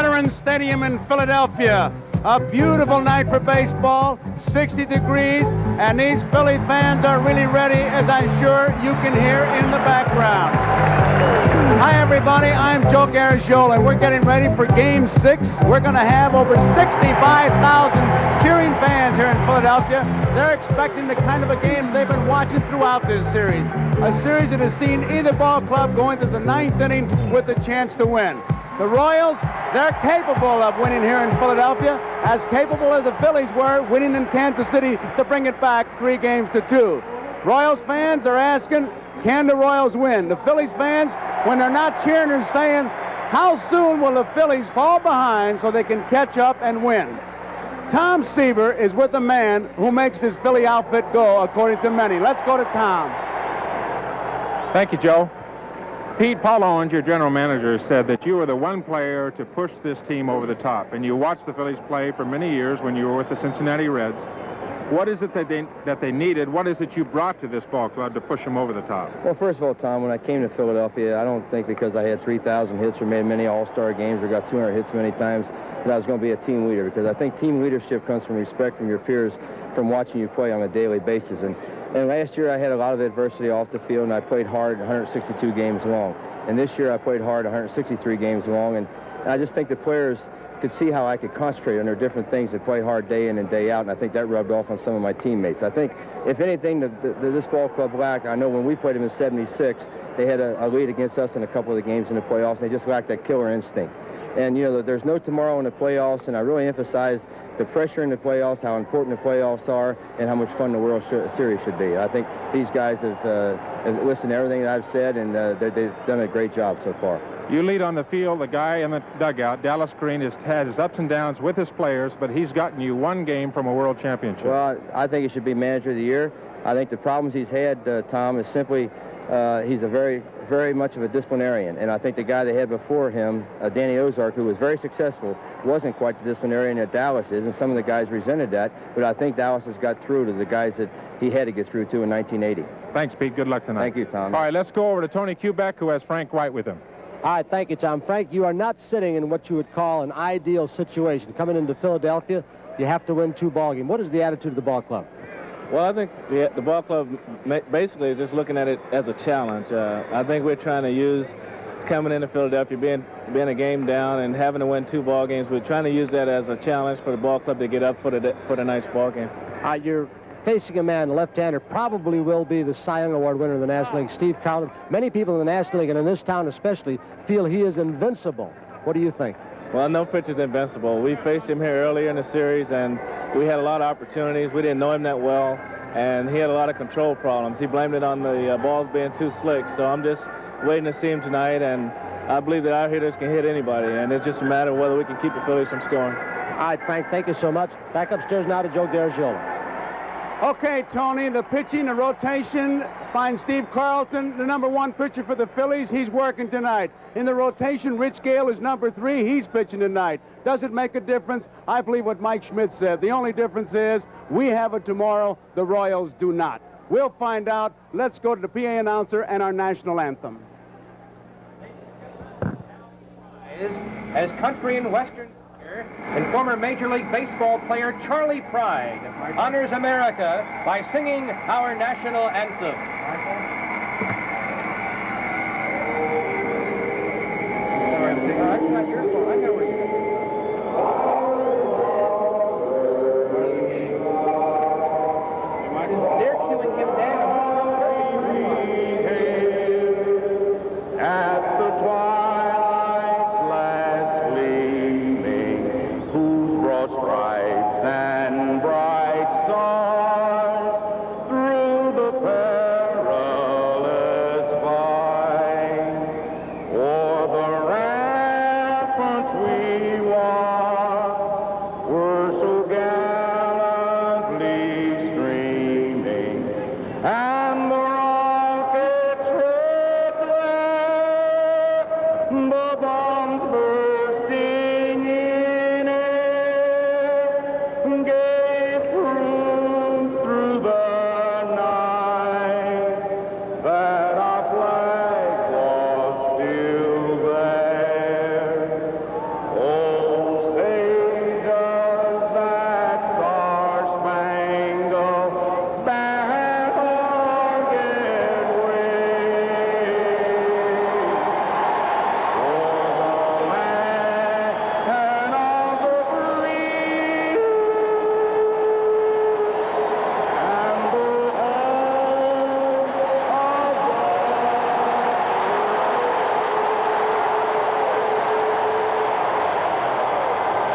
Veterans Stadium in Philadelphia. A beautiful night for baseball, 60 degrees, and these Philly fans are really ready, as I'm sure you can hear in the background. Hi, everybody. I'm Joe Garagiola, and we're getting ready for Game 6. We're going to have over 65,000 cheering fans here in Philadelphia. They're expecting the kind of a game they've been watching throughout this series, a series that has seen either ball club go into the ninth inning with a chance to win. The Royals, they're capable of winning here in Philadelphia, as capable as the Phillies were winning in Kansas City to bring it back 3-2. Royals fans are asking, can the Royals win? The Phillies fans, when they're not cheering, are saying, how soon will the Phillies fall behind so they can catch up and win? Tom Seaver is with the man who makes this Philly outfit go, according to many. Let's go to Tom. Thank you, Joe. Pete, Paul Owens, your general manager, said that you were the one player to push this team over the top, and you watched the Phillies play for many years when you were with the Cincinnati Reds. What is it that they needed? What is it you brought to this ball club to push them over the top? Well, first of all, Tom, when I came to Philadelphia, I don't think because I had 3,000 hits or made many all-star games or got 200 hits many times that I was going to be a team leader, because I think team leadership comes from respect from your peers, from watching you play on a daily basis. And last year I had a lot of adversity off the field, and I played hard 162 games long. And this year I played hard 163 games long, and I just think the players could see how I could concentrate on their different things and play hard day in and day out, and I think that rubbed off on some of my teammates. I think, if anything, this ball club lacked, I know when we played them in '76, they had a lead against us in a couple of the games in the playoffs, and they just lacked that killer instinct. And, you know, there's no tomorrow in the playoffs, and I really emphasize the pressure in the playoffs, how important the playoffs are, and how much fun the World Series should be. I think these guys have listened to everything that I've said, and they've done a great job so far. You lead on the field. The guy in the dugout, Dallas Green, has had his ups and downs with his players, but he's gotten you one game from a world championship. Well, I think he should be manager of the year. I think the problems he's had, Tom, is simply he's a very, very much of a disciplinarian. And I think the guy they had before him, Danny Ozark, who was very successful, wasn't quite the disciplinarian that Dallas is, and some of the guys resented that. But I think Dallas has got through to the guys that he had to get through to in 1980. Thanks, Pete. Good luck tonight. Thank you, Tom. All right, let's go over to Tony Kubek, who has Frank White with him. All right, thank you, Tom. Frank, you are not sitting in what you would call an ideal situation. Coming into Philadelphia, you have to win 2 ball games. What is the attitude of the ball club? Well, I think the ball club basically is just looking at it as a challenge. I think we're trying to use coming into Philadelphia, being a game down and having to win 2 ball games. We're trying to use that as a challenge for the ball club to get up for tonight's ball game. You're facing a man, left-hander, probably will be the Cy Young Award winner in the National League, Steve Carlton. Many people in the National League, and in this town especially, feel he is invincible. What do you think? Well, no pitcher's invincible. We faced him here earlier in the series, and we had a lot of opportunities. We didn't know him that well, and he had a lot of control problems. He blamed it on the balls being too slick, so I'm just waiting to see him tonight, and I believe that our hitters can hit anybody, and it's just a matter of whether we can keep the Phillies from scoring. All right, Frank, thank you so much. Back upstairs now to Joe Garagiola. Okay, Tony, the pitching, the rotation, find Steve Carlton, the #1 pitcher for the Phillies. He's working tonight. In the rotation, Rich Gale is #3. He's pitching tonight. Does it make a difference? I believe what Mike Schmidt said. The only difference is we have it tomorrow. The Royals do not. We'll find out. Let's go to the PA announcer and our national anthem. As country and western and former Major League Baseball player Charlie Pride honors America by singing our national anthem. I'm sorry, that's not your fault. I know where you're going. They're queuing him down. At the twilight's last gleaming, whose broad stripes and bright stars through the perilous fight, o'er the ramparts we walked, were so gallantly streaming, and the rockets red glare, the bombs bursting in air, gave proof through the night that our flag was still there. Oh,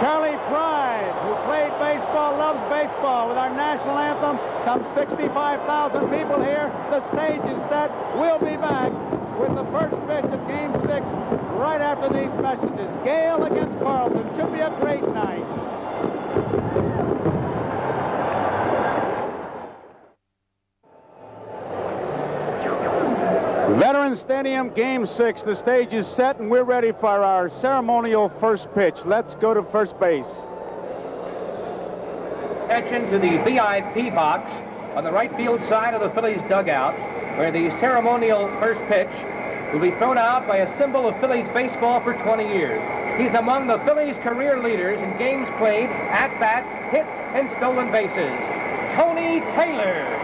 Charlie Pride, who played baseball, loves baseball, with our national anthem. Some 65,000 people here. The stage is set. We'll be back with the first pitch of Game 6 right after these messages. Gale against Carlton. Should be a great night. Veterans Stadium, Game 6. The stage is set, and we're ready for our ceremonial first pitch. Let's go to first base. Attention to the VIP box on the right field side of the Phillies dugout, where the ceremonial first pitch will be thrown out by a symbol of Phillies baseball for 20 years. He's among the Phillies' career leaders in games played, at-bats, hits, and stolen bases. Tony Taylor.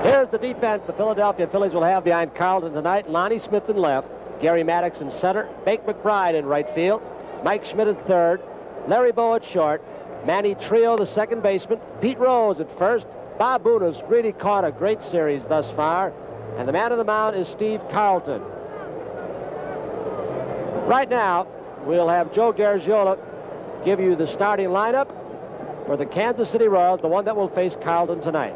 Here's the defense the Philadelphia Phillies will have behind Carlton tonight. Lonnie Smith in left, Gary Maddox in center, Bake McBride in right field, Mike Schmidt at third, Larry Bowe at short, Manny Trio, the second baseman, Pete Rose at first. Bob Boone has really caught a great series thus far, and the man on the mound is Steve Carlton. Right now, we'll have Joe Garagiola give you the starting lineup for the Kansas City Royals, the one that will face Carlton tonight.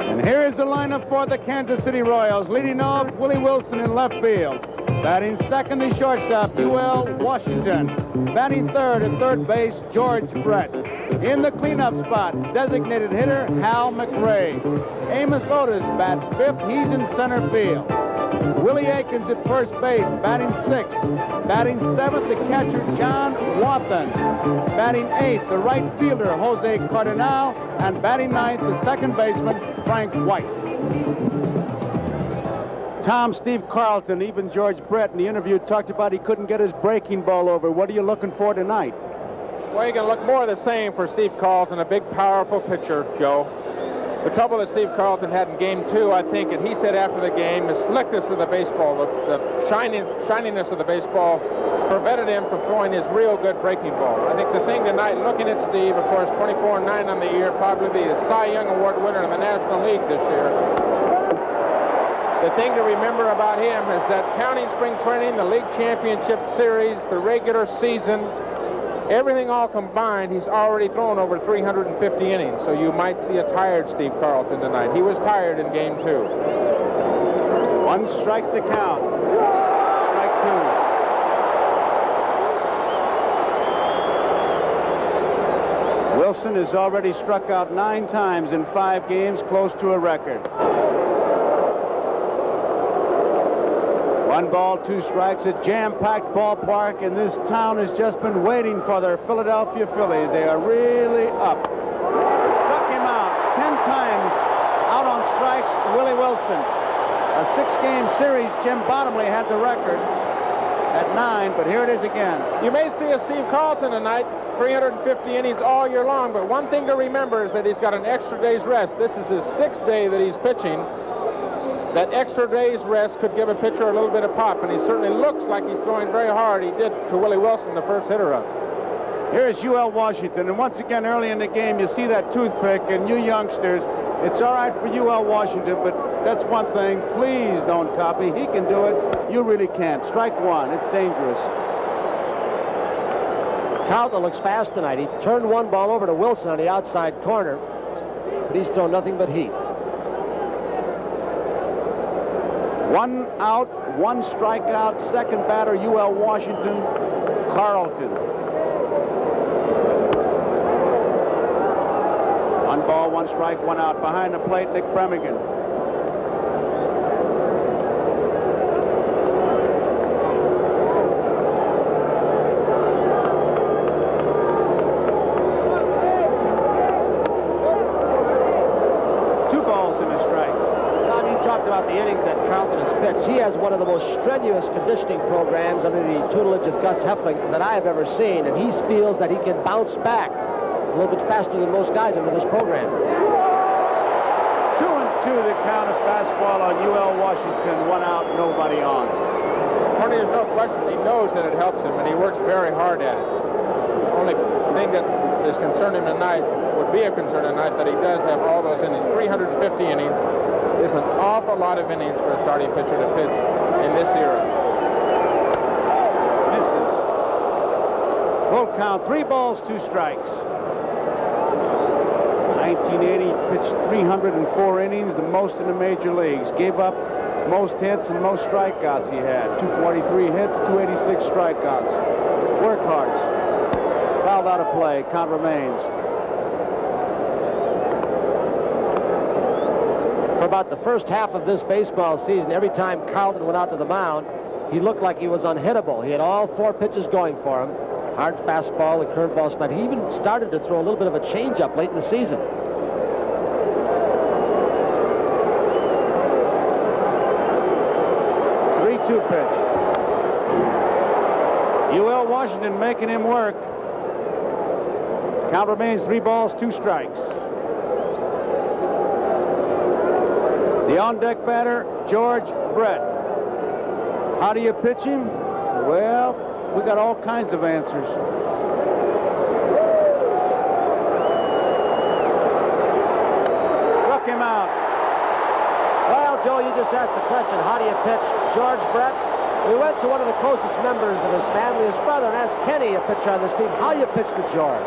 And here's the lineup for the Kansas City Royals. Leading off, Willie Wilson in left field. Batting second, the shortstop, U.L. Washington. Batting third at third base, George Brett. In the cleanup spot, designated hitter, Hal McRae. Amos Otis bats fifth. He's in center field. Willie Aikens at first base, batting sixth. Batting seventh, the catcher, John Wathan. Batting eighth, the right fielder, Jose Cardinal. And batting ninth, the second baseman, Frank White. Tom, Steve Carlton, even George Brett in the interview talked about he couldn't get his breaking ball over. What are you looking for tonight? Well, you're going to look more of the same for Steve Carlton, a big, powerful pitcher, Joe. The trouble that Steve Carlton had in Game 2, I think, and he said after the game, the slickness of the baseball, the shininess of the baseball prevented him from throwing his real good breaking ball. I think the thing tonight, looking at Steve, of course, 24-9 on the year, probably the Cy Young Award winner in the National League this year. The thing to remember about him is that counting spring training, the league championship series, the regular season, everything all combined, he's already thrown over 350 innings. So you might see a tired Steve Carlton tonight. He was tired in Game 2. One strike to count. Strike two. Wilson has already struck out 9 times in 5 games, close to a record. 1 ball, 2 strikes, a jam-packed ballpark, and this town has just been waiting for their Philadelphia Phillies. They are really up. Struck him out 10 times out on strikes, Willie Wilson. A 6-game series, Jim Bottomley had the record at 9, but here it is again. You may see a Steve Carlton tonight, 350 innings all year long, but one thing to remember is that he's got an extra day's rest. This is his 6th day that he's pitching. That extra day's rest could give a pitcher a little bit of pop, and he certainly looks like he's throwing very hard. He did to Willie Wilson, the first hitter up. Here's U.L. Washington, and once again early in the game you see that toothpick, and you youngsters, it's all right for U.L. Washington, but that's one thing. Please don't copy. He can do it. You really can't. Strike 1. It's dangerous. Carlton looks fast tonight. He turned 1 ball over to Wilson on the outside corner, but he's thrown nothing but heat. 1 out, 1 strikeout, second batter, U.L. Washington, Carlton. 1 ball, 1 strike, 1 out. Behind the plate, Nick Bremigan. About the innings that Carlton has pitched. He has one of the most strenuous conditioning programs under the tutelage of Gus Heffling that I have ever seen, and he feels that he can bounce back a little bit faster than most guys under this program. 2-2 the count, of fastball on U.L. Washington, 1 out, nobody on. Tony, there's no question. He knows that it helps him, and he works very hard at it. The only thing that is concerning tonight, would be a concern tonight, that he does have all those innings. 350 innings is an awful lot of innings for a starting pitcher to pitch in this era. Misses. Full count, 3 balls, 2 strikes. 1980, pitched 304 innings, the most in the major leagues. Gave up most hits and most strikeouts he had. 243 hits, 286 strikeouts. Workhorse. Fouled out of play. Count remains. For about the first half of this baseball season, every time Carlton went out to the mound, he looked like he was unhittable. He had all 4 pitches going for him. Hard fastball, the curveball slider. He even started to throw a little bit of a changeup late in the season. Two pitch. UL Washington making him work. Count remains 3 balls, 2 strikes. The on-deck batter, George Brett. How do you pitch him? Well, we got all kinds of answers. Struck him out. Well, Joe, you just asked the question, how do you pitch George Brett? We went to one of the closest members of his family, his brother, and asked Kenny, a pitcher on this team, how you pitch to George?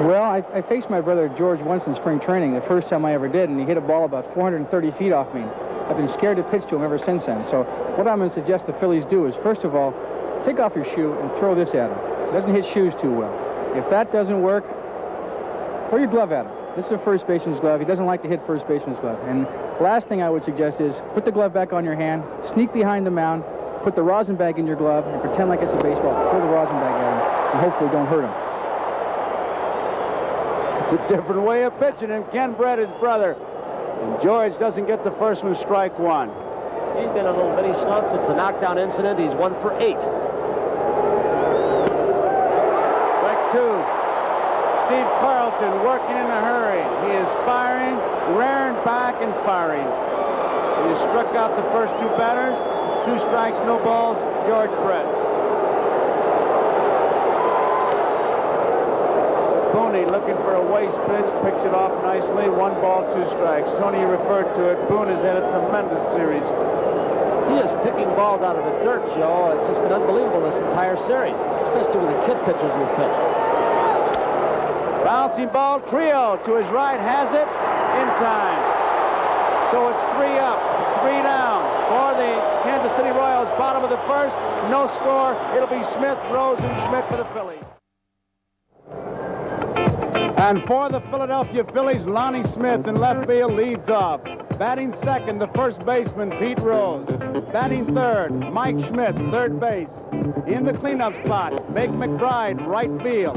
Well, I faced my brother George once in spring training, the first time I ever did, and he hit a ball about 430 feet off me. I've been scared to pitch to him ever since then. So what I'm going to suggest the Phillies do is, first of all, take off your shoe and throw this at him. He doesn't hit shoes too well. If that doesn't work, throw your glove at him. This is a first baseman's glove. He doesn't like to hit first baseman's glove. And last thing I would suggest is put the glove back on your hand, sneak behind the mound, put the rosin bag in your glove, and pretend like it's a baseball. Throw the rosin bag at him, and hopefully don't hurt him. It's a different way of pitching him. Ken Brett, his brother. And George doesn't get the first one, strike 1. He's been in a little mini slump since the knockdown incident. He's 1 for 8. Strike 2. Steve Carlton working in a hurry. He is firing, rearing back and firing. He has struck out the first 2 batters. 2 strikes, no balls. George Brett. Booney looking for a waste pitch, picks it off nicely. 1 ball, 2 strikes. Tony referred to it. Boone has had a tremendous series. He is picking balls out of the dirt, Joe. It's just been unbelievable this entire series, especially with the kid pitchers who've pitched. Bouncing ball, Trio to his right, has it in time. So it's 3 up, 3 down for the Kansas City Royals. Bottom of the first, no score. It'll be Smith, Rose, and Schmidt for the Phillies. And for the Philadelphia Phillies, Lonnie Smith in left field leads off. Batting second, the first baseman, Pete Rose. Batting third, Mike Schmidt, third base. In the cleanup spot, Meg McBride, right field.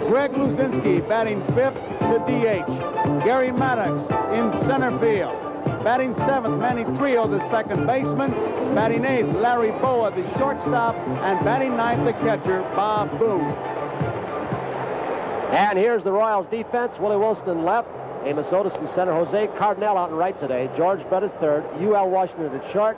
Greg Luzinski batting fifth, the DH. Gary Maddox in center field. Batting seventh, Manny Trio, the second baseman. Batting eighth, Larry Boa, the shortstop. And batting ninth, the catcher, Bob Boone. And here's the Royals defense. Willie Wilson in left. Amos Otis in center. Jose Cardinal out in right today. George Brett at third. UL Washington at short.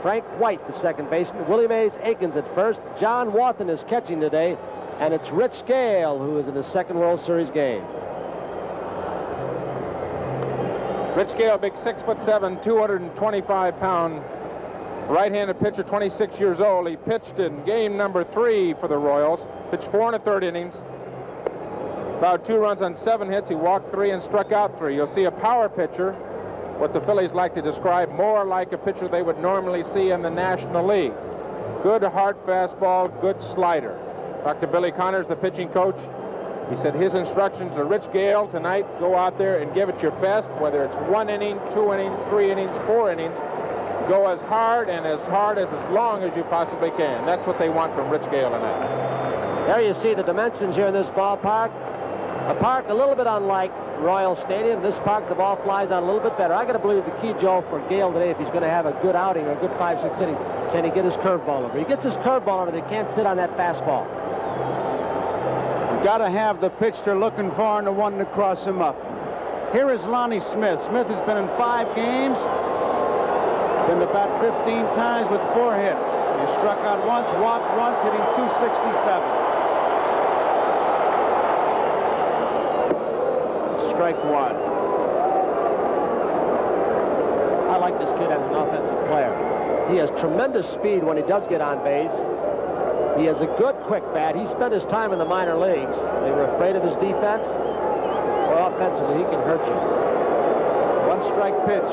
Frank White, the second baseman. Willie Mays Aikens at first. John Wathen is catching today. And it's Rich Gale who is in his second World Series game. Rich Gale, big 6'7", 225-pound right-handed pitcher, 26 years old. He pitched in game number 3 for the Royals. Pitched 4 1/3 innings. About 2 runs on 7 hits. He walked 3 and struck out 3. You'll see a power pitcher, what the Phillies like to describe more like a pitcher they would normally see in the National League. Good hard fastball, good slider. Dr. Billy Connors, the pitching coach, he said his instructions to Rich Gale tonight, go out there and give it your best, whether it's 1 inning, 2 innings, 3 innings, 4 innings. Go as hard as long as you possibly can. That's what they want from Rich Gale tonight. There you see the dimensions here in this ballpark. A park a little bit unlike Royal Stadium. This park, the ball flies out a little bit better. I got to believe the key, Joe, for Gale today, if he's going to have a good outing or a good 5-6 innings, can he get his curveball over? He gets his curveball over, they can't sit on that fastball. Got to have the pitch they're looking for and the one to cross him up. Here is Lonnie Smith. Smith has been in 5 games. Been to bat 15 times with 4 hits. He struck out once, walked once, hitting .267. Strike 1. I like this kid as an offensive player. He has tremendous speed when he does get on base. He has a good quick bat. He spent his time in the minor leagues. They were afraid of his defense. Or offensively, he can hurt you. 1 strike pitch.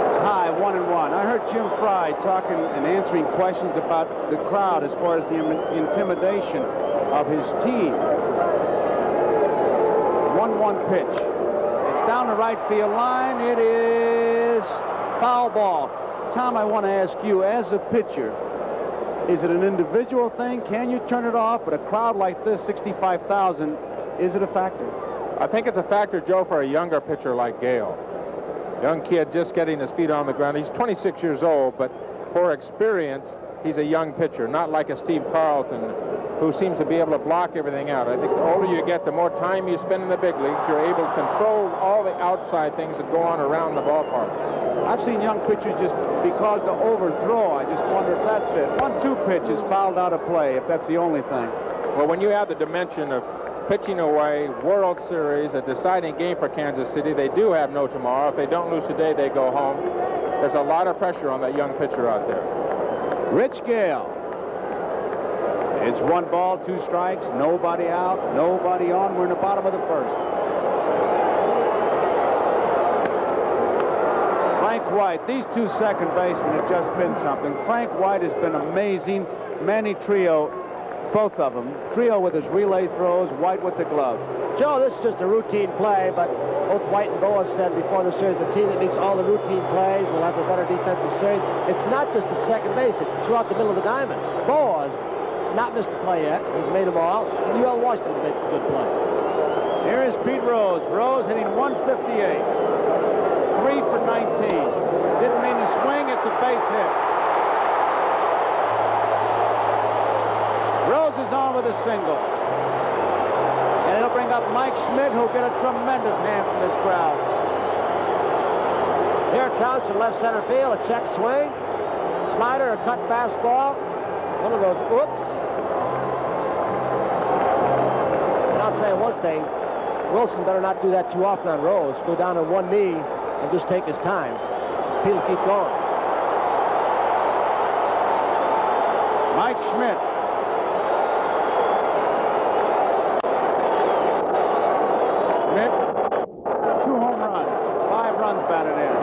It's high, 1-1. I heard Jim Fry talking and answering questions about the crowd as far as the intimidation of his team. 1-1 pitch. It's down the right field line. It is foul ball. Tom, I want to ask you, as a pitcher, is it an individual thing? Can you turn it off? But a crowd like this, 65,000, is it a factor? I think it's a factor, Joe, for a younger pitcher like Gale. Young kid just getting his feet on the ground. He's 26 years old, but for experience, he's a young pitcher, not like a Steve Carlton, who seems to be able to block everything out. I think the older you get, the more time you spend in the big leagues, you're able to control all the outside things that go on around the ballpark. I've seen young pitchers just because to overthrow. I just wonder if that's it. 1-2 pitch is fouled out of play, if that's the only thing. Well, when you have the dimension of pitching away, World Series, a deciding game for Kansas City, they do have no tomorrow. If they don't lose today, they go home. There's a lot of pressure on that young pitcher out there. Rich Gale. It's 1 ball, 2 strikes, nobody out, nobody on. We're in the bottom of the first. Frank White, these 2 second basemen have just been something. Frank White has been amazing. Manny Trio, both of them. Trio with his relay throws, White with the glove. Joe, this is just a routine play, but both White and Boas said before the series, the team that makes all the routine plays will have a better defensive series. It's not just at second base, it's throughout the middle of the diamond. Boas not missed a play yet. He's made them all. And UL Washington's made some good plays. Here is Pete Rose. Rose hitting 158. 3 for 19. Didn't mean to swing. It's a base hit. Rose is on with a single. And it'll bring up Mike Schmidt, who'll get a tremendous hand from this crowd. Here it comes from left center field. A check swing. Slider, a cut fastball. One of those oops. And I'll tell you one thing. Wilson better not do that too often on Rose. Go down on one knee and just take his time. As people keep going. Mike Schmidt. Schmidt, 2 home runs, 5 runs batted in.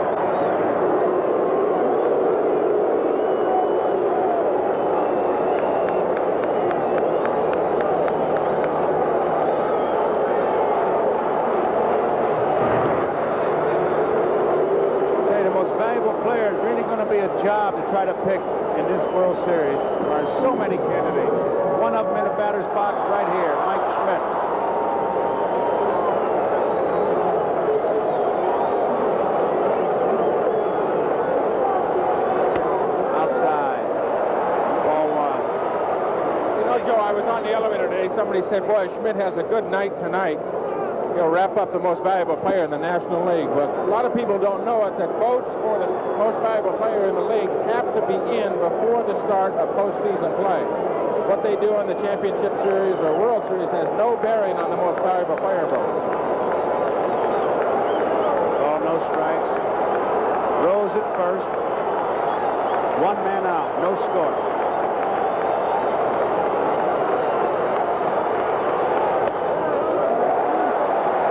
Players really going to be a job to try to pick in this World Series. There are so many candidates. One of them in the batter's box right here, Mike Schmidt. Outside. Ball 1. You know, Joe, I was on the elevator today. Somebody said, boy, Schmidt has a good night tonight. He'll wrap up the most valuable player in the National League. But a lot of people don't know it, that votes for the most valuable player in the leagues have to be in before the start of postseason play. What they do on the Championship Series or World Series has no bearing on the most valuable player vote. Oh, no strikes. Rose at first. 1 man out, no score.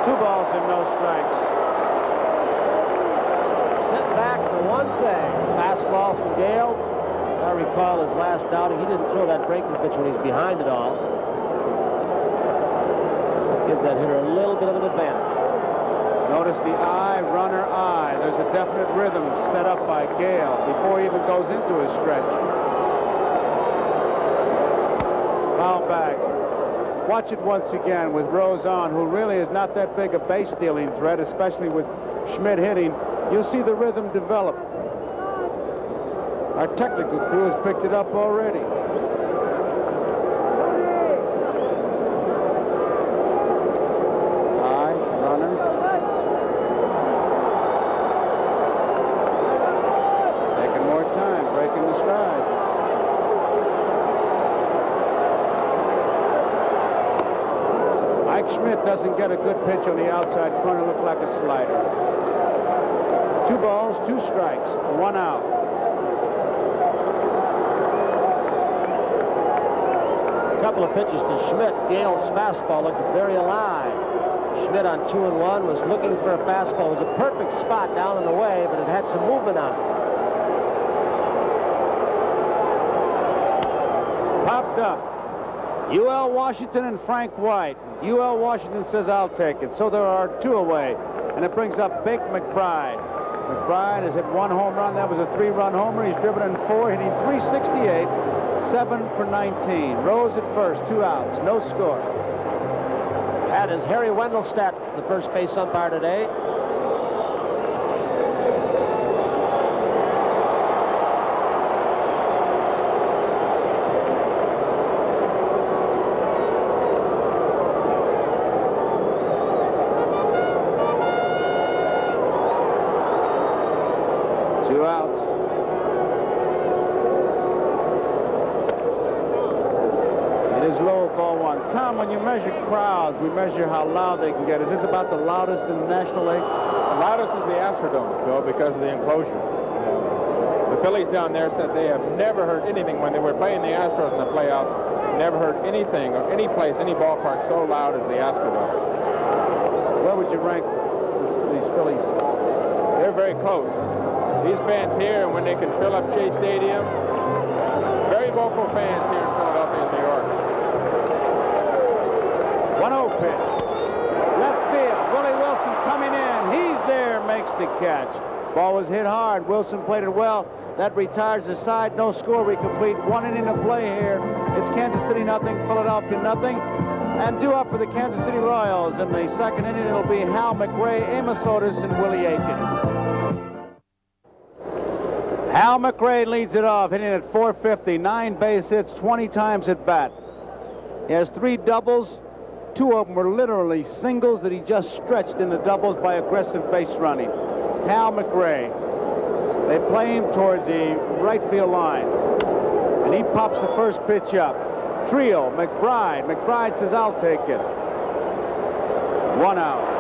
Two balls and no strikes. Sitting back for one thing. Fastball from Gale. I recall his last outing. He didn't throw that breaking pitch when he's behind it all. That gives that hitter a little bit of an advantage. Notice the eye, runner eye. There's a definite rhythm set up by Gale before he even goes into his stretch. Foul back. Watch it once again with Rose on, who really is not that big a base stealing threat, especially with Schmidt hitting. You'll see the rhythm develop. Our technical crew has picked it up already. High, runner. taking the stride. Mike Schmidt doesn't get a good pitch on the outside corner. Looked like a slider. 2 balls, 2 strikes, 1 out. A couple of pitches to Schmidt. Gale's fastball looked very alive. Schmidt on 2-1 was looking for a fastball. It was a perfect spot down and away, but it had some movement on it. Popped up. UL Washington and Frank White. UL Washington says, I'll take it. So there are 2 away. And it brings up Bake McBride. McBride has hit 1 home run. That was a 3-run homer. He's driven in 4, hitting .368, 7 for 19. Rose at first, 2 outs, no score. That is Harry Wendelstedt, the first base umpire today. Tom, when you measure crowds, we measure how loud they can get. Is this about the loudest in the National League? The loudest is the Astrodome, Joe, because of the enclosure. The Phillies down there said they have never heard anything when they were playing the Astros in the playoffs. Never heard anything or any place, any ballpark so loud as the Astrodome. Where would you rank these Phillies? They're very close. These fans here, when they can fill up Shea Stadium, very vocal fans here in Philadelphia and New York. 1-0 pitch. Left field. Willie Wilson coming in. He's there, makes the catch. Ball was hit hard. Wilson played it well. That retires the side. No score. We complete 1 inning of play here. It's Kansas City nothing, Philadelphia nothing. And due up for the Kansas City Royals in the 2nd inning, it'll be Hal McRae, Amos Otis, and Willie Aikens. Hal McRae leads it off, hitting at .450, 9 base hits, 20 times at bat. He has 3 doubles. 2 of them were literally singles that he just stretched in the doubles by aggressive base running. Hal McRae. They play him towards the right field line. And he pops the first pitch up. Trio, McBride. McBride says, I'll take it. 1 out.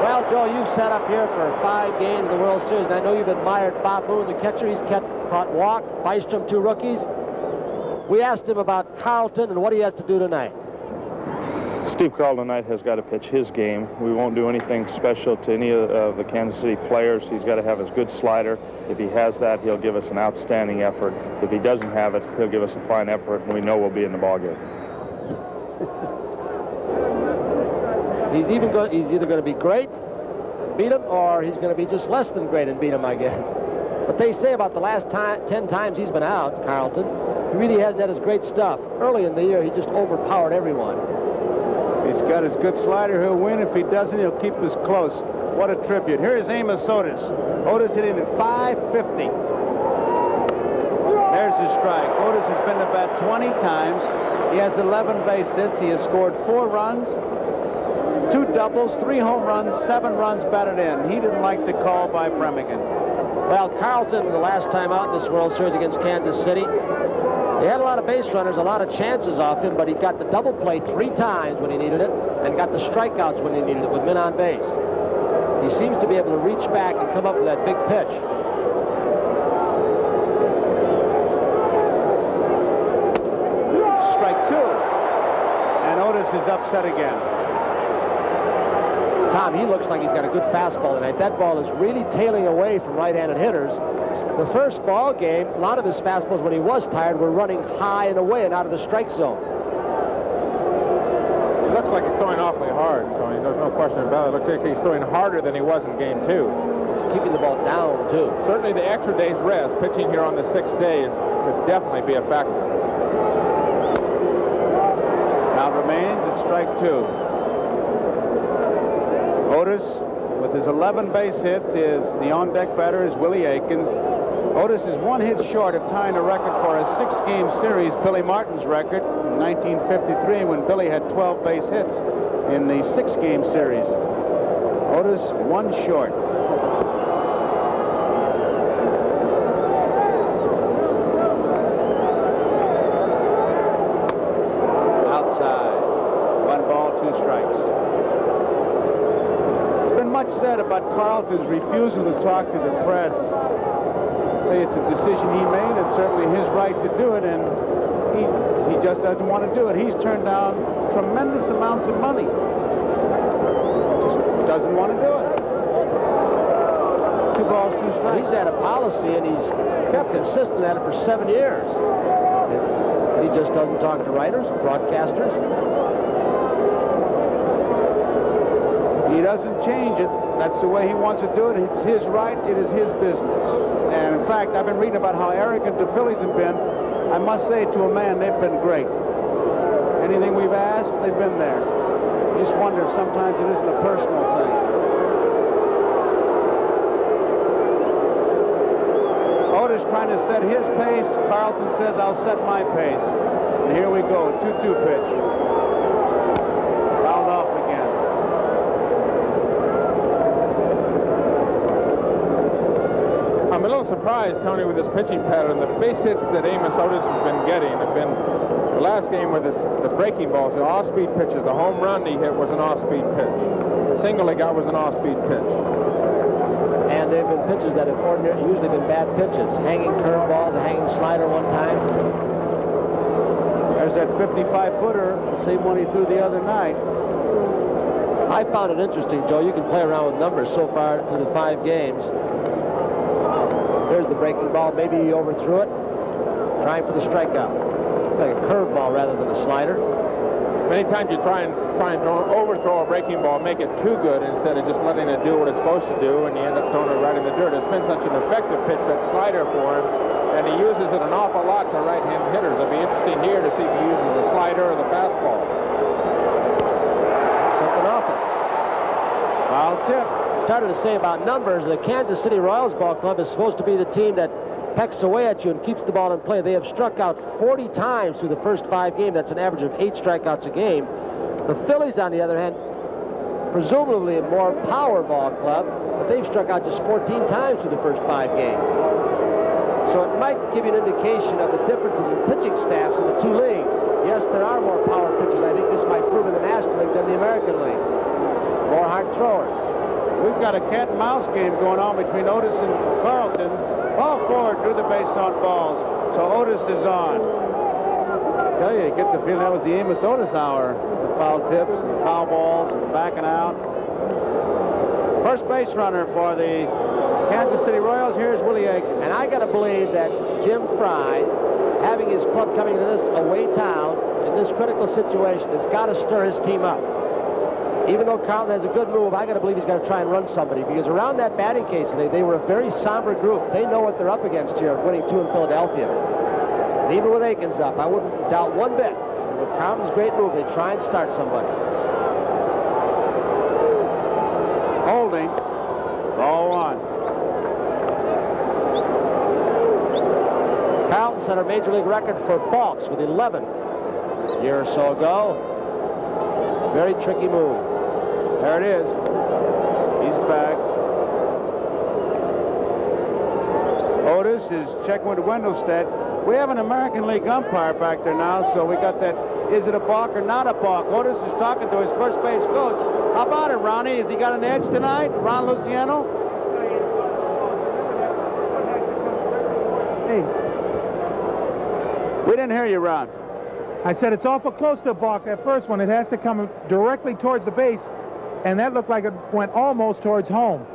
Well, Joe, you've sat up here for 5 games in the World Series, and I know you've admired Bob Boone, the catcher. He's caught walk, Bystrom, 2 rookies. We asked him about Carlton and what he has to do tonight. Steve Carlton tonight has got to pitch his game. We won't do anything special to any of the Kansas City players. He's got to have his good slider. If he has that, he'll give us an outstanding effort. If he doesn't have it, he'll give us a fine effort, and we know we'll be in the ballgame. He's either going to be great, beat him, or he's going to be just less than great and beat him, I guess. But they say about the last 10 times he's been out, Carlton, he really hasn't had his great stuff. Early in the year, he just overpowered everyone. He's got his good slider. He'll win. If he doesn't, he'll keep this close. What a tribute. Here is Amos Otis. Otis hitting at .550. There's his strike. Otis has been to bat 20 times. He has 11 base hits. He has scored 4 runs, 2 doubles, 3 home runs, 7 runs batted in. He didn't like the call by Premigan. Well, Carlton, the last time out in this World Series against Kansas City, they had a lot of base runners, a lot of chances off him, but he got the double play 3 times when he needed it and got the strikeouts when he needed it with men on base. He seems to be able to reach back and come up with that big pitch. Strike 2. And Otis is upset again. Tom, he looks like he's got a good fastball tonight. That ball is really tailing away from right-handed hitters. The first ball game, a lot of his fastballs when he was tired were running high and away and out of the strike zone. It looks like he's throwing awfully hard, Tony. There's no question about it. It looks like he's throwing harder than he was in game 2. He's keeping the ball down, too. Certainly the extra day's rest, pitching here on the 6th day, could definitely be a factor. Count remains at strike 2. Otis, with his 11 base hits, is the on-deck batter is Willie Aikens. Otis is 1 hit short of tying a record for a 6-game series, Billy Martin's record in 1953, when Billy had 12 base hits in the 6-game series. Otis 1 short. about Carlton's refusal to talk to the press. I'll tell you, it's a decision he made. It's certainly his right to do it, and he just doesn't want to do it. He's turned down tremendous amounts of money. Just doesn't want to do it. 2 balls, 2 strikes. He's had a policy, and he's kept consistent at it for 7 years. And he just doesn't talk to writers, broadcasters. He doesn't change it. That's the way he wants to do it. It's his right. It is his business. And in fact, I've been reading about how arrogant the Phillies have been. I must say, to a man, they've been great. Anything we've asked, they've been there. You just wonder if sometimes it isn't a personal thing. Otis trying to set his pace. Carlton says, I'll set my pace. And here we go, 2-2 pitch. Fouled off again. I'm a little surprised, Tony, with this pitching pattern. The base hits that Amos Otis has been getting have been the last game where the breaking balls, the off-speed pitches. The home run he hit was an off-speed pitch. The single he got was an off-speed pitch. And there have been pitches that have usually been bad pitches. Hanging curveballs, a hanging slider one time. There's that 55-footer, same one he threw the other night. I found it interesting, Joe. You can play around with numbers so far through the 5 games. There's the breaking ball. Maybe he overthrew it. Trying for the strikeout. Like a curveball rather than a slider. Many times you try and overthrow a breaking ball, make it too good instead of just letting it do what it's supposed to do, and you end up throwing it right in the dirt. It's been such an effective pitch, that slider for him, and he uses it an awful lot to right-hand hitters. It'll be interesting here to see if he uses the slider or the fastball. Something off it. Foul tip. Started to say about numbers, the Kansas City Royals ball club is supposed to be the team that pecks away at you and keeps the ball in play. They have struck out 40 times through the first 5 games. That's an average of 8 strikeouts a game. The Phillies, on the other hand, presumably a more power ball club, but they've struck out just 14 times through the first 5 games. So it might give you an indication of the differences in pitching staffs in the 2 leagues. Yes, there are more power pitchers. I think this might prove in the National League than the American League. More hard throwers. We've got a cat and mouse game going on between Otis and Carlton. Ball forward, drew the base on balls. So Otis is on. I tell you, get the feeling that was the Amos Otis hour. The foul tips, and the foul balls, and backing out. First base runner for the Kansas City Royals. Here's Willie Aikens. And I got to believe that Jim Fry, having his club coming to this away town in this critical situation, has got to stir his team up. Even though Carlton has a good move, I got to believe he's got to try and run somebody, because around that batting cage today, they were a very somber group. They know what they're up against here, winning 2 in Philadelphia. And even with Aikens up, I wouldn't doubt one bit. And with Carlton's great move, they try and start somebody. Holding. Ball 1. Carlton set a major league record for balks with 11 a year or so ago. Very tricky move. There it is. He's back. Otis is checking with Wendelstedt. We have an American League umpire back there now, so we got that, is it a balk or not a balk? Otis is talking to his first base coach. How about it, Ronnie? Has he got an edge tonight, Ron Luciano? Hey. We didn't hear you, Ron. I said it's awful close to a balk, that first one. It has to come directly towards the base, and that looked like it went almost towards home.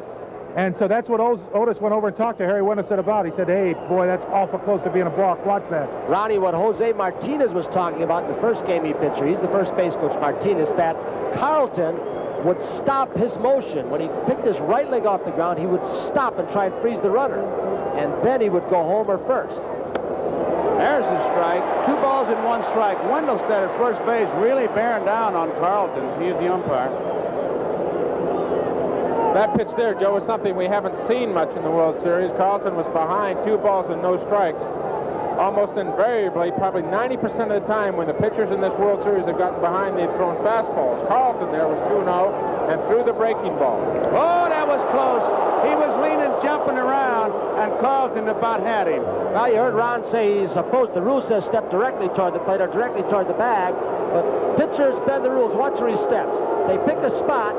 And so that's what Otis went over and talked to Harry Wendelstedt about. He said, hey, boy, that's awful close to being a balk. Watch that. Ronnie, what Jose Martinez was talking about in the first game he pitched, he's the first base coach, Martinez, that Carlton would stop his motion. When he picked his right leg off the ground, he would stop and try and freeze the runner. And then he would go homer first. There's the strike. 2 balls and 1 strike. Wendelstedt at first base really bearing down on Carlton. He's the umpire. That pitch there, Joe, is something we haven't seen much in the World Series. Carlton was behind 2 balls and no strikes. Almost invariably, probably 90% of the time when the pitchers in this World Series have gotten behind, they've thrown fastballs. Carlton there was 2-0 and threw the breaking ball. Oh, that was close. He was leaning, jumping around, and Carlton about had him. Well, you heard Ron say he's supposed, the rule says step directly toward the plate or directly toward the bag, but pitchers bend the rules. Watch where he steps. They pick a spot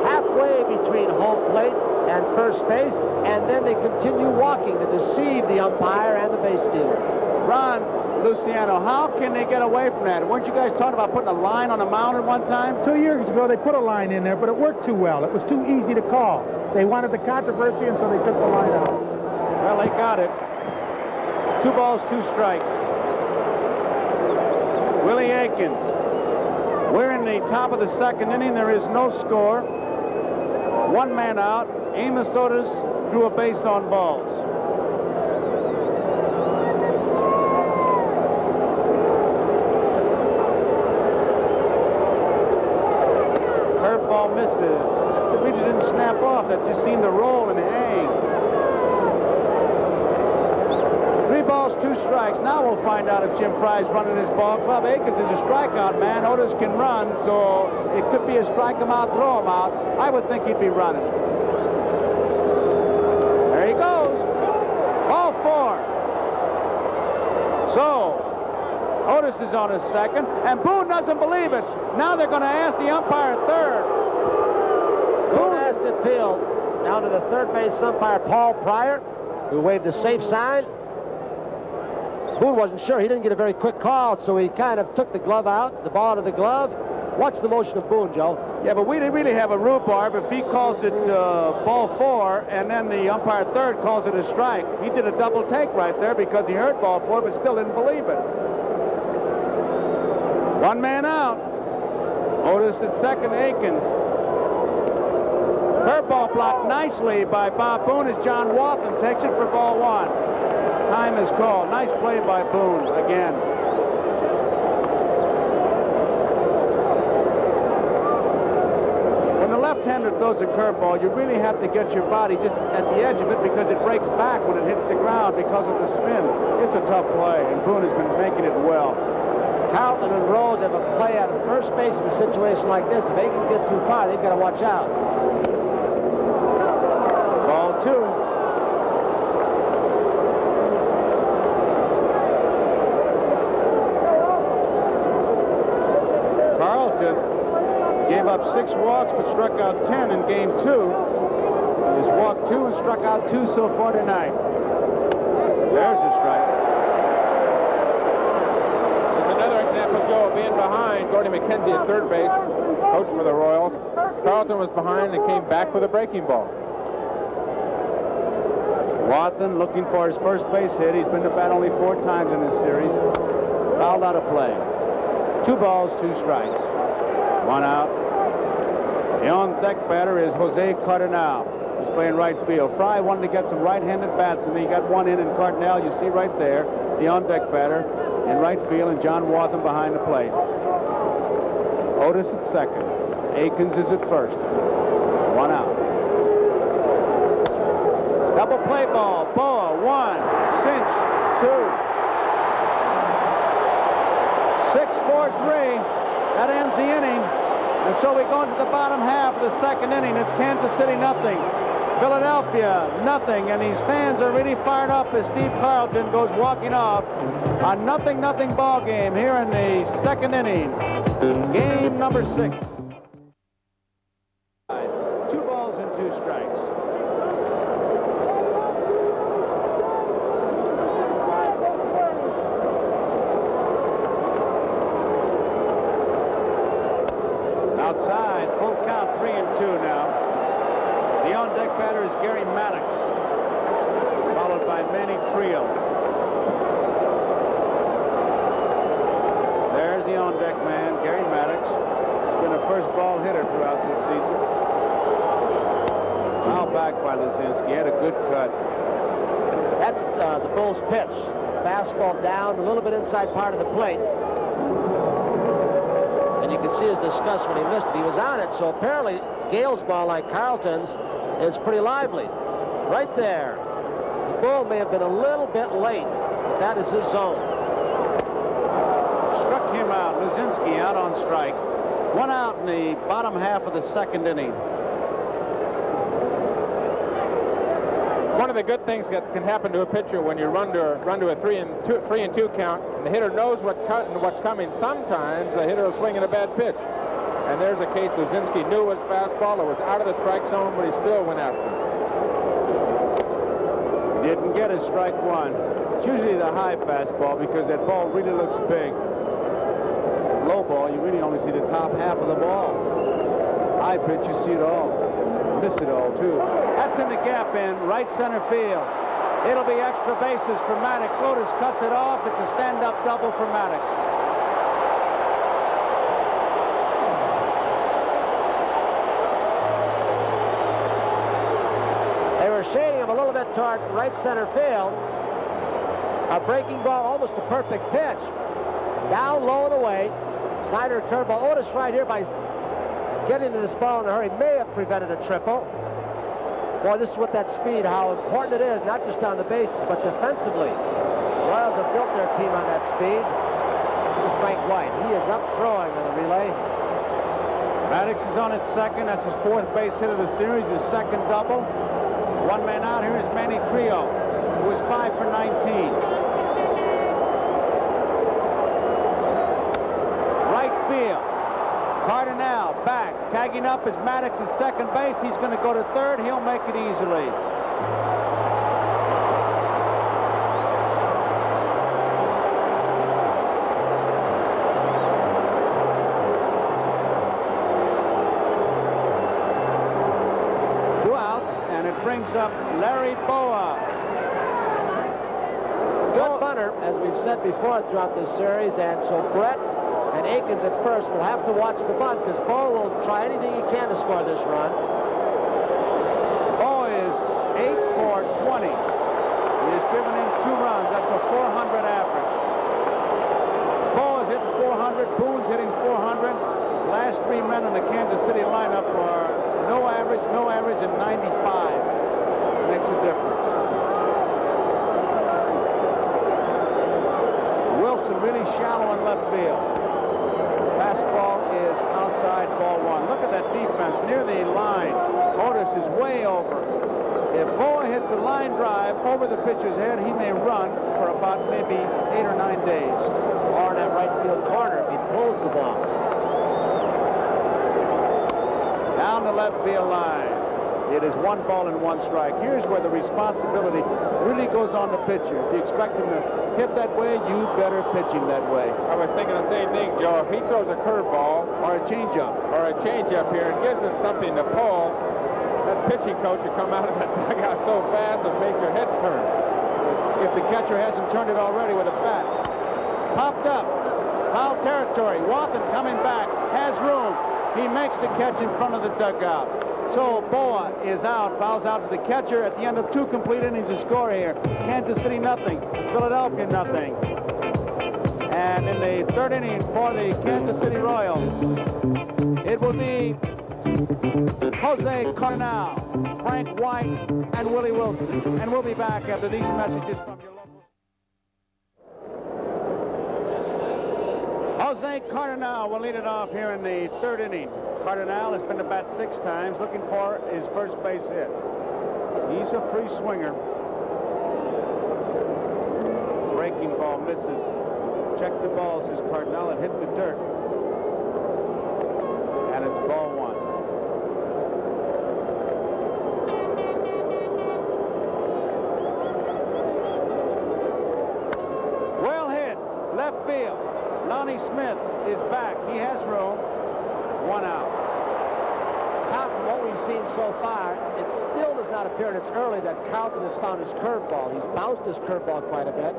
halfway halfway between home plate and first base, and then they continue walking to deceive the umpire and the base stealer. Ron, Luciano, how can they get away from that? Weren't you guys talking about putting a line on the mound at one time? 2 years ago, they put a line in there, but it worked too well. It was too easy to call. They wanted the controversy, and so they took the line out. Well, they got it. 2 balls, 2 strikes. Willie Aikens. We're in the top of the second inning. There is no score. 1 man out. Amos Otis drew a base on balls. Curveball misses. That really didn't snap off. That just seemed to roll and hang. 3 balls, 2 strikes. Now we'll find out if Jim Fry's running his ball club. Aikens is a strikeout man. Otis can run, so it could be a strike him out, throw him out. I would think he'd be running. There he goes. Ball 4. So Otis is on his second, and Boone doesn't believe it. Now they're going to ask the umpire at third. Boone asked the appeal down to the third base umpire, Paul Pryor, who waved the safe sign. Boone wasn't sure. He didn't get a very quick call, so he kind of took the glove out, the ball to the glove. Watch the motion of Boone, Joe. Yeah, but we didn't really have a rhubarb. If he calls it ball 4 and then the umpire third calls it a strike, he did a double take right there because he heard ball 4 but still didn't believe it. 1 man out. Otis at second, Aikens. Curveball blocked nicely by Bob Boone as John Waltham takes it for ball 1. Time is called. Nice play by Boone again. When the left-hander throws a curveball, you really have to get your body just at the edge of it because it breaks back when it hits the ground because of the spin. It's a tough play, and Boone has been making it well. Carlton and Rose have a play out of first base in a situation like this. If Aikens gets too far, they've got to watch out. Ball 2. Gave up 6 walks but struck out 10 in game 2. He's walked 2 and struck out 2 so far tonight. There's a strike. There's another example, Joe, of being behind. Gordy McKenzie at third base, coach for the Royals. Carlton was behind and came back with a breaking ball. Wathan looking for his first base hit. He's been to bat only 4 times in this series. Fouled out of play. 2 balls, 2 strikes. 1 out. The on-deck batter is Jose Cardinal. He's playing right field. Fry wanted to get some right-handed bats, and he got one in, and Cardinal, you see right there, the on-deck batter in right field, and John Wathan behind the plate. Otis at second. Aikens is at first. 1 out. Double play ball. Boa, 1. Cinch, 2. 6-4-3. That ends the inning. And so we go into the bottom half of the second inning. It's Kansas City nothing, Philadelphia nothing, and these fans are really fired up as Steve Carlton goes walking off. A 0-0 ball game here in the second inning. Game number 6. 2 balls and 2 strikes. Outside, full count, 3-2 now. The on-deck batter is Gary Maddox, followed by Manny Trio. There's the on-deck man, Gary Maddox. He's been a first ball hitter throughout this season. Foul back by Luzinski. Had a good cut. That's the Bulls' pitch. Fastball down, a little bit inside part of the plate. And you can see his disgust when he missed it. He was on it, so apparently Gale's ball, like Carlton's, is pretty lively. Right there. The Bull may have been a little bit late, but that is his zone. Struck him out. Luzinski out on strikes. 1 out in the bottom half of the second inning. One of the good things that can happen to a pitcher when you run to a 3-2 count, and the hitter knows what's coming. Sometimes the hitter will swing in a bad pitch. And there's a case Luzinski knew his fastball. It was out of the strike zone, but he still went after it. Didn't get a strike one. It's usually the high fastball because that ball really looks big. Low ball, you really only see the top half of the ball. High pitch, you see it all. Miss it all, too. That's in the gap in right center field. It'll be extra bases for Maddox. Otis cuts it off. It's a stand-up double for Maddox. They were shading him a little bit toward right center field. A breaking ball, almost a perfect pitch. Down low and away. Slider curveball. Otis right here by getting to this ball in a hurry may have prevented a triple. Boy, this is with that speed, how important it is, not just on the bases, but defensively. Royals have built their team on that speed. Look at Frank White. He is up throwing on the relay. Maddox is on at second. That's his 4th base hit of the series, his 2nd double. There's one man out. Here is Manny Trio, who is 5 for 19. Right field. Cardinal back, tagging up as Maddox at second base. He's going to go to third. He'll make it easily. Two outs, and it brings up Larry Boa. Good bunter, as we've said before throughout this series, and so Brett and Akins at first will have to watch the bunt because Bo will try anything he can to score this run. Bo is 8 for 20. He has driven in 2 runs. That's a 400 average. Bo is hitting 400. Boone's hitting 400. Last 3 men in the Kansas City lineup are no average, and 95. Makes a difference. Wilson really shallow in left field. Fastball is outside, ball 1. Look at that defense near the line. Otis is way over. If Boa hits a line drive over the pitcher's head, he may run for about maybe 8 or 9 days. Or in that right field corner if he pulls the ball. Down the left field line. It is 1 ball and 1 strike. Here's where the responsibility really goes on the pitcher. If you expect him to hit that way, you better pitch him that way. I was thinking the same thing, Joe. If he throws a curveball Or a changeup. here and gives him something to pull, that pitching coach will come out of that dugout so fast and make your head turn. If the catcher hasn't turned it already with a bat. Popped up. Foul territory. Wathan coming back. Has room. He makes the catch in front of the dugout. So Boa is out, fouls out to the catcher at the end of 2 complete innings of score here. Kansas City nothing, Philadelphia nothing. And in the 3rd inning for the Kansas City Royals, it will be Jose Cardinal, Frank White, and Willie Wilson. And we'll be back after these messages from your local. Jose Cardinal will lead it off here in the 3rd inning. Cardinal has been to bat 6 times, looking for his first base hit. He's a free swinger. Breaking ball misses. Check the ball, says Cardinal. It hit the dirt. And it's ball 1. Well hit. Left field. Lonnie Smith is back. He has room. 1 out. Tom, from what we've seen so far, it still does not appear, and it's early, that Carlton has found his curveball. He's bounced his curveball quite a bit.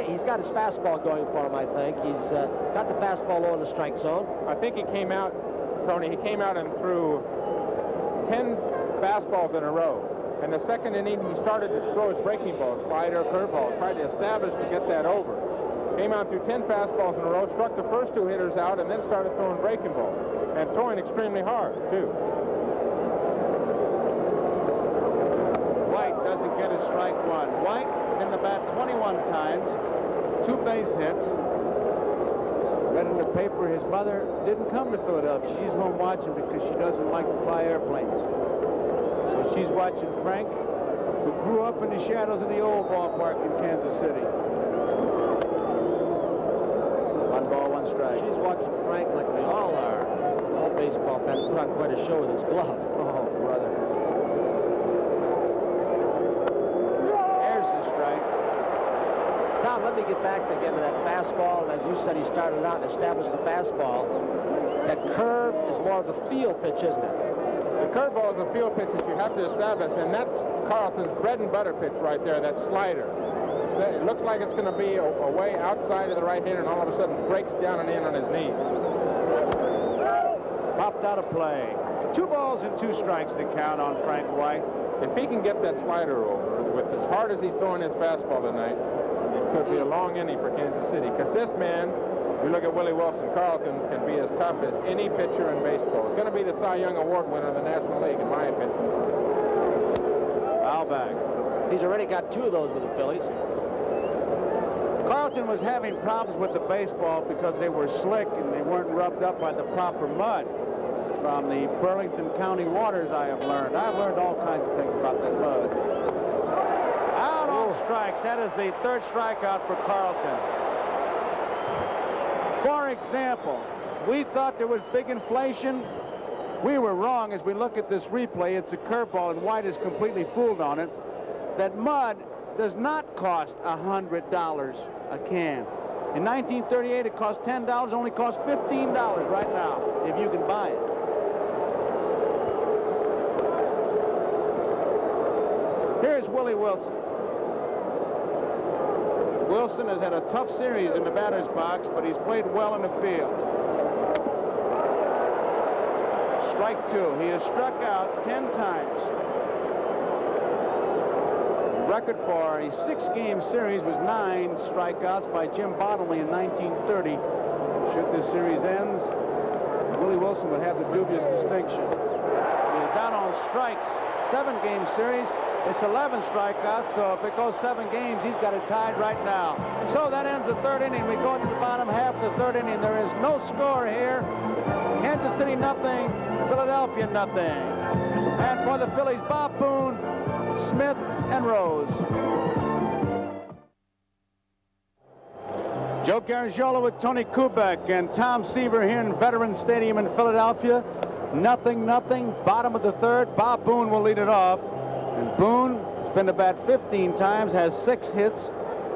He's got his fastball going for him, I think. He's got the fastball low in the strike zone. I think he came out, Tony, he came out and threw 10 fastballs in a row. And the 2nd inning, he started to throw his breaking ball, slider, curveball, tried to establish to get that over. Came out through 10 fastballs in a row, struck the first 2 hitters out, and then started throwing breaking balls. And throwing extremely hard, too. White doesn't get a strike 1. White in the bat 21 times, 2 base hits. Read in the paper his mother didn't come to Philadelphia. She's home watching because she doesn't like to fly airplanes. So she's watching Frank, who grew up in the shadows of the old ballpark in Kansas City. 1 ball, 1 on strike. She's watching Frank like we all are. All baseball fans put on quite a show with his glove. Oh, brother. There's the strike. Tom, let me get back again to that fastball. And as you said, he started out and established the fastball. That curve is more of a field pitch, isn't it? The curveball is a field pitch that you have to establish, and that's Carlton's bread and butter pitch right there, that slider. It looks like it's going to be away outside of the right hander, and all of a sudden breaks down and in on his knees. Popped out of play. 2 balls and 2 strikes to count on Frank White. If he can get that slider over, with as hard as he's throwing his fastball tonight, it could be a long inning for Kansas City. Because this man, you look at Willie Wilson, Carlton can be as tough as any pitcher in baseball. It's going to be the Cy Young Award winner of the National League, in my opinion. Foul back. He's already got 2 of those with the Phillies. Carlton was having problems with the baseball because they were slick and they weren't rubbed up by the proper mud. From the Burlington County waters, I have learned. I've learned all kinds of things about that mud. Out on strikes. That is the 3rd strikeout for Carlton. For example, we thought there was big inflation. We were wrong as we look at this replay. It's a curveball, and White is completely fooled on it. That mud does not cost $100 a can. In 1938, it cost $10. Only costs $15 right now, if you can buy it. Here's Willie Wilson. Wilson has had a tough series in the batter's box, but he's played well in the field. Strike 2. He has struck out 10 times. The record for a 6-game series was 9 strikeouts by Jim Bottomley in 1930. Should this series ends, Willie Wilson would have the dubious distinction. He is out on strikes. 7-game series. It's 11 strikeouts, so if it goes 7 games, he's got it tied right now. So that ends the 3rd inning. We go into the bottom half of the 3rd inning. There is no score here. Kansas City nothing, Philadelphia nothing. And for the Phillies, Bob Boone, Smith, and Rose. Joe Garagiola with Tony Kubek and Tom Seaver here in Veterans Stadium in Philadelphia. Nothing. Bottom of the 3rd. Bob Boone will lead it off. And Boone has been to bat 15 times, has 6 hits.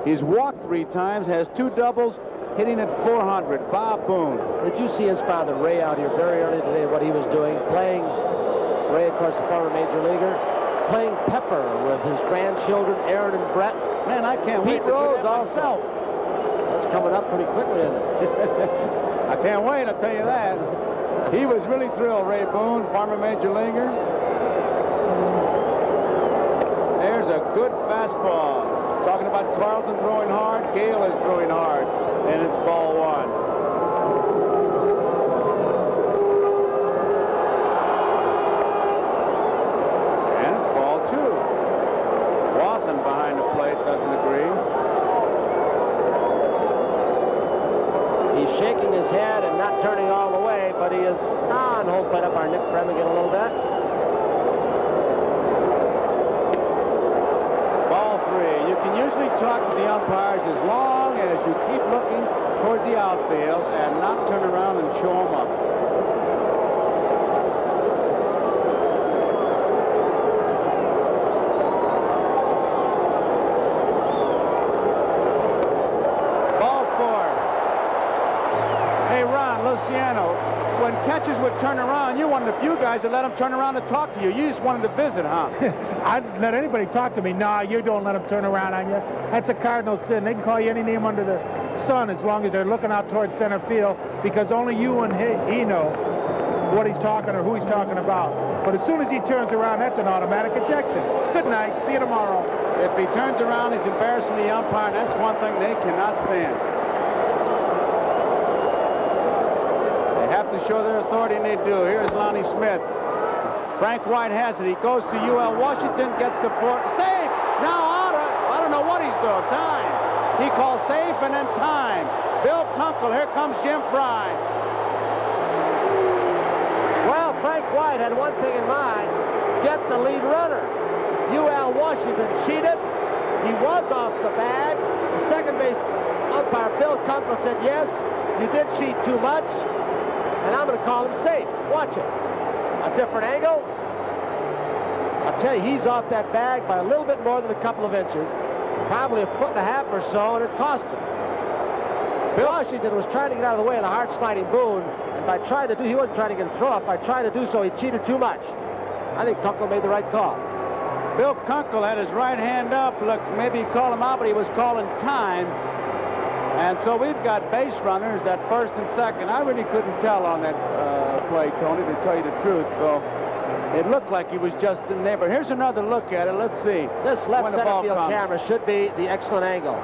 He's walked 3 times, has 2 doubles, hitting at .400. Bob Boone. Did you see his father, Ray, out here very early today, what he was doing? Playing, Ray, of course, the former major leaguer, playing Pepper with his grandchildren, Aaron and Brett. Man, I can't wait to do Rose that also. myself. That's coming up pretty quickly, isn't it? I can't wait, I'll tell you that. He was really thrilled, Ray Boone, former major leaguer. There's a good fastball. Talking about Carlton throwing hard, Gale is throwing hard, and it's ball 1. And it's ball 2. Wathan behind the plate doesn't agree. He's shaking his head and not turning all the way, but he is on hold plate up our Nick Bremigan a little bit. You can usually talk to the umpires as long as you keep looking towards the outfield and not turn around and show them up. Ball 4. Hey, Ron Luciano, when catchers would turn around, you're one of the few guys that let them turn around and talk to you. You just wanted to visit, huh? I'd let anybody talk to me. Nah, you don't let them turn around on you. That's a cardinal sin. They can call you any name under the sun as long as they're looking out towards center field, because only you and he know what he's talking or who he's talking about. But as soon as he turns around, that's an automatic ejection. Good night. See you tomorrow. If he turns around, he's embarrassing the umpire, and that's one thing they cannot stand. They have to show their authority, and they do. Here's Lonnie Smith. Frank White has it. He goes to UL Washington, gets the 4. Safe! Now Otta, I don't know what he's doing. Time. He calls safe and then time. Bill Kunkel, here comes Jim Fry. Well, Frank White had one thing in mind, get the lead runner. UL Washington cheated. He was off the bag. The second base umpire, Bill Kunkel, said yes. you did cheat too much, and I'm going to call him safe. Watch it. A different angle. I'll tell you, he's off that bag by a little bit more than a couple of inches, probably a foot and a half or so, and it cost him. Washington was trying to get out of the way of the hard-sliding Boone, and by trying to do, he wasn't trying to get a throw-off. By trying to do so, he cheated too much. I think Kunkel made the right call. Bill Kunkel had his right hand up. Look, maybe he called him out, but he was calling time. And so we've got base runners at first and second. I really couldn't tell on that play, Tony, to tell you the truth. So it looked like he was just in there. But here's another look at it. Let's see. This left center field camera should be the excellent angle.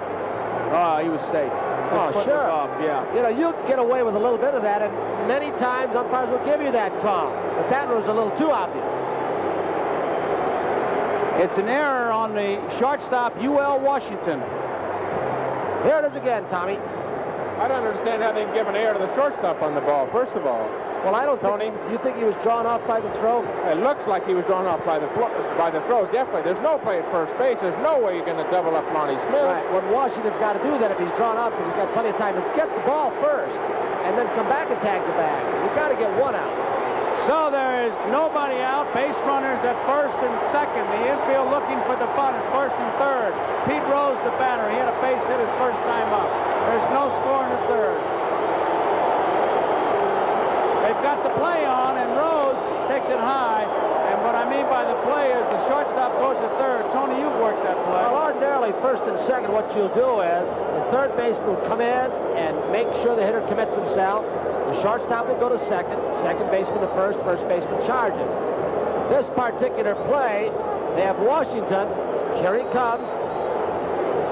Oh, he was safe. Oh, sure. Off, yeah. You know, you get away with a little bit of that, and many times umpires will give you that call. But that one was a little too obvious. It's an error on the shortstop, UL Washington. Here it is again, Tommy. I don't understand how they can give an error to the shortstop on the ball, first of all. Well, I don't Tony? think... You think he was drawn off by the throw? It looks like he was drawn off by the throw, definitely. There's no play at first base. There's no way you're going to double up Lonnie Smith. Right. What Washington's got to do then, if he's drawn off, because he's got plenty of time, is get the ball first and then come back and tag the bag. You've got to get one out. So there is nobody out. Base runners at first and second. The infield looking for the bunt at first and third. Pete Rose, the batter. He had a base hit his first time up. There's no score in the third. They've got the play on, and Rose takes it high. And what I mean by the play is the shortstop goes to third. Tony, you've worked that play. Well, ordinarily, first and second, what you'll do is the third baseman will come in and make sure the hitter commits himself. The shortstop will go to second, second baseman to first baseman charges. This particular play, they have Washington. Here he comes,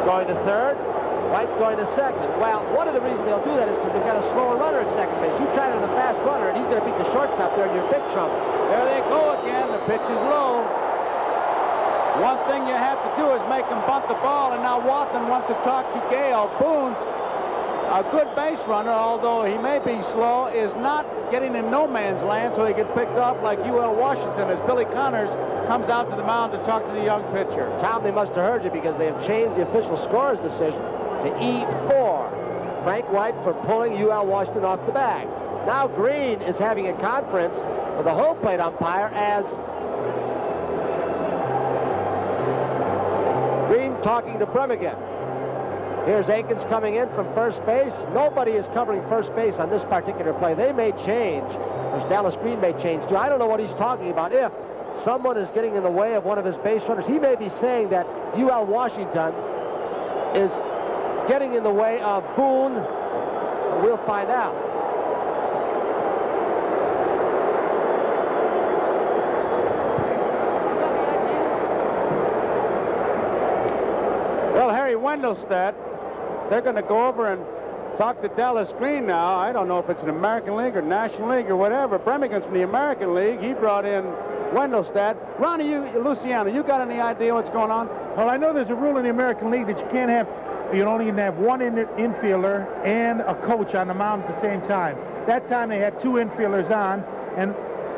going to third, White going to second. Well, one of the reasons they'll do that is because they've got a slower runner at second base. You try it on a fast runner, and he's going to beat the shortstop there, and you're big trouble. There they go again. The pitch is low. One thing you have to do is make them bunt the ball, and now Wathan wants to talk to Gale. Boone, a good base runner, although he may be slow, is not getting in no man's land, so he gets picked off like UL Washington as Billy Connors comes out to the mound to talk to the young pitcher. Tom, they must have heard you because they have changed the official scorer's decision to E4. Frank White for pulling UL Washington off the bag. Now Green is having a conference with the home plate umpire as Green talking to Bremigan. Here's Akins coming in from first base. Nobody is covering first base on this particular play. They may change. There's Dallas Green may change too. I don't know what he's talking about. If someone is getting in the way of one of his base runners, he may be saying that UL Washington is getting in the way of Boone. We'll find out. Well, Harry Wendelstedt, they're going to go over and talk to Dallas Green now. I don't know if it's an American League or National League or whatever. Bremigan's from the American League. He brought in Wendelstedt. Ronnie, Luciano, you got any idea what's going on? Well, I know there's a rule in the American League that you only can have one infielder and a coach on the mound at the same time. That time they had two infielders on, and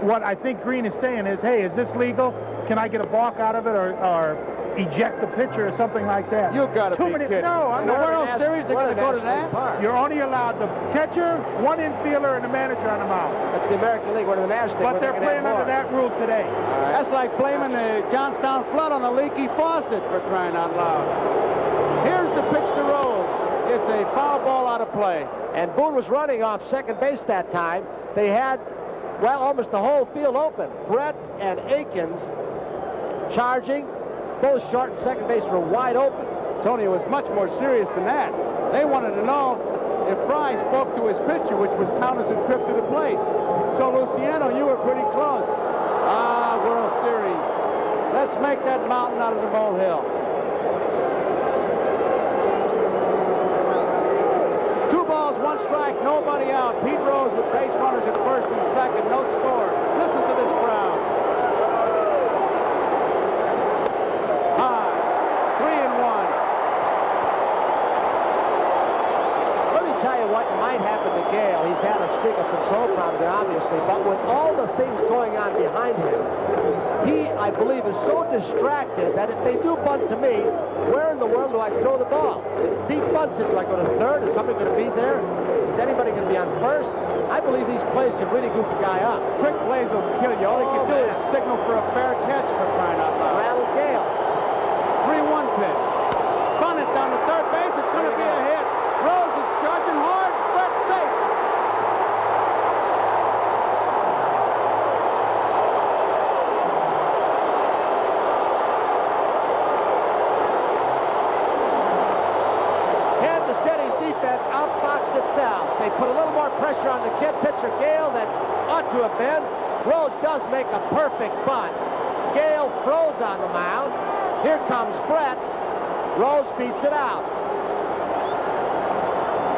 what I think Green is saying is, hey, is this legal? Can I get a balk out of it or eject the pitcher or something like that? You got to be kidding. No, in the World Series, they're going to go to that? You're only allowed the catcher, one infielder, and the manager on the mound. That's the American League, one of the National League. But they're playing under that rule today. Right. That's like blaming the Johnstown flood on a leaky faucet, for crying out loud. Here's the pitch to Rose. It's a foul ball out of play. And Boone was running off second base that time. They had, well, almost the whole field open. Brett and Akins charging. Both short and second base were wide open. Tony, it was much more serious than that. They wanted to know if Fry spoke to his pitcher, which would count as a trip to the plate. So, Luciano, you were pretty close. World Series. Let's make that mountain out of the molehill. 2 balls, 1 strike, nobody out. Pete Rose with base runners at first and second, no score. Listen to this crowd. tell you what might happen to Gale. He's had a streak of control problems there, obviously, but with all the things going on behind him, he, I believe, is so distracted that if they do bunt to me, where in the world do I throw the ball? If Pete bunts it, do I go to third? Is somebody going to be there? Is anybody going to be on first? I believe these plays can really goof a guy up. Trick plays will kill you. All he can do is signal for a fair catch, for crying out loud. Rattle Gale. 3-1 pitch. Bunt it down to third base. It's going to be a hit. Rose is charging hard. Brett safe. Kansas City's defense outfoxed itself. They put a little more pressure on the kid pitcher Gale than ought to have been. Rose does make a perfect bunt. Gale froze on the mound. Here comes Brett. Rose beats it out.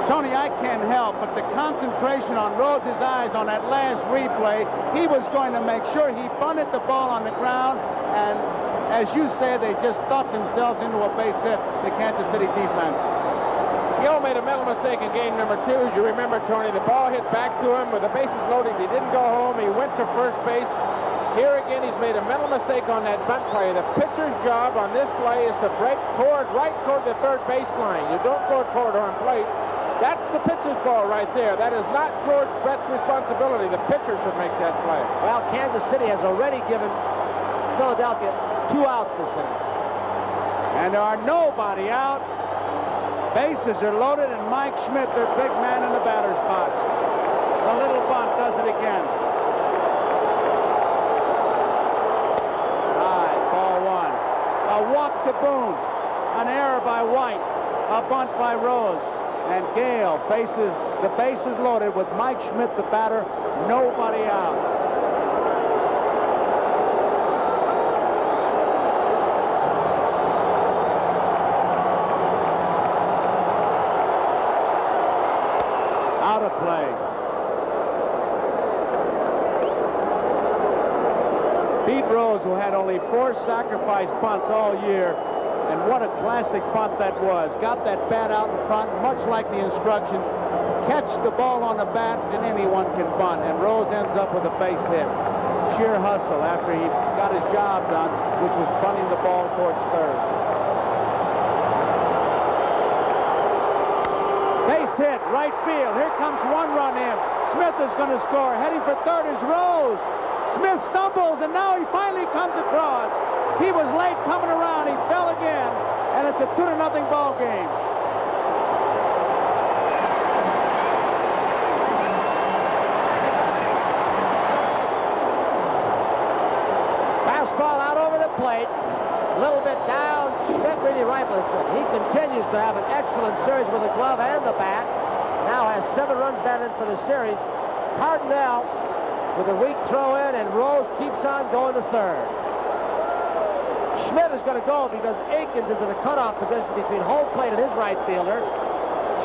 Tony, I can't help but the concentration on Rose's eyes on that last replay. He was going to make sure he bunted the ball on the ground, and as you say, they just thought themselves into a base hit, the Kansas City defense. Gale made a mental mistake in game number 2. As you remember, Tony, the ball hit back to him with the bases loaded. He didn't go home. He went to first base. Here again, he's made a mental mistake on that bunt play. The pitcher's job on this play is to break right toward the third baseline. You don't go toward home plate. That's the pitcher's ball right there. That is not George Brett's responsibility. The pitcher should make that play. Well, Kansas City has already given Philadelphia 2 outs this inning. And there are nobody out. Bases are loaded, and Mike Schmidt, their big man in the batter's box. The little bunt does it again. All right, ball 1. A walk to Boone. An error by White. A bunt by Rose. And Gale faces the bases loaded with Mike Schmidt, the batter. Nobody out. Out of play. Pete Rose, who had only 4 sacrifice bunts all year, and what a classic bunt that was. Got that bat out in front, much like the instructions. Catch the ball on the bat, and anyone can bunt. And Rose ends up with a base hit. Sheer hustle after he got his job done, which was bunting the ball towards third. Base hit, right field. Here comes 1 run in. Smith is going to score. Heading for third is Rose. Smith stumbles, and now he finally comes across. He was late coming around. He fell again, and it's a 2-0 ball game. Fastball out over the plate. A little bit down. Schmidt really rifles it. He continues to have an excellent series with the glove and the bat. Now has 7 runs batted in for the series. Cardinal with a weak throw in, and Rose keeps on going to third. Schmidt is going to go because Akins is in a cutoff position between home plate and his right fielder.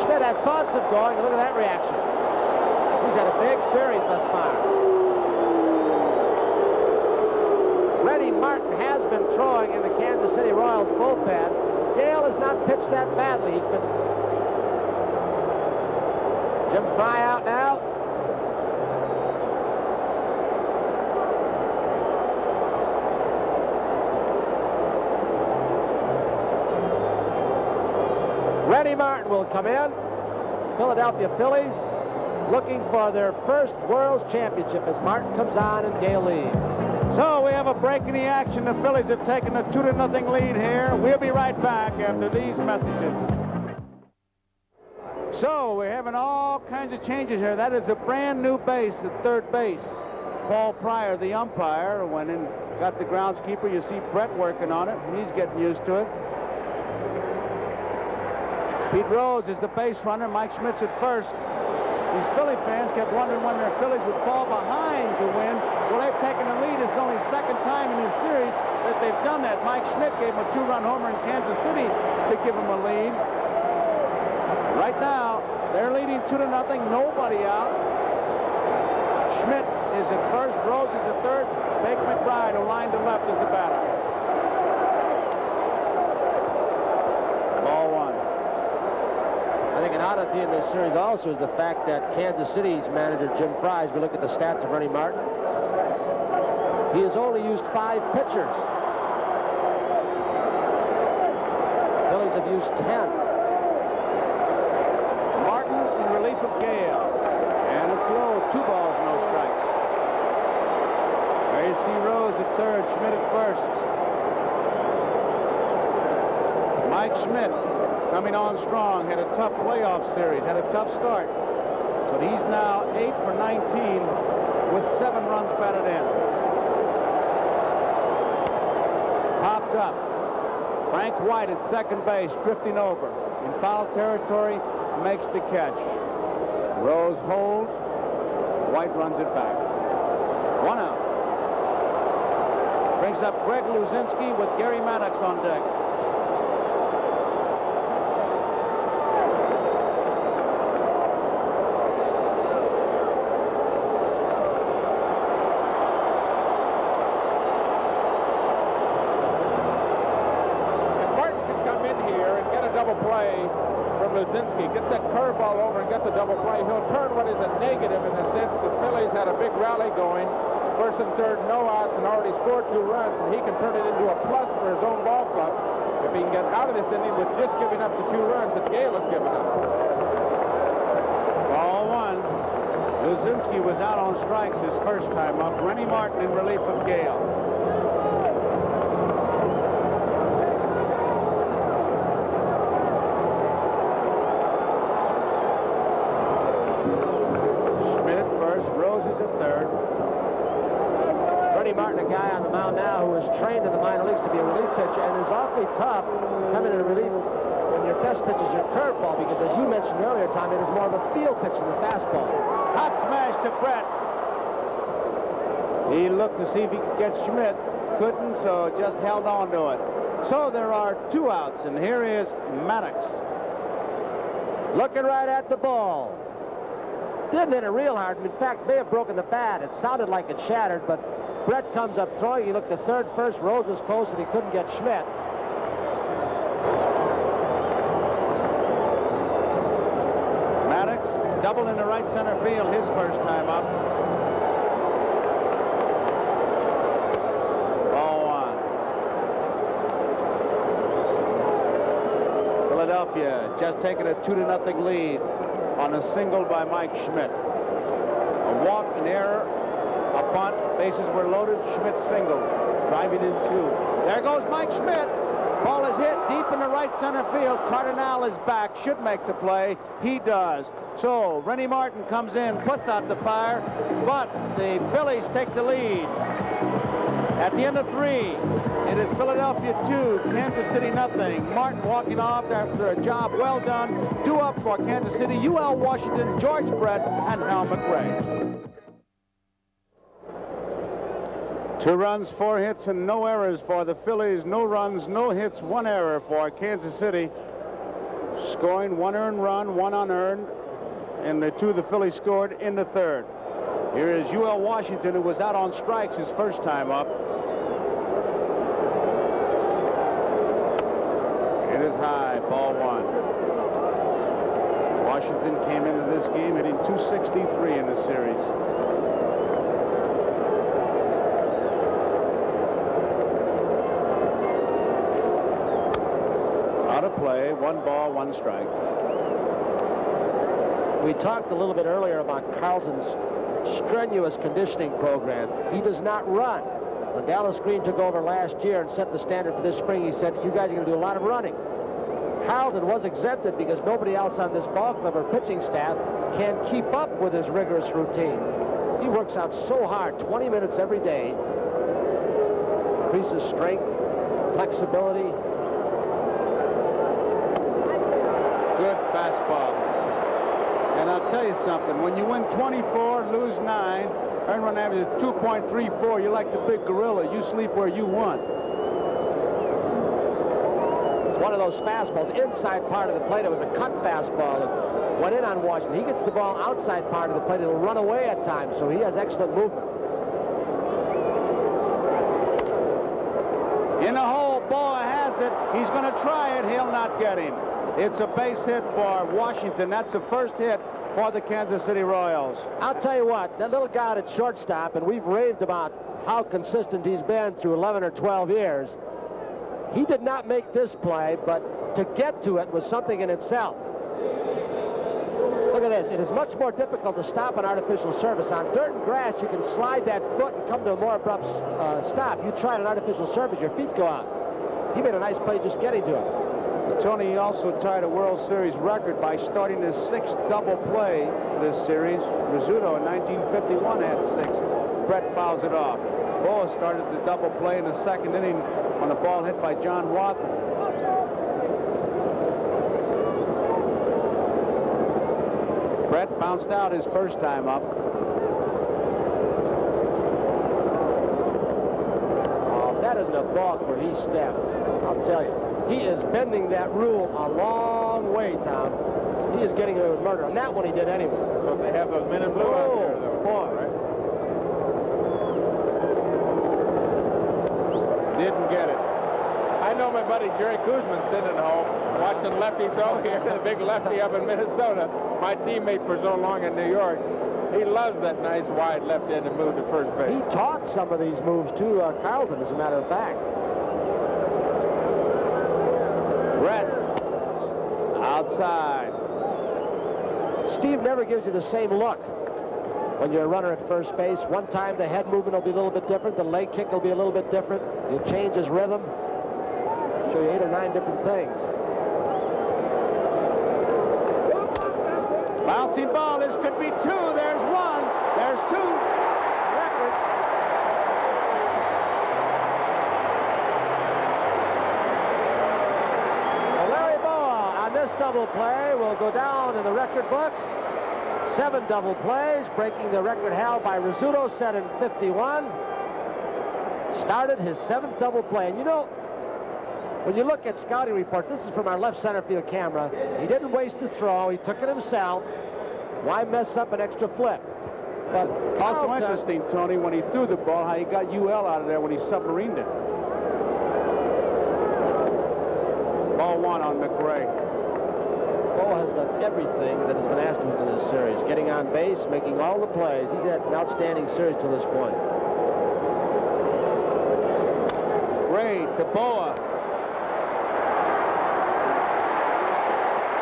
Schmidt had thoughts of going, and look at that reaction. He's had a big series thus far. Reddy Martin has been throwing in the Kansas City Royals bullpen. Gale has not pitched that badly. He's been... Jim Fry out now. Reddy Martin will come in. Philadelphia Phillies looking for their first World's Championship as Martin comes on and Gale leaves. So we have a break in the action. The Phillies have taken a 2-0 lead here. We'll be right back after these messages. So we're having all kinds of changes here. That is a brand new base at third base. Paul Pryor, the umpire, went in, got the groundskeeper. You see Brett working on it. He's getting used to it. Pete Rose is the base runner. Mike Schmidt's at first. These Philly fans kept wondering when their Phillies would fall behind to win. Well, they've taken the lead. It's only second time in this series that they've done that. Mike Schmidt gave them a 2-run homer in Kansas City to give them a lead. Right now, they're leading 2-0. Nobody out. Schmidt is at first. Rose is at third. Bake McBride, who lined to left, is the batter. Ball 1. I think an oddity in this series also is the fact that Kansas City's manager, Jim Fry, as we look at the stats of Rennie Martin, he has only used 5 pitchers. The Phillies have used 10. Martin in relief of Gale. And it's low, 2 balls, no strikes. There you see Rose at third, Schmidt at first. Mike Schmidt coming on strong, had a tough playoff series, had a tough start. But he's now 8 for 19 with 7 runs batted in. Popped up. Frank White at second base, drifting over. In foul territory, makes the catch. Rose holds. White runs it back. 1 out. Brings up Greg Luzinski with Gary Maddox on deck. Luzinski, get that curveball over and get the double play. He'll turn what is a negative in the sense the Phillies had a big rally going. First and third, no outs, and already scored 2 runs, and he can turn it into a plus for his own ball club if he can get out of this inning with just giving up the 2 runs that Gale has given up. Ball 1. Luzinski was out on strikes his first time up. Rennie Martin in relief of Gale. Martin, a guy on the mound now who is trained in the minor leagues to be a relief pitcher and is awfully tough to come in a relief when your best pitch is your curveball, because as you mentioned earlier, Tom, it is more of a field pitch than the fastball. Hot smash to Brett. He looked to see if he could get Schmidt. Couldn't, so just held on to it. So there are 2 outs, and here is Maddox. Looking right at the ball. Didn't hit it real hard. In fact, may have broken the bat. It sounded like it shattered, but Brett comes up throwing. He looked to third first. Rose was close, and he couldn't get Schmidt. Maddox double into right center field his first time up. Ball 1. Philadelphia just taking a 2-0 lead on a single by Mike Schmidt. A walk, an error, a bunt, bases were loaded, Schmidt single, driving in 2. There goes Mike Schmidt. Ball is hit deep in the right center field. Cardinal is back, should make the play. He does. So Rennie Martin comes in, puts out the fire, but the Phillies take the lead. At the end of 3, it is Philadelphia 2, Kansas City nothing. Martin walking off after a job well done. 2 up for Kansas City, UL Washington, George Brett, and Hal McRae. 2 runs, 4 hits, and no errors for the Phillies. No runs, no hits, 1 error for Kansas City. Scoring 1 earned run, 1 unearned, and the 2 the Phillies scored in the 3rd. Here is UL Washington, who was out on strikes his first time up. It is high, ball 1. Washington came into this game hitting .263 in this series. Out of play, 1 ball, 1 strike. We talked a little bit earlier about Carlton's strenuous conditioning program. He does not run. When Dallas Green took over last year and set the standard for this spring, he said, you guys are going to do a lot of running. Carlton was exempted because nobody else on this ball club or pitching staff can keep up with his rigorous routine. He works out so hard, 20 minutes every day. Increases strength, flexibility. Good fastball. And I'll tell you something, when you win 24, lose 9, earned run average is 2.34, you're like the big gorilla. You sleep where you want. It's one of those fastballs, inside part of the plate. It was a cut fastball that went in on Washington. He gets the ball outside part of the plate. It'll run away at times, so he has excellent movement. In the hole, Boa has it. He's going to try it. He'll not get him. It's a base hit for Washington. That's the first hit for the Kansas City Royals. I'll tell you what, that little guy at shortstop, and we've raved about how consistent he's been through 11 or 12 years. He did not make this play, but to get to it was something in itself. Look at this. It is much more difficult to stop an artificial surface. On dirt and grass, you can slide that foot and come to a more abrupt stop. You try an artificial surface, your feet go out. He made a nice play just getting to it. Tony also tied a World Series record by starting his 6th double play this series. Rizzuto in 1951 had 6. Brett fouls it off. Boa started the double play in the 2nd inning on a ball hit by John Watson. Brett bounced out his first time up. Oh, that isn't a balk where he stepped. I'll tell you. He is bending that rule a long way, Tom. He is getting away with murder. On that one he did anyway. That's what they have those men in blue out there, though. Boy. Right? Didn't get it. I know my buddy Jerry Kuzman sitting at home watching Lefty throw here, the big lefty up in Minnesota. My teammate for so long in New York. He loves that nice wide left-handed move to first base. He taught some of these moves to Carlton, as a matter of fact. Brett outside. Steve never gives you the same look when you're a runner at first base. One time the head movement will be a little bit different. The leg kick will be a little bit different. You'll change his rhythm. Show you 8 or 9 different things. Bouncing ball. This could be 2. There's 1. There's 2. Record. So Larry Boa on this double play will go down in the record books. 7 double plays, breaking the record held by Rizzuto, set in 51. Started his 7th double play. And you know, when you look at scouting reports, this is from our left center field camera. He didn't waste a throw. He took it himself. Why mess up an extra flip? But Also interesting, Tony, when he threw the ball, how he got UL out of there when he submarined it. Ball 1 on McRae. Boa has done everything that has been asked of him in this series. Getting on base, making all the plays. He's had an outstanding series to this point. Gray to Boa.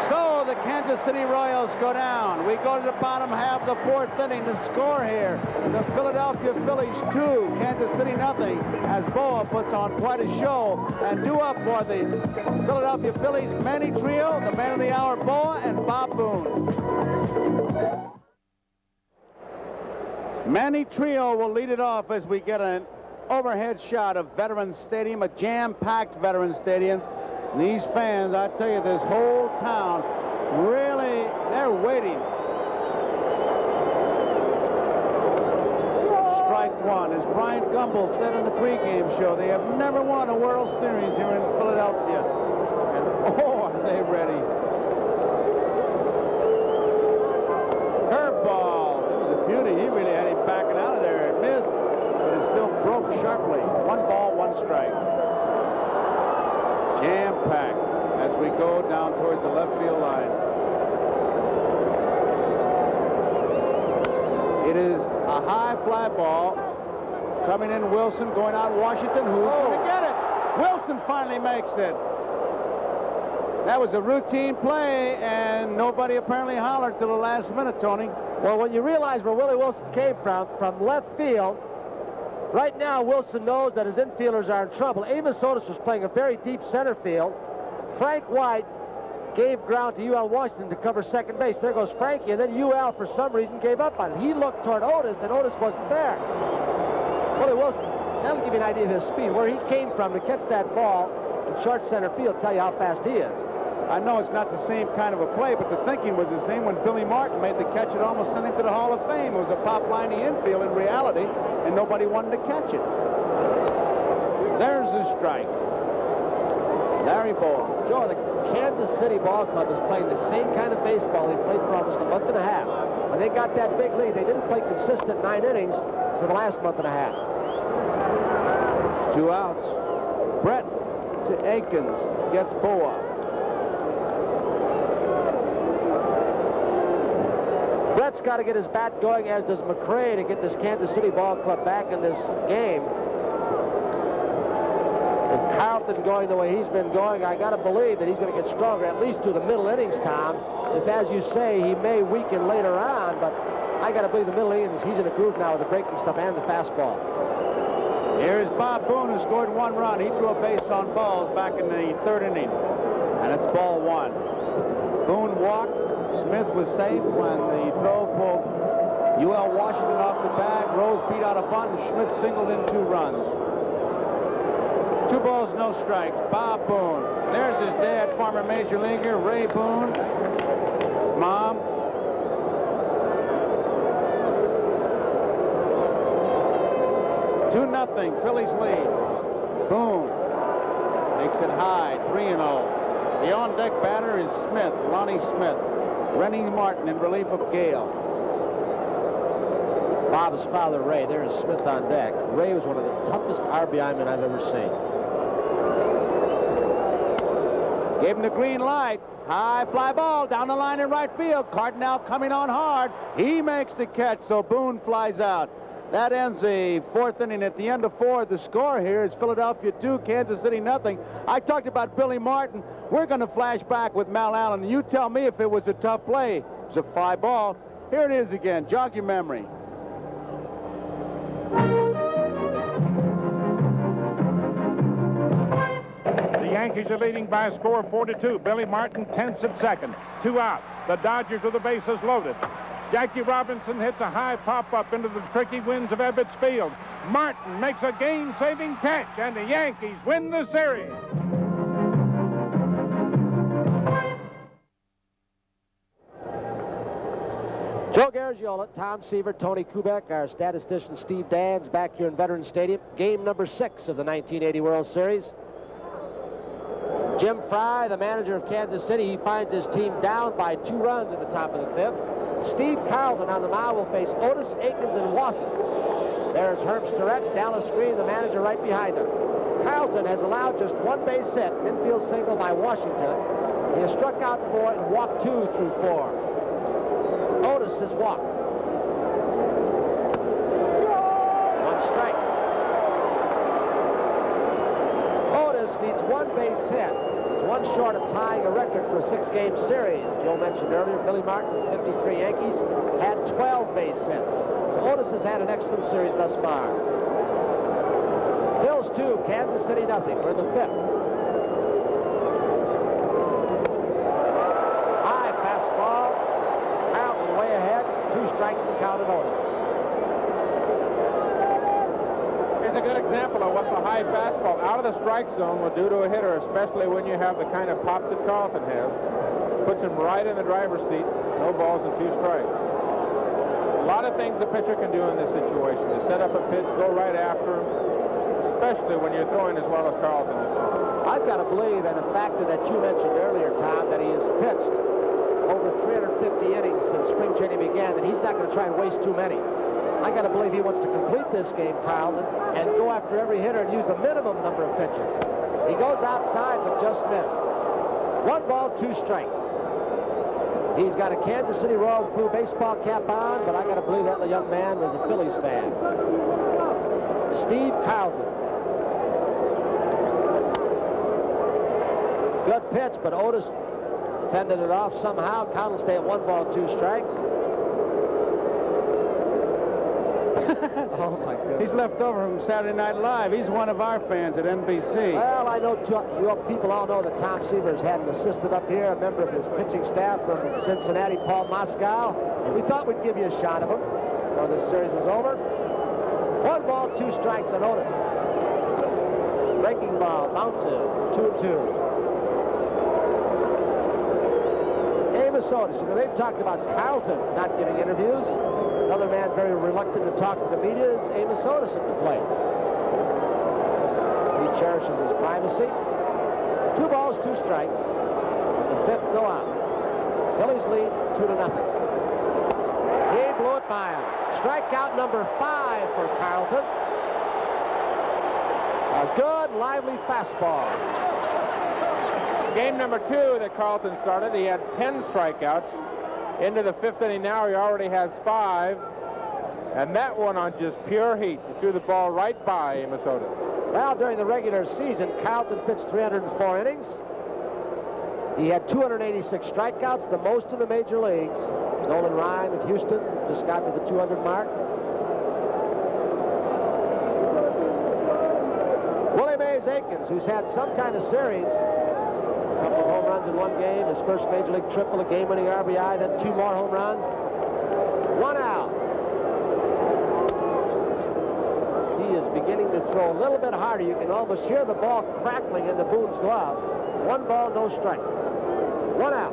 So the Kansas City Royals go down. We go to the bottom half of the 4th inning. The score here, the Philadelphia Phillies 2, Kansas City nothing, as Boa puts on quite a show. And due up for the Philadelphia Phillies, Manny Trio, the man of the hour, Boa, and Bob Boone. Manny Trio will lead it off as we get an overhead shot of Veterans Stadium, a jam-packed Veterans Stadium. These fans, I tell you, this whole town, really, they're waiting. Strike 1. As Brian Gumbel said in the pregame show, they have never won a World Series here in Philadelphia. And oh, are they ready. Curveball. It was a beauty. He really had him backing out of there. It missed, but it still broke sharply. 1 ball, 1 strike. Jam-packed as we go down towards the left field line. It is a high fly ball coming in. Wilson going out. Washington, who's going to get it? Wilson finally makes it. That was a routine play, and nobody apparently hollered till the last minute, Tony. Well, when you realize where Willie Wilson came from left field, right now Wilson knows that his infielders are in trouble. Amos Otis was playing a very deep center field. Frank White gave ground to UL Washington to cover second base. There goes Frankie, and then UL, for some reason, gave up on it. He looked toward Otis, and Otis wasn't there. Willie Wilson, that'll give you an idea of his speed. Where he came from to catch that ball in short center field, tell you how fast he is. I know it's not the same kind of a play, but the thinking was the same when Billy Martin made the catch. It almost sent him to the Hall of Fame. It was a pop line to infield in reality, and nobody wanted to catch it. There's a strike. Larry Boa. Joe, the Kansas City Ball Club is playing the same kind of baseball they played for almost a month and a half. When they got that big lead, they didn't play consistent 9 innings for the last month and a half. 2 outs. Brett to Akins. Gets Boa. Brett's got to get his bat going, as does McRae, to get this Kansas City Ball Club back in this game. With Carlton going the way he's been going, I got to believe that he's going to get stronger, at least through the middle innings, Tom. If, as you say, he may weaken later on, but I got to believe the middle innings, he's in a groove now with the breaking stuff and the fastball. Here's Bob Boone, who scored 1 run. He threw a base on balls back in the 3rd inning, and it's ball 1. Boone walked. Smith was safe when the throw pulled UL Washington off the bag. Rose beat out a bunt, and Schmidt singled in 2 runs. 2 balls, no strikes. Bob Boone. There's his dad, former major leaguer Ray Boone. His mom. Nothing. Phillies lead. Boone makes it high, 3-0. The on-deck batter is Smith, Lonnie Smith. Rennie Martin in relief of Gale. Bob's father, Ray. There is Smith on deck. Ray was one of the toughest RBI men I've ever seen. Gave him the green light. High fly ball down the line in right field. Cardinal coming on hard. He makes the catch, so Boone flies out. That ends the 4th inning. At the end of 4, the score here is Philadelphia 2, Kansas City nothing. I talked about Billy Martin. We're going to flash back with Mal Allen. You tell me if it was a tough play. It was a fly ball. Here it is again. Jog your memory. The Yankees are leading by a score of 4-2. Billy Martin tense at second. 2 out. The Dodgers with the bases loaded. Jackie Robinson hits a high pop-up into the tricky winds of Ebbets Field. Martin makes a game-saving catch, and the Yankees win the series. Joe Garagiola, Tom Seaver, Tony Kubek, our statistician Steve Dans back here in Veterans Stadium. Game number 6 of the 1980 World Series. Jim Fry, the manager of Kansas City, he finds his team down by 2 runs at the top of the 5th. Steve Carlton on the mound will face Otis, Akins, and Wathan. There's Herb Starrett, Dallas Green, the manager right behind him. Carlton has allowed just 1 base hit, infield single by Washington. He has struck out 4 and walked 2 through 4. Otis has walked. 1 strike. Otis needs 1 base hit. He's 1 short of tying a record for a 6-game series. Joe mentioned earlier, Billy Martin, 53 Yankees, had 12 base hits. So Otis has had an excellent series thus far. Phil's 2, Kansas City nothing. We're in the 5th. High fastball. Carlton way ahead. 2 strikes to the count of Otis. Here's a good example of what the high fastball out of the strike zone will do to a hitter, especially when you have the kind of pop that Carlton has. Puts him right in the driver's seat. No balls and 2 strikes. A lot of things a pitcher can do in this situation. To set up a pitch, go right after him, especially when you're throwing as well as Carlton is throwing. I've got to believe, and a factor that you mentioned earlier, Tom, that he has pitched over 350 innings since spring training began, that he's not going to try and waste too many. I got to believe he wants to complete this game, Carlton, and go after every hitter and use a minimum number of pitches. He goes outside, but just missed. 1 ball, 2 strikes. He's got a Kansas City Royals blue baseball cap on, but I got to believe that young man was a Phillies fan. Steve Carlton. Good pitch, but Otis fended it off somehow. Carlton stay at 1 ball, 2 strikes. Oh, my goodness. He's left over from Saturday Night Live. He's one of our fans at NBC. Well, I know you people all know that Tom Seaver's had an assistant up here, a member of his pitching staff from Cincinnati, Paul Moscow. We thought we'd give you a shot of him before this series was over. 1 ball, 2 strikes on Otis. Breaking ball, bounces, 2-2. Amos Otis, you know, they've talked about Carlton not giving interviews. Another man very reluctant to talk to the media is Amos Otis at the plate. He cherishes his privacy. 2 balls, 2 strikes. In the 5th, no outs. Phillies lead 2-0. He blew it by him. Strikeout number 5 for Carlton. A good, lively fastball. game number 2 that Carlton started, he had 10 strikeouts. Into the 5th inning now, he already has 5. And that one on just pure heat. He threw the ball right by Amos Otis. Well, during the regular season, Carlton pitched 304 innings. He had 286 strikeouts, the most in the major leagues. Nolan Ryan of Houston just got to the 200 mark. Willie Mays Aikens, who's had some kind of series, a couple of home runs in one game, his first major league triple, a game-winning RBI, then 2 more home runs. 1 out. He is beginning to throw a little bit harder. You can almost hear the ball crackling into Boone's glove. 1 ball, no strike. 1 out.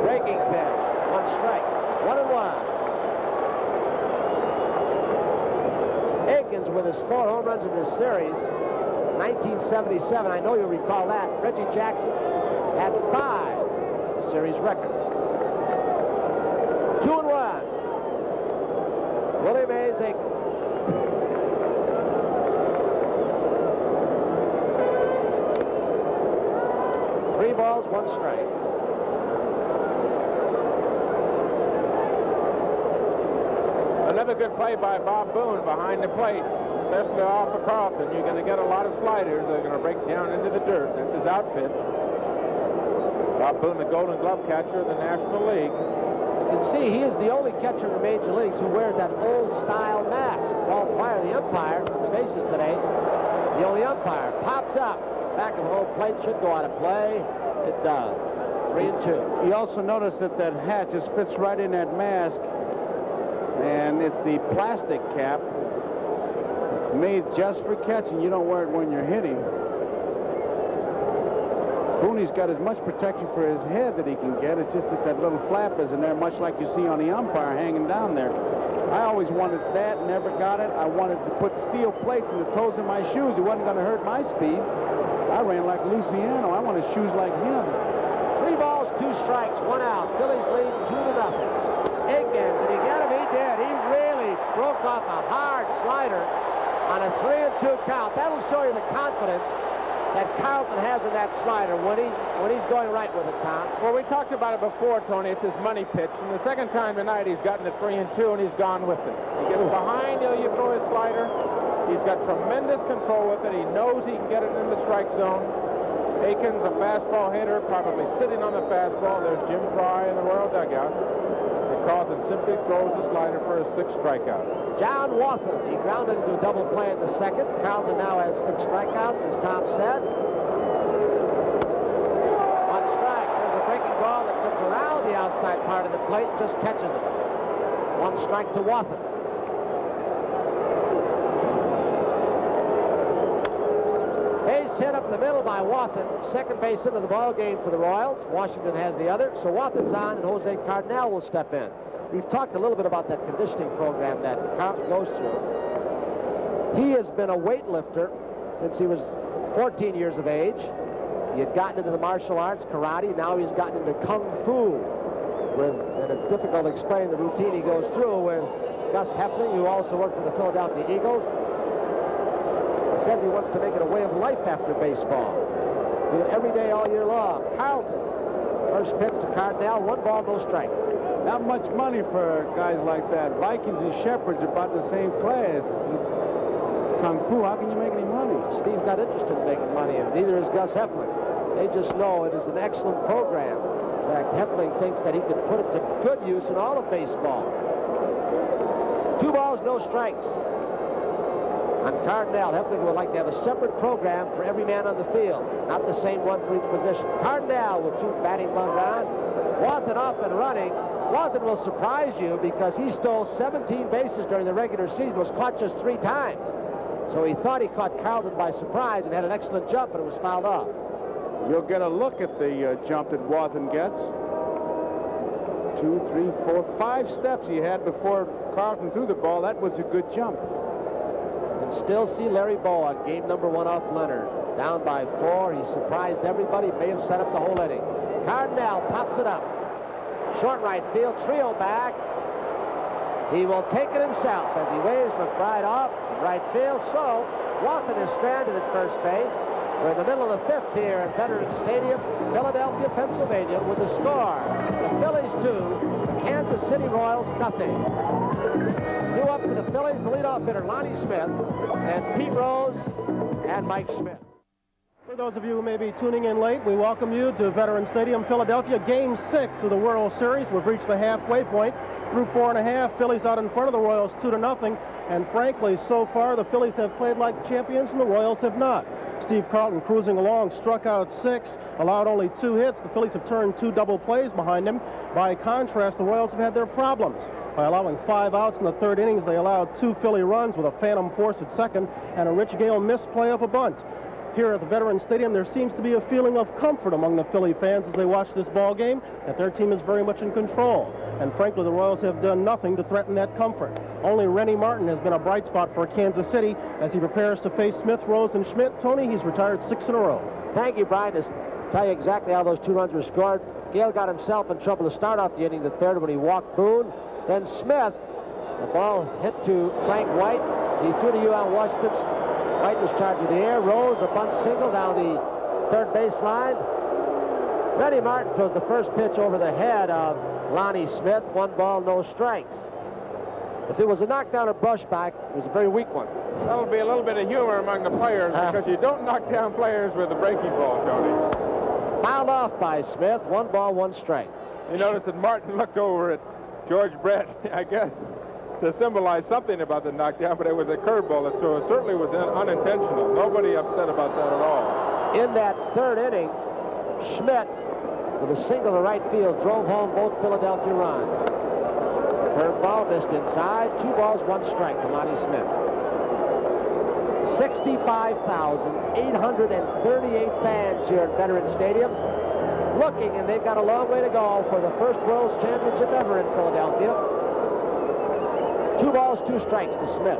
Breaking pitch. 1 strike. 1-1. Aikens with his 4 home runs in this series. 1977, I know you'll recall that. Reggie Jackson had 5. Series record. 2-1. Willie Mays Aikens. Three balls, 1 strike. Another good play by Bob Boone behind the plate, especially off of Carlton. You're going to get a lot of sliders that are going to break down into the dirt. That's his out pitch. Bob Boone, the Golden Glove catcher of the National League. You can see he is the only catcher in the major leagues who wears that old-style mask. Paul Pryor, the umpire, on the bases today, the only umpire, popped up. Back of home plate should go out of play. It does. 3-2. You also notice that that hat just fits right in that mask, and it's the plastic cap. It's made just for catching. You don't wear it when you're hitting. Booney's got as much protection for his head that he can get. It's just that that little flap is in there, much like you see on the umpire hanging down there. I always wanted that, never got it. I wanted to put steel plates in the toes of my shoes. It wasn't going to hurt my speed. I ran like Luciano. I wanted shoes like him. 3 balls, 2 strikes, 1 out. Phillies lead 2-0. Aikens, did he get him? He did. He really broke off a hard slider on a 3-2 count. That'll show you the confidence that Carlton has in that slider when he's going right with it, Tom. Well, we talked about it before, Tony. It's his money pitch. And the second time tonight, he's gotten to 3-2, and he's gone with it. He gets behind, you throw his slider. He's got tremendous control with it. He knows he can get it in the strike zone. Aikens, a fastball hitter, probably sitting on the fastball. There's Jim Fry in the Royal dugout. And Carlton simply throws the slider for a 6th strikeout. John Wathan, he grounded into a double play in the second. Carlton now has 6 strikeouts, as Tom said. 1 strike. There's a breaking ball that comes around the outside part of the plate and just catches it. 1 strike to Wathan. Base hit up the middle by Wathan. Second base into the ball game for the Royals. Washington has the other. So Wathan's on, and Jose Cardinal will step in. We've talked a little bit about that conditioning program that Carlton goes through. He has been a weightlifter since he was 14 years of age. He had gotten into the martial arts, karate. Now he's gotten into kung fu. And it's difficult to explain the routine he goes through with Gus Heffling, who also worked for the Philadelphia Eagles. He says he wants to make it a way of life after baseball. Do it every day, all year long. Carlton, first pitch to Cardinal, 1 ball, no strike. Not much money for guys like that. Vikings and Shepherds are about the same class. Kung Fu, how can you make any money? Steve's not interested in making money, and neither is Gus Heffling. They just know it is an excellent program. In fact, Heffling thinks that he could put it to good use in all of baseball. 2 balls, no strikes. On Cardinal, Heffling would like to have a separate program for every man on the field, not the same one for each position. Cardinal with 2 batting gloves on. Wathan off and running. Wathan will surprise you because he stole 17 bases during the regular season, was caught just 3 times. So he thought he caught Carlton by surprise and had an excellent jump, but it was fouled off. You'll get a look at the jump that Wathan gets. 2, 3, 4, 5 steps he had before Carlton threw the ball. That was a good jump. You can still see Larry Boa, game number 1 off Leonard. Down by 4. He surprised everybody. May have set up the whole inning. Cardinal pops it up. Short right field, trio back. He will take it himself as he waves McBride off from right field. So Wathan is stranded at first base. We're in the middle of the fifth here at Veterans Stadium, Philadelphia, Pennsylvania, with the score. The Phillies 2, the Kansas City Royals nothing. Due up for the Phillies, the leadoff hitter Lonnie Smith, and Pete Rose and Mike Schmidt. For those of you who may be tuning in late, we welcome you to Veterans Stadium, Philadelphia, Game 6 of the World Series. We've reached the halfway point. Through 4.5, Phillies out in front of the Royals 2-0. And frankly, so far, the Phillies have played like champions and the Royals have not. Steve Carlton cruising along, struck out 6, allowed only 2 hits. The Phillies have turned 2 double plays behind him. By contrast, the Royals have had their problems. By allowing 5 outs in the third innings, they allowed 2 Philly runs with a phantom force at second and a Rich Gale misplay of a bunt. Here at the Veterans Stadium, there seems to be a feeling of comfort among the Philly fans as they watch this ball game, that their team is very much in control. And frankly, the Royals have done nothing to threaten that comfort. Only Rennie Martin has been a bright spot for Kansas City as he prepares to face Smith, Rose, and Schmidt. Tony, he's retired 6 in a row. Thank you, Brian. To tell you exactly how those 2 runs were scored, Gale got himself in trouble to start off the inning, the third, when he walked Boone. Then Smith, the ball hit to Frank White. He threw to U.L. Washington. White was charged with the air. Rose, a bunt single down the third baseline. Rennie Martin throws the first pitch over the head of Lonnie Smith. 1 ball, no strikes. If it was a knockdown or brushback, it was a very weak one. That'll be a little bit of humor among the players because you don't knock down players with a breaking ball, Tony. Fouled off by Smith. 1 ball, 1 strike. You notice that Martin looked over at George Brett, I guess, to symbolize something about the knockdown, but it was a curveball, so it certainly was unintentional. Nobody upset about that at all. In that third inning, Schmidt, with a single to right field, drove home both Philadelphia runs. Curveball missed inside. 2 balls, 1 strike to Lonnie Smith. 65,838 fans here at Veterans Stadium looking, and they've got a long way to go for the first World's Championship ever in Philadelphia. 2 balls, 2 strikes to Smith.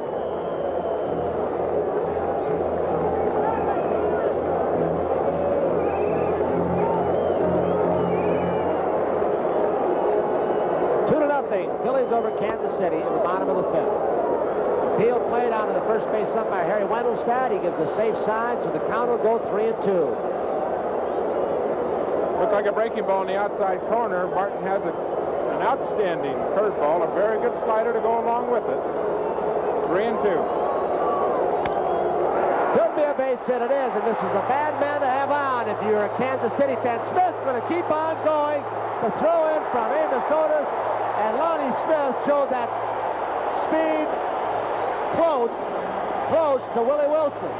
Phillies over Kansas City in the bottom of the 5th. Peel played out to the first base umpire Harry Wendelstad. He gives the safe sign, so the count will go 3-2. Looks like a breaking ball in the outside corner. Martin has an outstanding curveball, a very good slider to go along with it. 3-2. Could be a base hit, it is, and this is a bad man to have on if you're a Kansas City fan. Smith's going to keep on going. The throw in from Amos Otis. And Lonnie Smith showed that speed close to Willie Wilson.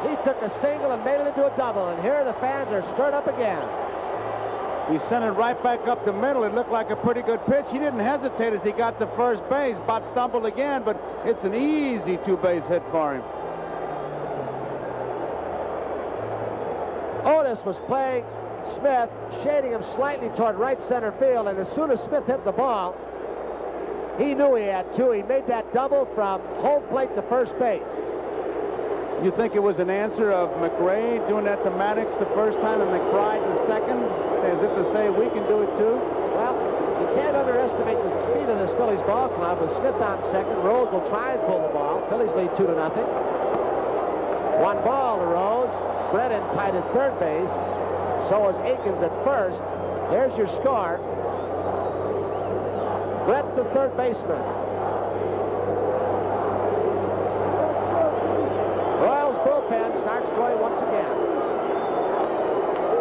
He took a single and made it into a double, and here the fans are stirred up again. He sent it right back up the middle. It looked like a pretty good pitch. He didn't hesitate as he got to first base. Bot stumbled again, but it's an easy 2-base hit for him. Otis was playing Smith, shading him slightly toward right center field, and as soon as Smith hit the ball, he knew he had 2. He made that double from home plate to first base. You think it was an answer of McRae doing that to Maddox the first time and McBride the second, as if to say we can do it too? Well, you can't underestimate the speed of this Phillies ball club. With Smith on second, Rose will try and pull the ball. Phillies lead 2-0. 1 ball to Rose. Brennan tied at third base. So is Akins at first. There's your score. Brett, the third baseman. Royals bullpen starts going once again.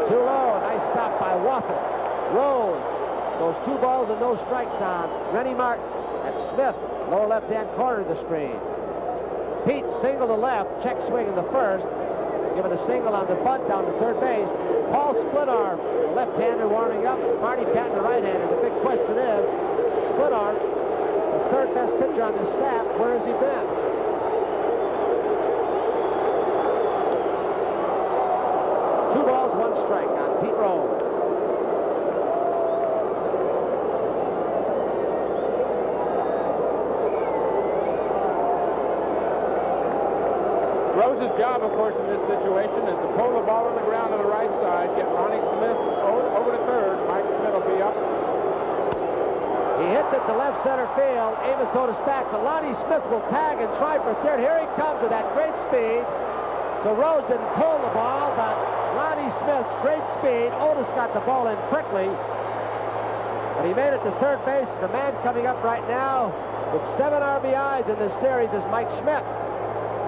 Too low. Nice stop by Waffle. Rose goes 2 balls and no strikes on Rennie Martin. That's Smith, lower left-hand corner of the screen. Pete single to left. Check swing in the first. Given a single on the bunt down to third base. Paul Splitarf, the left-hander, warming up. Marty Patton, the right-hander. The big question is, Splitarf, the third best pitcher on this staff, where has he been? Two balls, 1 strike on Pete Rose. Rose's job, of course, in this situation is to pull the ball on the ground to the right side, get Lonnie Smith over to third. Mike Schmidt will be up. He hits it to left center field. Amos Otis back, but Lonnie Smith will tag and try for third. Here he comes with that great speed. So Rose didn't pull the ball, but Lonnie Smith's great speed. Otis got the ball in quickly, but he made it to third base. The man coming up right now with 7 RBIs in this series is Mike Schmidt.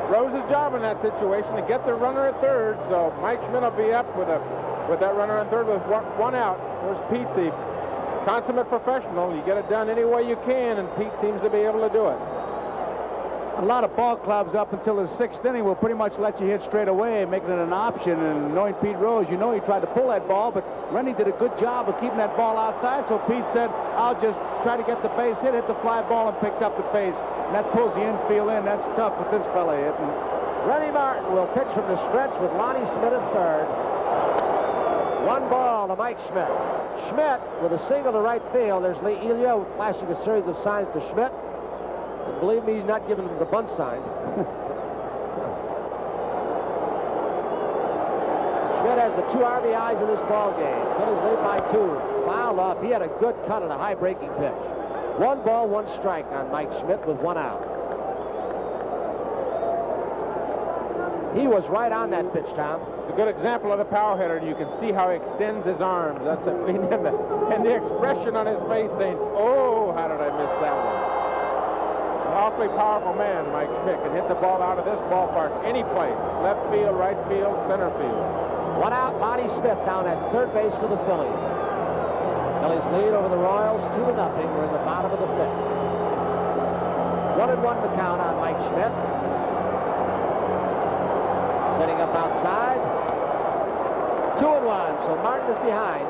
Rose's job in that situation to get the runner at third, so Mike Schmidt will be up with that runner on third with one out. There's Pete, the consummate professional. You get it done any way you can, and Pete seems to be able to do it. A lot of ball clubs up until the 6th inning will pretty much let you hit straight away, making it an option. And knowing Pete Rose, you know he tried to pull that ball, but Rennie did a good job of keeping that ball outside. So Pete said, I'll just try to get the base hit the fly ball, and picked up the base. And that pulls the infield in. That's tough with this fella hitting. Rennie Martin will pitch from the stretch with Lonnie Smith at third. 1 ball to Mike Schmidt. Schmidt with a single to right field. There's Lee Elia flashing a series of signs to Schmidt. And believe me, he's not giving him the bunt sign. Schmidt has the 2 RBIs in this ball game. Phillies lead by 2. Fouled off. He had a good cut on a high breaking pitch. 1 ball, 1 strike on Mike Schmidt with 1 out. He was right on that pitch, Tom. A good example of the power hitter. You can see how he extends his arms. That's it. And the expression on his face saying, oh, how did I miss that one? An awfully powerful man, Mike Schmidt, can hit the ball out of this ballpark any place. Left field, right field, center field. 1 out, Lonnie Smith down at third base for the Phillies. Phillies lead over the Royals 2-0. We're in the bottom of the 5th. 1-1 the count on Mike Schmidt. Sitting up outside. 2-1, so Martin is behind.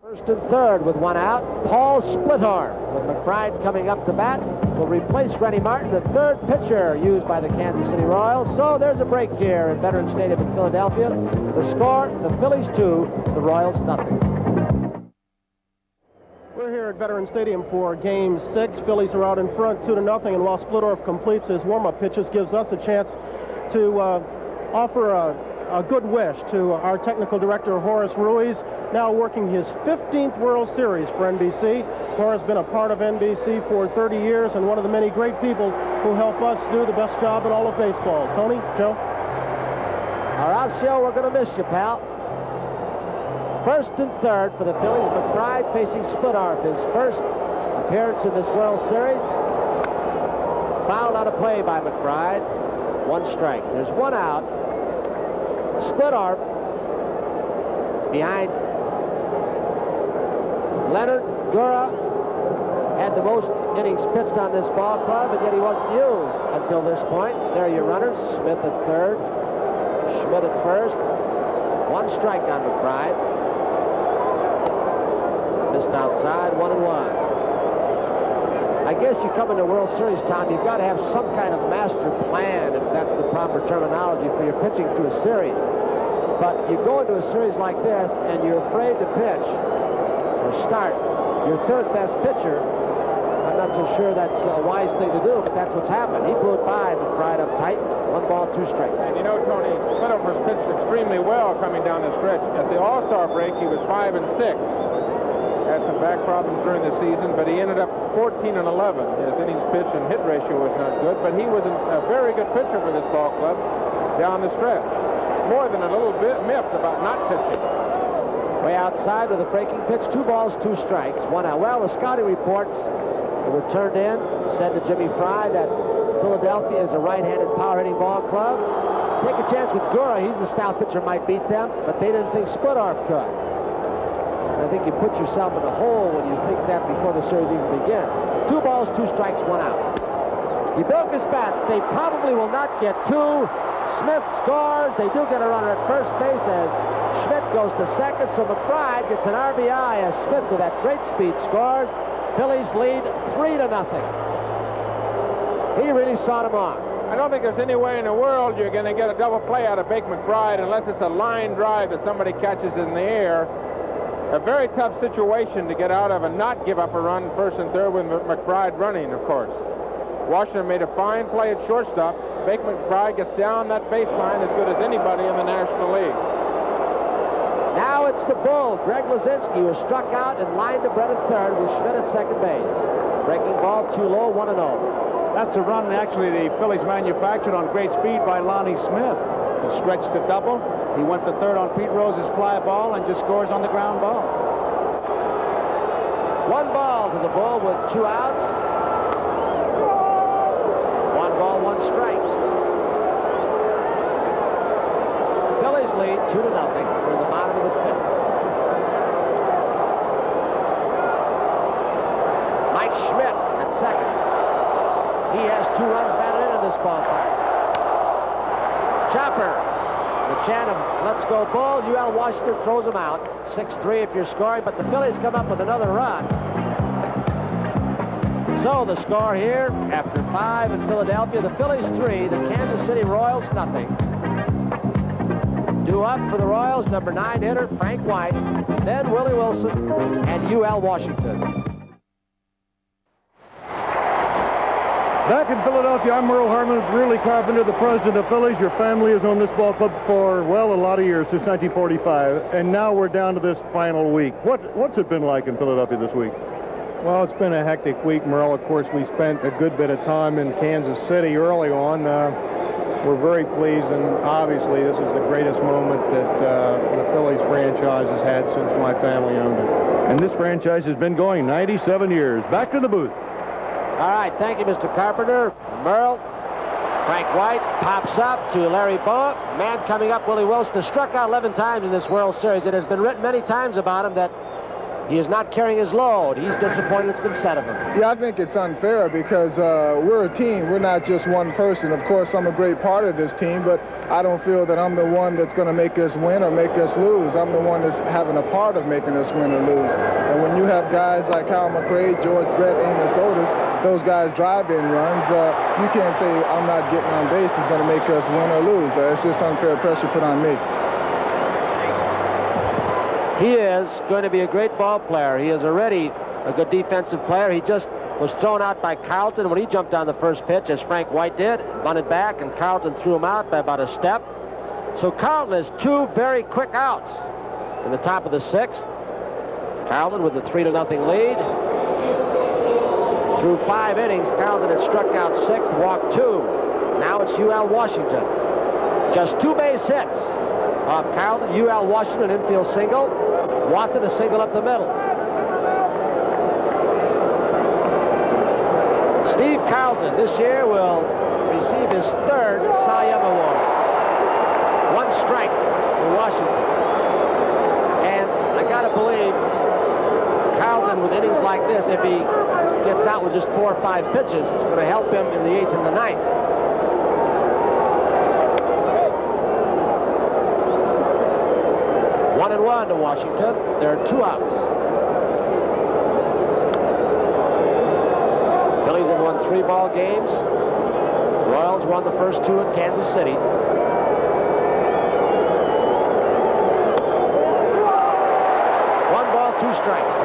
First and third with 1 out. Paul Splittorff, with McBride coming up to bat, will replace Rennie Martin, the third pitcher used by the Kansas City Royals. So there's a break here at Veterans Stadium in Philadelphia. The score, the Phillies 2, the Royals nothing. We're here at Veterans Stadium for Game 6. Phillies are out in front 2-0, and while Splittorff completes his warm-up pitches, gives us a chance to offer a good wish to our technical director, Horace Ruiz, now working his 15th World Series for NBC. Horace has been a part of NBC for 30 years and one of the many great people who help us do the best job in all of baseball. Tony, Joe? Horacio, we're going to miss you, pal. First and third for the Phillies. McBride facing Splittorff, his first appearance in this World Series. Fouled out of play by McBride. 1 strike. There's 1 out. Splittorff behind Leonard Gura had the most innings pitched on this ball club, and yet he wasn't used until this point. There are your runners. Smith at third. Schmidt at first. 1 strike on McBride. Missed outside, 1-1. I guess you come into World Series, Tom, you've got to have some kind of master plan, if that's the proper terminology, for your pitching through a series. But you go into a series like this, and you're afraid to pitch or start your third best pitcher. I'm not so sure that's a wise thing to do, but that's what's happened. He blew it by McBride up tight. 1 ball, 2 strikes. And you know, Tony, Splittorff has pitched extremely well coming down the stretch. At the All-Star break, he was 5-6. Had some back problems during the season, but he ended up 14-11. His innings pitch and hit ratio was not good, but he was a very good pitcher for this ball club down the stretch. More than a little bit miffed about not pitching. Way outside with a breaking pitch. 2 balls, 2 strikes. 1 out. Well, the scouting reports that were turned in said to Jimmy Fry that Philadelphia is a right-handed power-hitting ball club. Take a chance with Gura. He's the style pitcher, might beat them, but they didn't think Splittorff could. I think you put yourself in a hole when you think that before the series even begins. 2 balls, 2 strikes, 1 out. He broke his bat. They probably will not get 2. Smith scores. They do get a runner at first base as Schmidt goes to second. So McBride gets an RBI as Smith, with that great speed, scores. Phillies lead 3-0. He really sawed him off. I don't think there's any way in the world you're going to get a double play out of Bake McBride unless it's a line drive that somebody catches in the air. A very tough situation to get out of and not give up a run first and third with McBride running, of course. Washington made a fine play at shortstop. Bake McBride gets down that baseline as good as anybody in the National League. Now it's the Bull, Greg Lazinski, who struck out and lined to Brett at third with Schmidt at second base. Breaking ball too low, 1-0. That's a run actually the Phillies manufactured on great speed by Lonnie Smith. He stretched the double. He went to third on Pete Rose's fly ball and just scores on the ground ball. 1 ball to the bull with 2 outs. 1 ball, 1 strike. Phillies lead 2-0 for the bottom of the 5th. Mike Schmidt at second. He has 2 runs batted into this ballpark. Chopper, the chant of "Let's go Bull." UL Washington throws him out. 6-3 if you're scoring, but the Phillies come up with another run. So the score here, after 5 in Philadelphia, the Phillies 3, the Kansas City Royals nothing. Due up for the Royals, number 9 hitter Frank White, then Willie Wilson, and UL Washington. Back in Philadelphia, I'm Merle Hartman, Rudy Carpenter, the president of Phillies. Your family has owned this ball club for, well, a lot of years, since 1945, and now we're down to this final week. What's it been like in Philadelphia this week? Well, it's been a hectic week, Merle. Of course, we spent a good bit of time in Kansas City early on. We're very pleased, and obviously this is the greatest moment that the Phillies franchise has had since my family owned it. And this franchise has been going 97 years. Back to the booth. All right, thank you, Mr. Carpenter. Merle. Frank White pops up to Larry Boa. Man coming up, Willie Wilson, has struck out 11 times in this World Series. It has been written many times about him that he is not carrying his load. He's disappointed it's been said of him. Yeah, I think it's unfair because we're a team. We're not just one person. Of course, I'm a great part of this team, but I don't feel that I'm the one that's going to make us win or make us lose. I'm the one that's having a part of making us win or lose. And when you have guys like Hal McRae, George Brett, Amos Otis, those guys drive in runs, you can't say I'm not getting on base is going to make us win or lose. It's just unfair pressure put on me. He is going to be a great ball player. He is already a good defensive player. He just was thrown out by Carlton when he jumped on the first pitch, as Frank White did, bunted back, and Carlton threw him out by about a step. So Carlton has 2 very quick outs in the top of the 6th. Carlton with the 3-0 lead. Through 5 innings, Carlton had struck out 6, walked 2. Now it's UL Washington. Just 2 base hits off Carlton. UL Washington infield single. Watson a single up the middle. Steve Carlton this year will receive his 3rd Cy Young Award. 1 strike for Washington. And I gotta believe Carlton with innings like this, if he gets out with just 4 or 5 pitches, it's going to help him in the 8th and the 9th. One and 1 to Washington. There are 2 outs. Phillies have won 3 ball games. Royals won the first 2 in Kansas City. 1 ball, 2 strikes.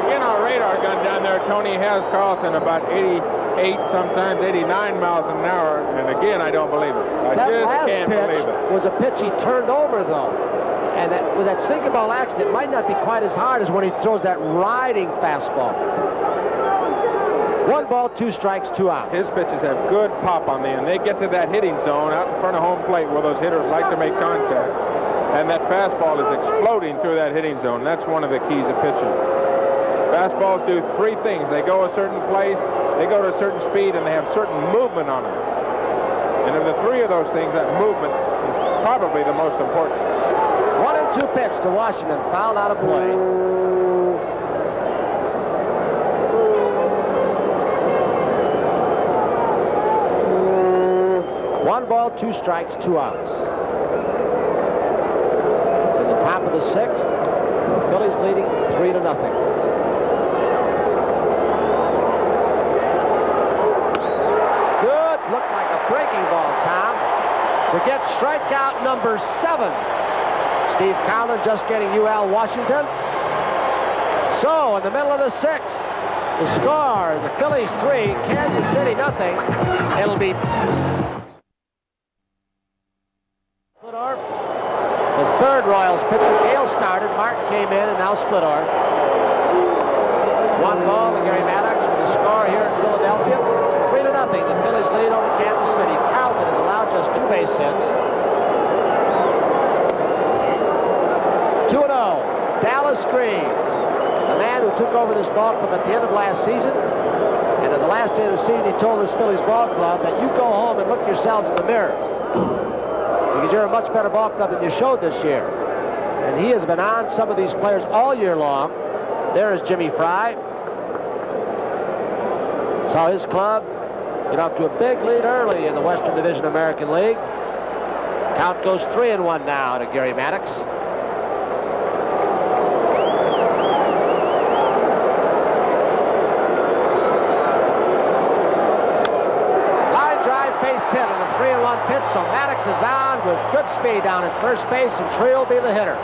Again, our radar gun down there, Tony, has Carlton about 88, sometimes 89 miles an hour. And again, I don't believe it. I just can't believe it. Was a pitch he turned over, though. And with that single ball action, it might not be quite as hard as when he throws that riding fastball. 1 ball, 2 strikes, 2 outs. His pitches have good pop on them. They get to that hitting zone out in front of home plate where those hitters like to make contact. And that fastball is exploding through that hitting zone. That's one of the keys of pitching. Fastballs do 3 things. They go a certain place, they go to a certain speed, and they have certain movement on them. And of the 3 of those things, that movement is probably the most important. 1 and 2 pitch to Washington, fouled out of play. One ball, 2 strikes, 2 outs. At the top of the 6th, the Phillies leading 3-0. Looked like a breaking ball, Tom, to get strikeout number 7. Steve Carlton just getting UL Washington. So in the middle of the 6th, the score, the Phillies 3, Kansas City nothing. It'll be Splittorf. The 3rd Royals pitcher, Gale, started. Martin came in, and now Splittorf. 1 ball to Gary Maddox with the score here in Philadelphia. Philadelphia. 3-0. The Phillies lead over Kansas City. Carlton has allowed just 2 base hits. 2-0. Dallas Green, the man who took over this ball club at the end of last season. And on the last day of the season, he told this Phillies ball club that you go home and look yourselves in the mirror, because you're a much better ball club than you showed this year. And he has been on some of these players all year long. There is Jimmy Fry. Saw his club get off to a big lead early in the Western Division American League. Count goes 3-1 now to Gary Maddox. Line drive, base hit on a 3-1 pitch, so Maddox is on with good speed down at first base, and Tree will be the hitter.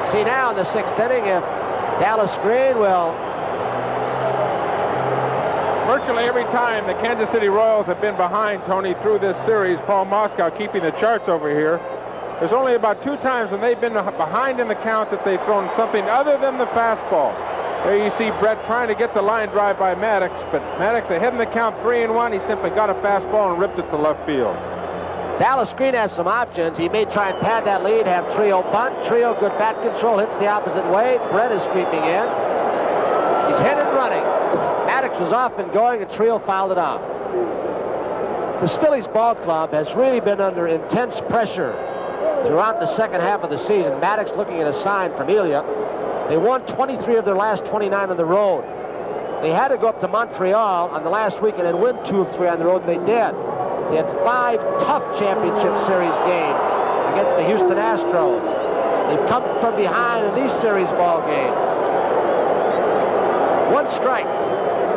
See now in the 6th inning if Dallas Green will. Virtually every time the Kansas City Royals have been behind, Tony, through this series, Paul Moskow keeping the charts over here, there's only about 2 times when they've been behind in the count that they've thrown something other than the fastball. There you see Brett trying to get the line drive by Maddox, but Maddox ahead in the count 3-1. He simply got a fastball and ripped it to left field. Dallas Green has some options. He may try and pad that lead, have Trio bunt. Trio, good bat control, hits the opposite way. Brett is creeping in. He's hit and running. Maddox was off and going, and Trio fouled it off. This Phillies ball club has really been under intense pressure throughout the second half of the season. Maddox looking at a sign from Elia. They won 23 of their last 29 on the road. They had to go up to Montreal on the last weekend and win 2 of 3 on the road, and they did. They had 5 tough championship series games against the Houston Astros. They've come from behind in these series ball games. 1 strike.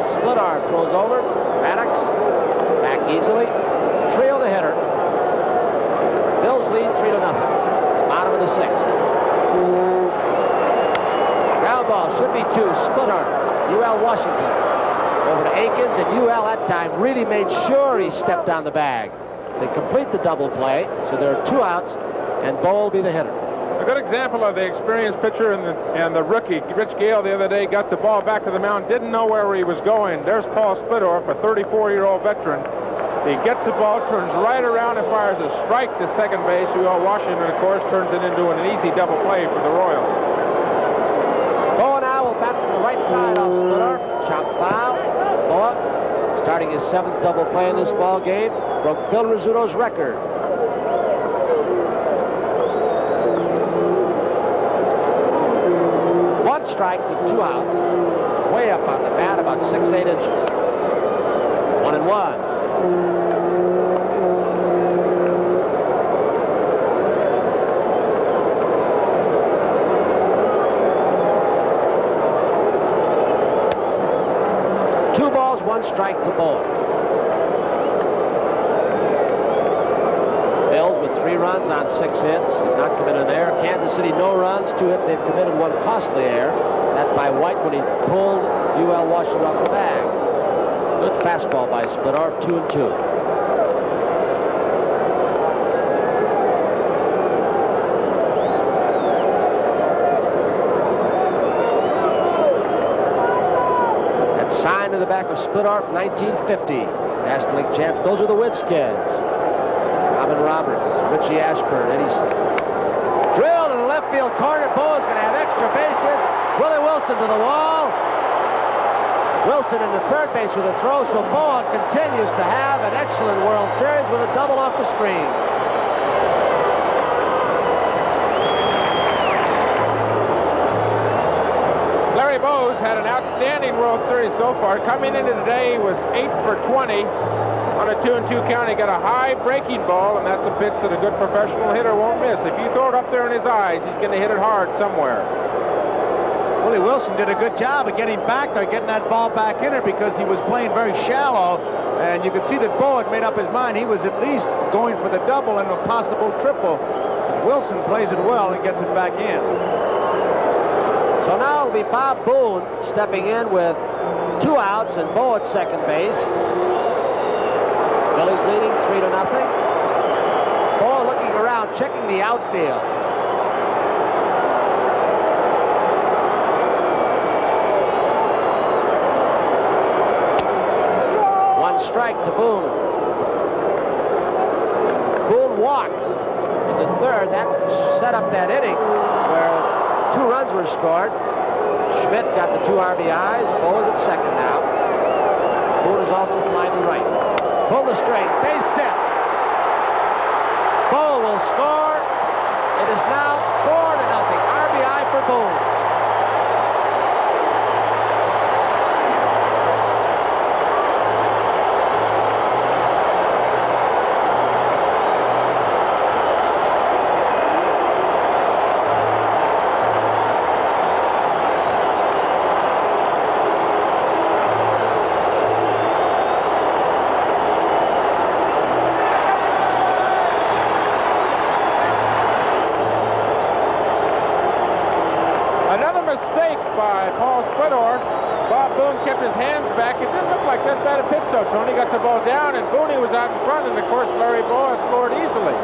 Split arm throws over. Maddox back easily. Trio the hitter. Phil's lead 3-0. Bottom of the 6th. Ground ball should be 2. Split arm. UL Washington. Over to Akins, and UL that time really made sure he stepped on the bag. They complete the double play, so there are 2 outs, and Bo will be the hitter. A good example of the experienced pitcher and the rookie. Rich Gale the other day got the ball back to the mound, didn't know where he was going. There's Paul Splittorff, a 34-year-old veteran. He gets the ball, turns right around and fires a strike to second base. UL Washington, of course, turns it into an easy double play for the Royals. Boa now will bat from the right side off Splittorff. Chop foul. Boa, starting his 7th double play in this ball game, broke Phil Rizzuto's record. One strike with 2 outs. Way up on the bat, about 6-8 inches. 1-1. Two balls, 1 strike to Boa. Phil's with 3 runs on 6 hits. Did not committed an error. Kansas City, no runs, 2 hits. They've committed 1 costly error. That by White when he pulled UL Washington off the bag. Good fastball by Splittorff, 2-2. That sign in the back of Splittorff, 1950. National League champs. Those are the Witz kids. Robin Roberts, Richie Ashburn, Eddie. Drilled in the left field corner. Boa's going to have extra bases. Willie Wilson to the wall. Wilson into third base with a throw, so Boa continues to have an excellent World Series with a double off the screen. Larry Bowes had an outstanding World Series so far. Coming into today, he was 8 for 20 on a 2-2 count. He got a high breaking ball, and that's a pitch that a good professional hitter won't miss. If you throw it up there in his eyes, he's going to hit it hard somewhere. Willie Wilson did a good job of getting back there, getting that ball back in there because he was playing very shallow. And you could see that Bo had made up his mind. He was at least going for the double and a possible triple. Wilson plays it well and gets it back in. So now it'll be Bob Boone stepping in with 2 outs and Bo at second base. Phillies leading 3-0. Bo looking around, checking the outfield. strike to Boone. Boone walked in the third. That set up that inning where 2 runs were scored. Schmidt got the 2 RBIs. Bo is at second now. Boone is also flying to right. Pull the string. Base hit. Bo will score. It is now 4-0. RBI for Boone. Mistake by Paul Splittorff. Bob Boone kept his hands back. It didn't look like that bad a pitch, though. Tony got the ball down, and Boone was out in front, and of course Larry Boa scored easily.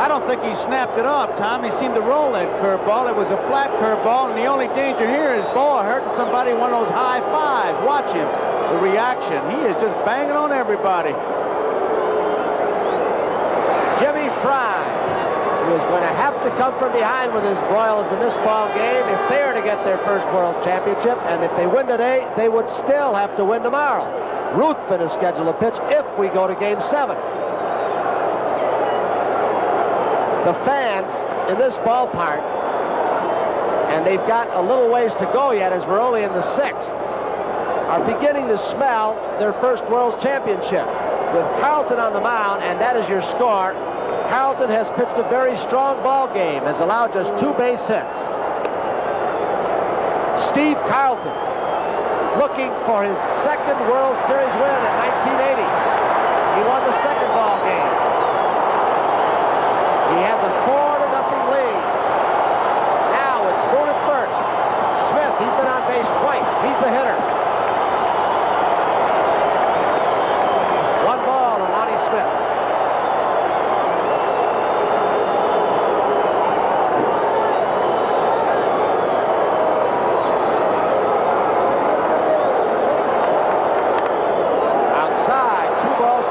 I don't think he snapped it off, Tom. He seemed to roll that curveball. It was a flat curveball, and the only danger here is Boa hurting somebody one of those high fives. Watch him. The reaction. He is just banging on everybody. Jimmy Fry, who is going to have to come from behind with his Royals in this ball game if they are to get their first World Championship, and if they win today, they would still have to win tomorrow. Ruthven is scheduled to pitch if we go to Game 7. The fans in this ballpark, and they've got a little ways to go yet as we're only in the 6th, are beginning to smell their first World Championship. With Carlton on the mound, and that is your score, Carlton has pitched a very strong ball game, has allowed just 2 base hits. Steve Carlton looking for his 2nd World Series win in 1980. He won the 2nd ball game. He has a 4-0 lead. Now it's Boone at first. Smith, he's been on base twice. He's the hitter. 1 ball on Lonnie Smith.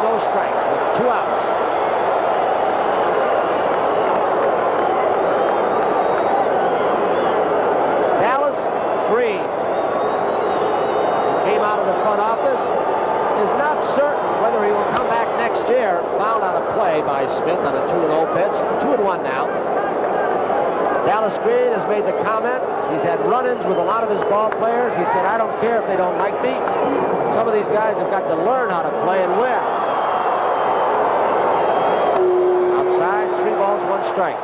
No strikes with 2 outs. Dallas Green, who came out of the front office, is not certain whether he will come back next year. Fouled out a play by Smith on a 2-0 pitch. 2-1 now. Dallas Green has made the comment. He's had run-ins with a lot of his ball players. He said, I don't care if they don't like me. Some of these guys have got to learn how to play and win. Outside, 3 balls, 1 strike.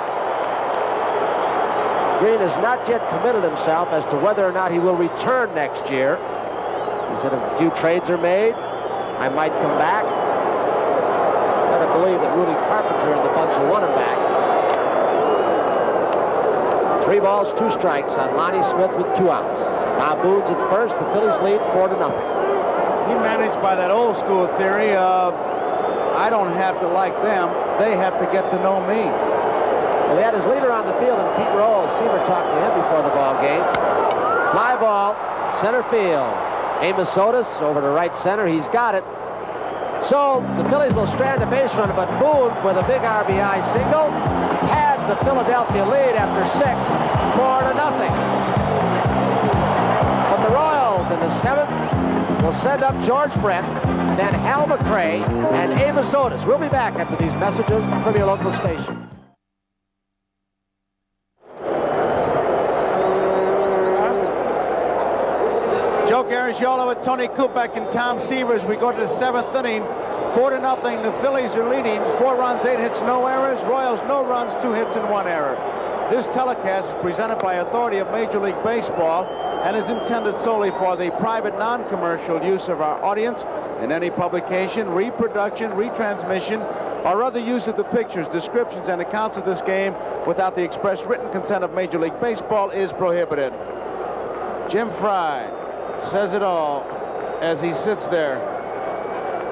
Green has not yet committed himself as to whether or not he will return next year. He said if a few trades are made, I might come back. I gotta believe that Rudy Carpenter and the bunch will want him back. 3 balls, 2 strikes on Lonnie Smith with 2 outs. Bob Boone's at first. The Phillies lead 4-0. He managed by that old school theory of I don't have to like them, they have to get to know me. Well, he had his leader on the field, and Pete Rose. Seaver talked to him before the ball game. Fly ball, center field. Amos Otis over to right center. He's got it. So the Phillies will strand a base runner, but Boone with a big RBI single pads the Philadelphia lead after 6, 4-0. But the Royals in the 7th will send up George Brett, then Hal McRae, and Amos Otis. We'll be back after these messages from your local station. Joe Garagiola with Tony Kubek and Tom Seaver as we go to the 7th inning. 4-0. The Phillies are leading. 4 runs, 8 hits, no errors. Royals, no runs, 2 hits, and 1 error. This telecast is presented by authority of Major League Baseball and is intended solely for the private, non-commercial use of our audience. In any publication, reproduction, retransmission, or other use of the pictures, descriptions, and accounts of this game without the express written consent of Major League Baseball is prohibited. Jim Fry says it all as he sits there.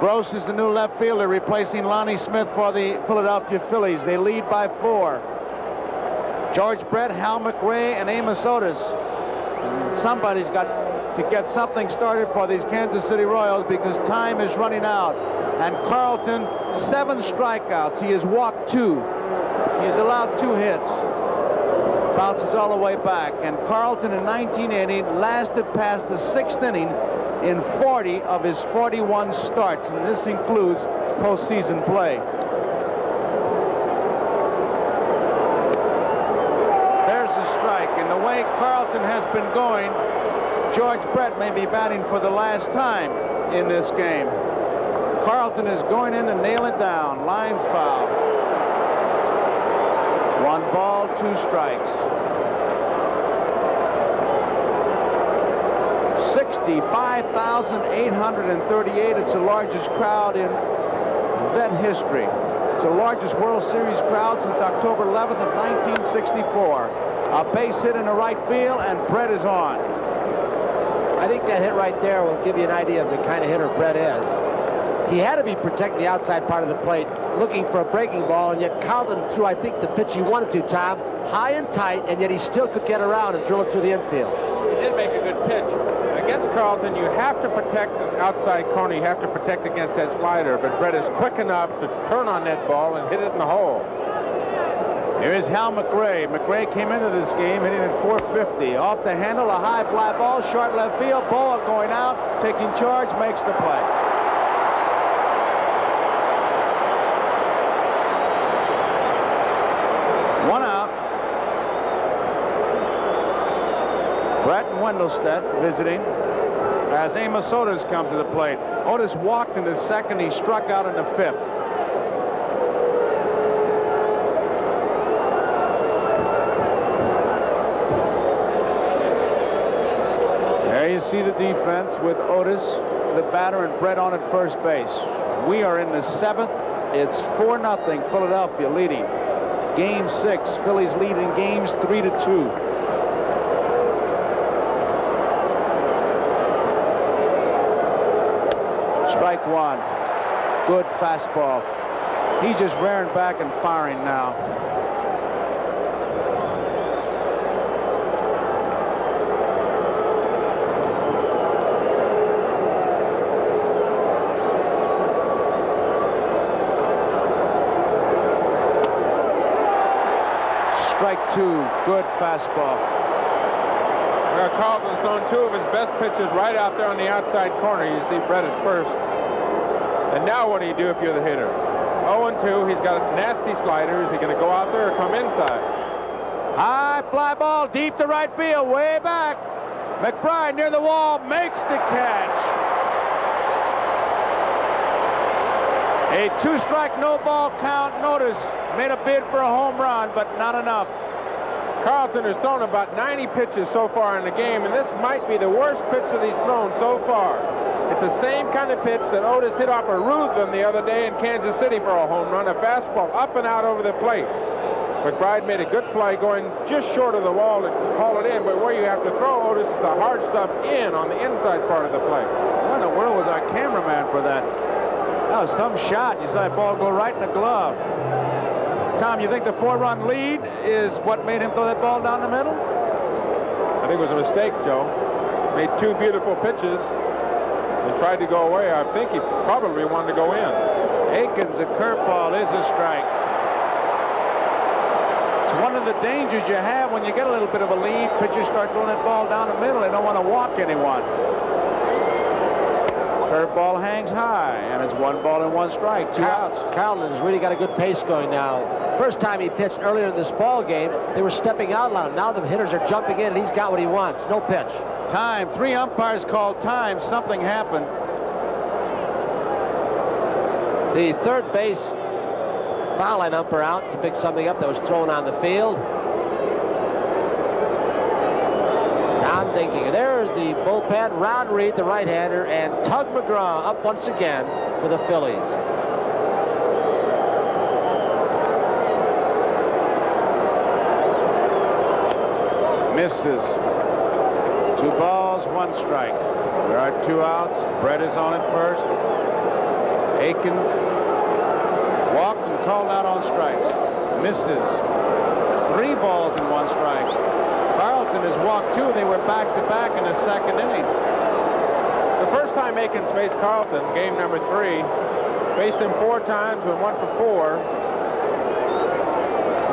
Gross is the new left fielder replacing Lonnie Smith for the Philadelphia Phillies. They lead by 4. George Brett, Hal McRae, and Amos Otis. Somebody's got to get something started for these Kansas City Royals because time is running out. And Carlton, 7 strikeouts. He has walked 2. He has allowed 2 hits. Bounces all the way back. And Carlton in 19 innings lasted past the 6th inning in 40 of his 41 starts. And this includes postseason play. There's a strike. And the way Carlton has been going, George Brett may be batting for the last time in this game. Carlton is going in to nail it down. Line foul. 1 ball, 2 strikes. 65,838. It's the largest crowd in Vet history. It's the largest World Series crowd since October 11th of 1964. A base hit in the right field, and Brett is on. I think that hit right there will give you an idea of the kind of hitter Brett is. He had to be protecting the outside part of the plate, looking for a breaking ball, and yet Carlton threw, I think, the pitch he wanted to, Tom, high and tight, and yet he still could get around and drill it through the infield. He did make a good pitch. Against Carlton, you have to protect the outside corner. You have to protect against that slider, but Brett is quick enough to turn on that ball and hit it in the hole. Here's Hal McRae. McRae came into this game hitting at 450. Off the handle, a high fly ball, short left field. Boa going out, taking charge, makes the play. One out. Brett and Wendelstedt visiting as Amos Otis comes to the plate. Otis walked in the 2nd. He struck out in the 5th. There you see the defense with Otis, the batter, and Brett on at first base. We are in the 7th. It's 4-0 Philadelphia leading. Game 6. Phillies lead in games 3-2. Strike 1. Good fastball. He's just rearing back and firing now. Strike 2. Good fastball. Carlton's thrown 2 of his best pitches right out there on the outside corner. You see Brett at first. And now what do you do if you're the hitter? 0-2. He's got a nasty slider. Is he going to go out there or come inside? High fly ball deep to right field, way back. McBride near the wall makes the catch. A 2-strike, no ball count. Notice made a bid for a home run, but not enough. Carlton has thrown about 90 pitches so far in the game, and this might be the worst pitch that he's thrown so far. It's the same kind of pitch that Otis hit off of Ruthven the other day in Kansas City for a home run, a fastball up and out over the plate. McBride made a good play going just short of the wall to call it in, but where you have to throw, Otis, is the hard stuff in on the inside part of the plate. What in the world was our cameraman for that? That was some shot. You saw that ball go right in the glove. Tom, you think the 4-run lead is what made him throw that ball down the middle? I think it was a mistake, Joe. Made 2 beautiful pitches and tried to go away. I think he probably wanted to go in. Aikens, a curveball is a strike. It's one of the dangers you have when you get a little bit of a lead. Pitchers start throwing that ball down the middle. They don't want to walk anyone. Curveball hangs high, and it's 1 ball and 1 strike, 2 outs. Carlton has really got a good pace going now. First time he pitched earlier in this ball game, they were stepping out loud. Now the hitters are jumping in, and he's got what he wants. No pitch. Time. 3 umpires called time. Something happened. The third base foul line umpire out to pick something up that was thrown on the field. Don thinking. There's the bullpen. Ron Reed, the right-hander, and Tug McGraw up once again for the Phillies. Misses. 2 balls, 1 strike. There are 2 outs. Brett is on at first. Aikens walked and called out on strikes. Misses. 3 balls and 1 strike. Carlton Carlton has walked two. They were back-to-back in the second inning. The first time Akins faced Carlton, game number 3, faced him 4 times, went 1 for 4.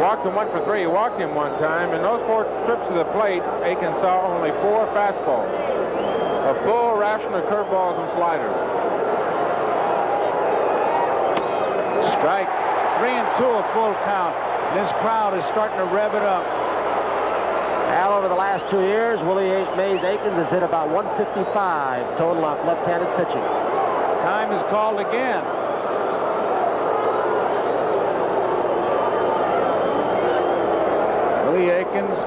Walked him 1 for 3, walked him 1 time. In those 4 trips to the plate, Akins saw only 4 fastballs, a full ration of curveballs and sliders. Strike. 3-2, a full count. This crowd is starting to rev it up. Al, over the last 2 years, Willie Mays Akins has hit about 155 total off left-handed pitching. Time is called again. Willie Akins,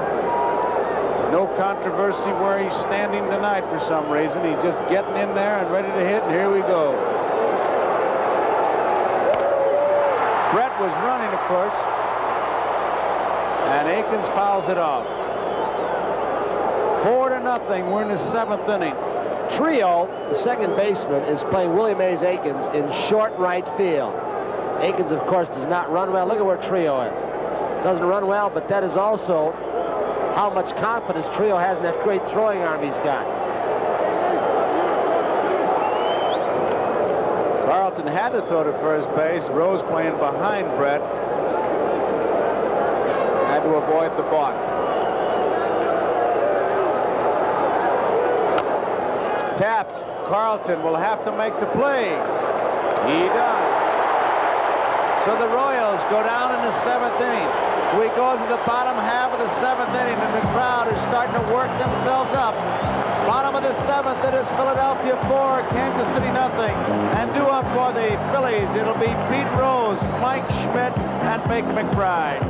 no controversy where he's standing tonight for some reason. He's just getting in there and ready to hit, and here we go. Brett was running, of course, and Akins fouls it off. 4-0. We're in the 7th inning. Trio, the second baseman, is playing Willie Mays Akins in short right field. Akins, of course, does not run well. Look at where Trio is. Doesn't run well, but that is also how much confidence Trio has in that great throwing arm he's got. Carlton had to throw to first base. Rose playing behind Brett. Had to avoid the balk. Tapped. Carlton will have to make the play. He does. So the Royals go down in the 7th inning. We go to the bottom half of the 7th inning, and the crowd is starting to work themselves up. Bottom of the 7th, it is Philadelphia 4, Kansas City nothing. And due up for the Phillies, it'll be Pete Rose, Mike Schmidt, and Big McBride.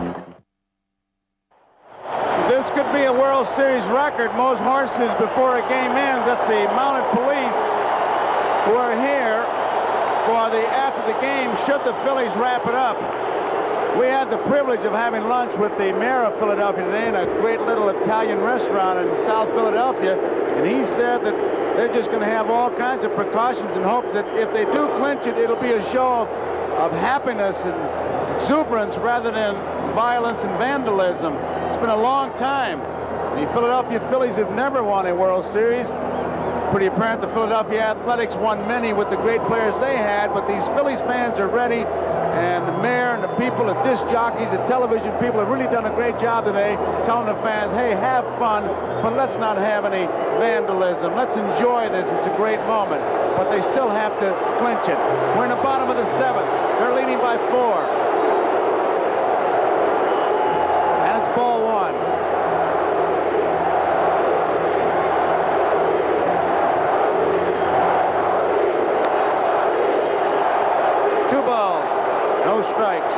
This could be a World Series record. Most horses before a game ends. That's the mounted police who are here for the after the game should the Phillies wrap it up. We had the privilege of having lunch with the mayor of Philadelphia today in a great little Italian restaurant in South Philadelphia, and he said that they're just going to have all kinds of precautions in hopes that if they do clinch it, it'll be a show of happiness and exuberance rather than violence and vandalism. It's been a long time. The Philadelphia Phillies have never won a World Series. Pretty apparent the Philadelphia Athletics won many with the great players they had, but these Phillies fans are ready, and the mayor and the people, the disc jockeys, the television people have really done a great job today telling the fans, hey, have fun, but let's not have any vandalism. Let's enjoy this. It's a great moment, but they still have to clinch it. We're in the bottom of the 7th. They're leading by 4. And it's ball 1. No strikes.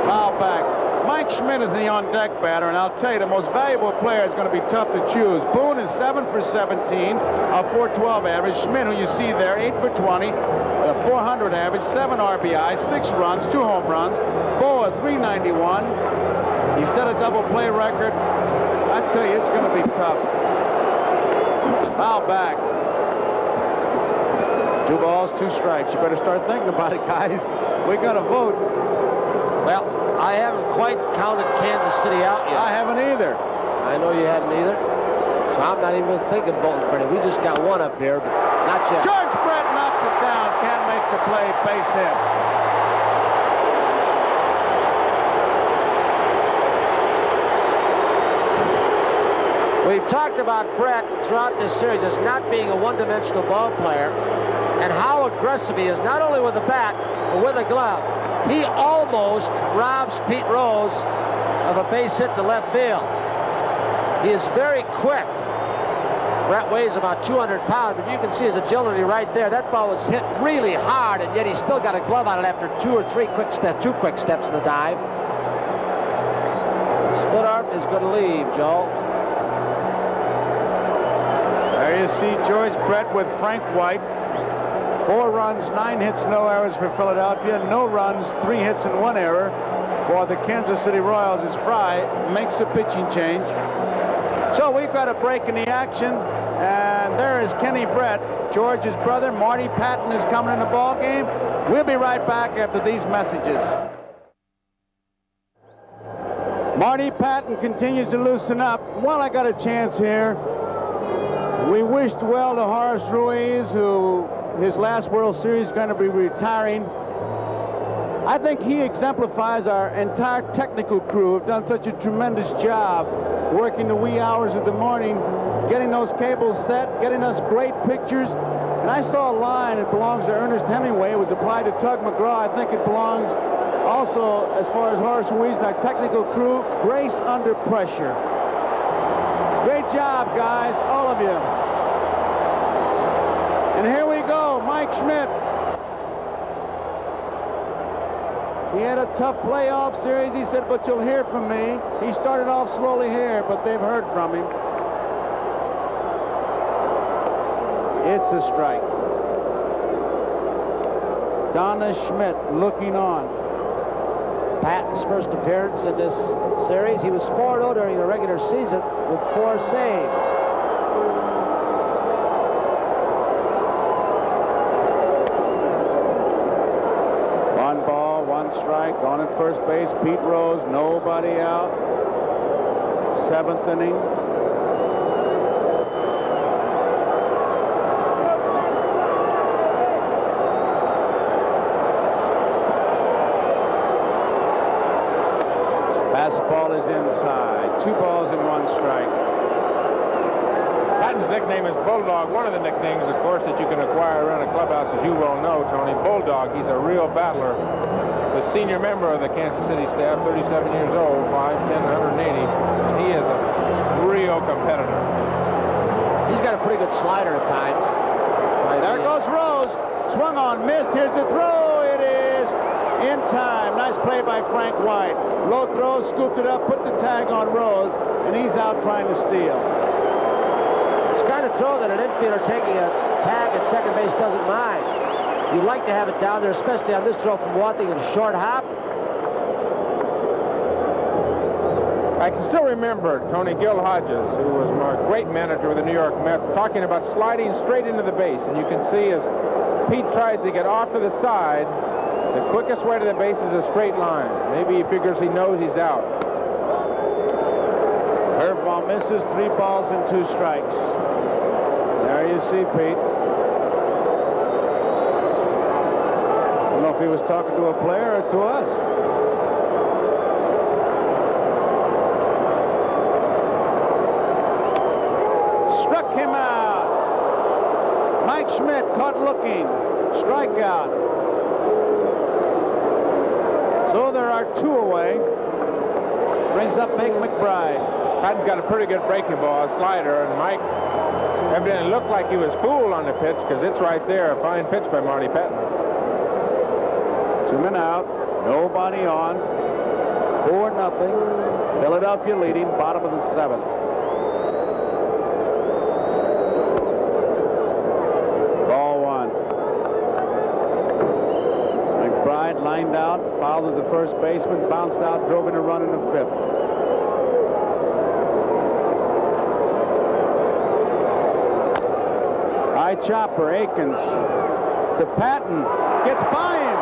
Foul back. Mike Schmidt is the on-deck batter, and I'll tell you, the most valuable player is going to be tough to choose. Boone is 7 for 17, a .412 average. Schmidt, who you see there, 8 for 20, a .400 average, 7 RBI, 6 runs, 2 home runs. Boa, 391. He set a double play record. I tell you, it's going to be tough. Foul back. 2 balls, 2 strikes. You better start thinking about it, guys. We got to vote. Well, I haven't quite counted Kansas City out yet. I haven't either. I know you hadn't either. So I'm not even thinking voting for him. We just got one up here, but not yet. George Brett knocks it down. Can't make the play. Base hit. We've talked about Brett throughout this series as not being a one-dimensional ball player and how aggressive he is, not only with the bat, but with a glove. He almost robs Pete Rose of a base hit to left field. He is very quick. Brett weighs about 200 pounds, but you can see his agility right there. That ball was hit really hard, and yet he still got a glove on it after 2 quick steps in the dive. Splittarf is going to leave, Joe. There you see George Brett with Frank White. 4 runs, 9 hits, no errors for Philadelphia. No runs, 3 hits and 1 error for the Kansas City Royals as Fry makes a pitching change. So we've got a break in the action, and there is Kenny Brett, George's brother. Marty Patton is coming in the ball game. We'll be right back after these messages. Marty Patton continues to loosen up. While I got a chance here, we wished well to Horace Ruiz, who his last World Series is going to be retiring. I think he exemplifies our entire technical crew, have done such a tremendous job working the wee hours of the morning, getting those cables set, getting us great pictures. And I saw a line, it belongs to Ernest Hemingway. It was applied to Tug McGraw. I think it belongs also, as far as Horace Ruiz and our technical crew, grace under pressure. Great job, guys, all of you. And here we go, Mike Schmidt. He had a tough playoff series. He said, but you'll hear from me. He started off slowly here, but they've heard from him. It's a strike. Donna Schmidt looking on. Patton's first appearance in this series. He was 4-0 during the regular season with 4 saves. One ball, one strike. On at first base, Pete Rose, nobody out. 7th inning. Fastball is inside. 2 balls and 1 strike. Patton's nickname is Bulldog. One of the nicknames, of course, that you can acquire around a clubhouse, as you well know, Tony. Bulldog, he's a real battler. The senior member of the Kansas City staff, 37 years old, 5'10", 180. And he is a real competitor. He's got a pretty good slider at times. There goes Rose. Swung on, missed. Here's the throw. It is in time. Nice play by Frank White. Low throw, scooped it up, put the tag on Rose, and he's out trying to steal. It's the kind of throw that an infielder taking a tag at second base doesn't mind. You'd like to have it down there, especially on this throw from Wanting and short hop. I can still remember Tony Gil Hodges, who was my great manager with the New York Mets, talking about sliding straight into the base. And you can see as Pete tries to get off to the side, the quickest way to the base is a straight line. Maybe he figures he knows he's out. Curveball misses, 3 balls and 2 strikes. There you see Pete. I don't know if he was talking to a player or to us. Struck him out. Mike Schmidt caught looking. Strikeout. So there are 2 away. Brings up Big McBride. Patton's got a pretty good breaking ball, a slider, and Mike evidently looked like he was fooled on the pitch because it's right there. A fine pitch by Marty Patton. 2 men out. Nobody on. 4-0. Philadelphia leading, bottom of the 7th. Ball 1. McBride lined out, fouled at the first baseman, bounced out, drove in a run in the 5th. High chopper, Akins to Patton, gets by him.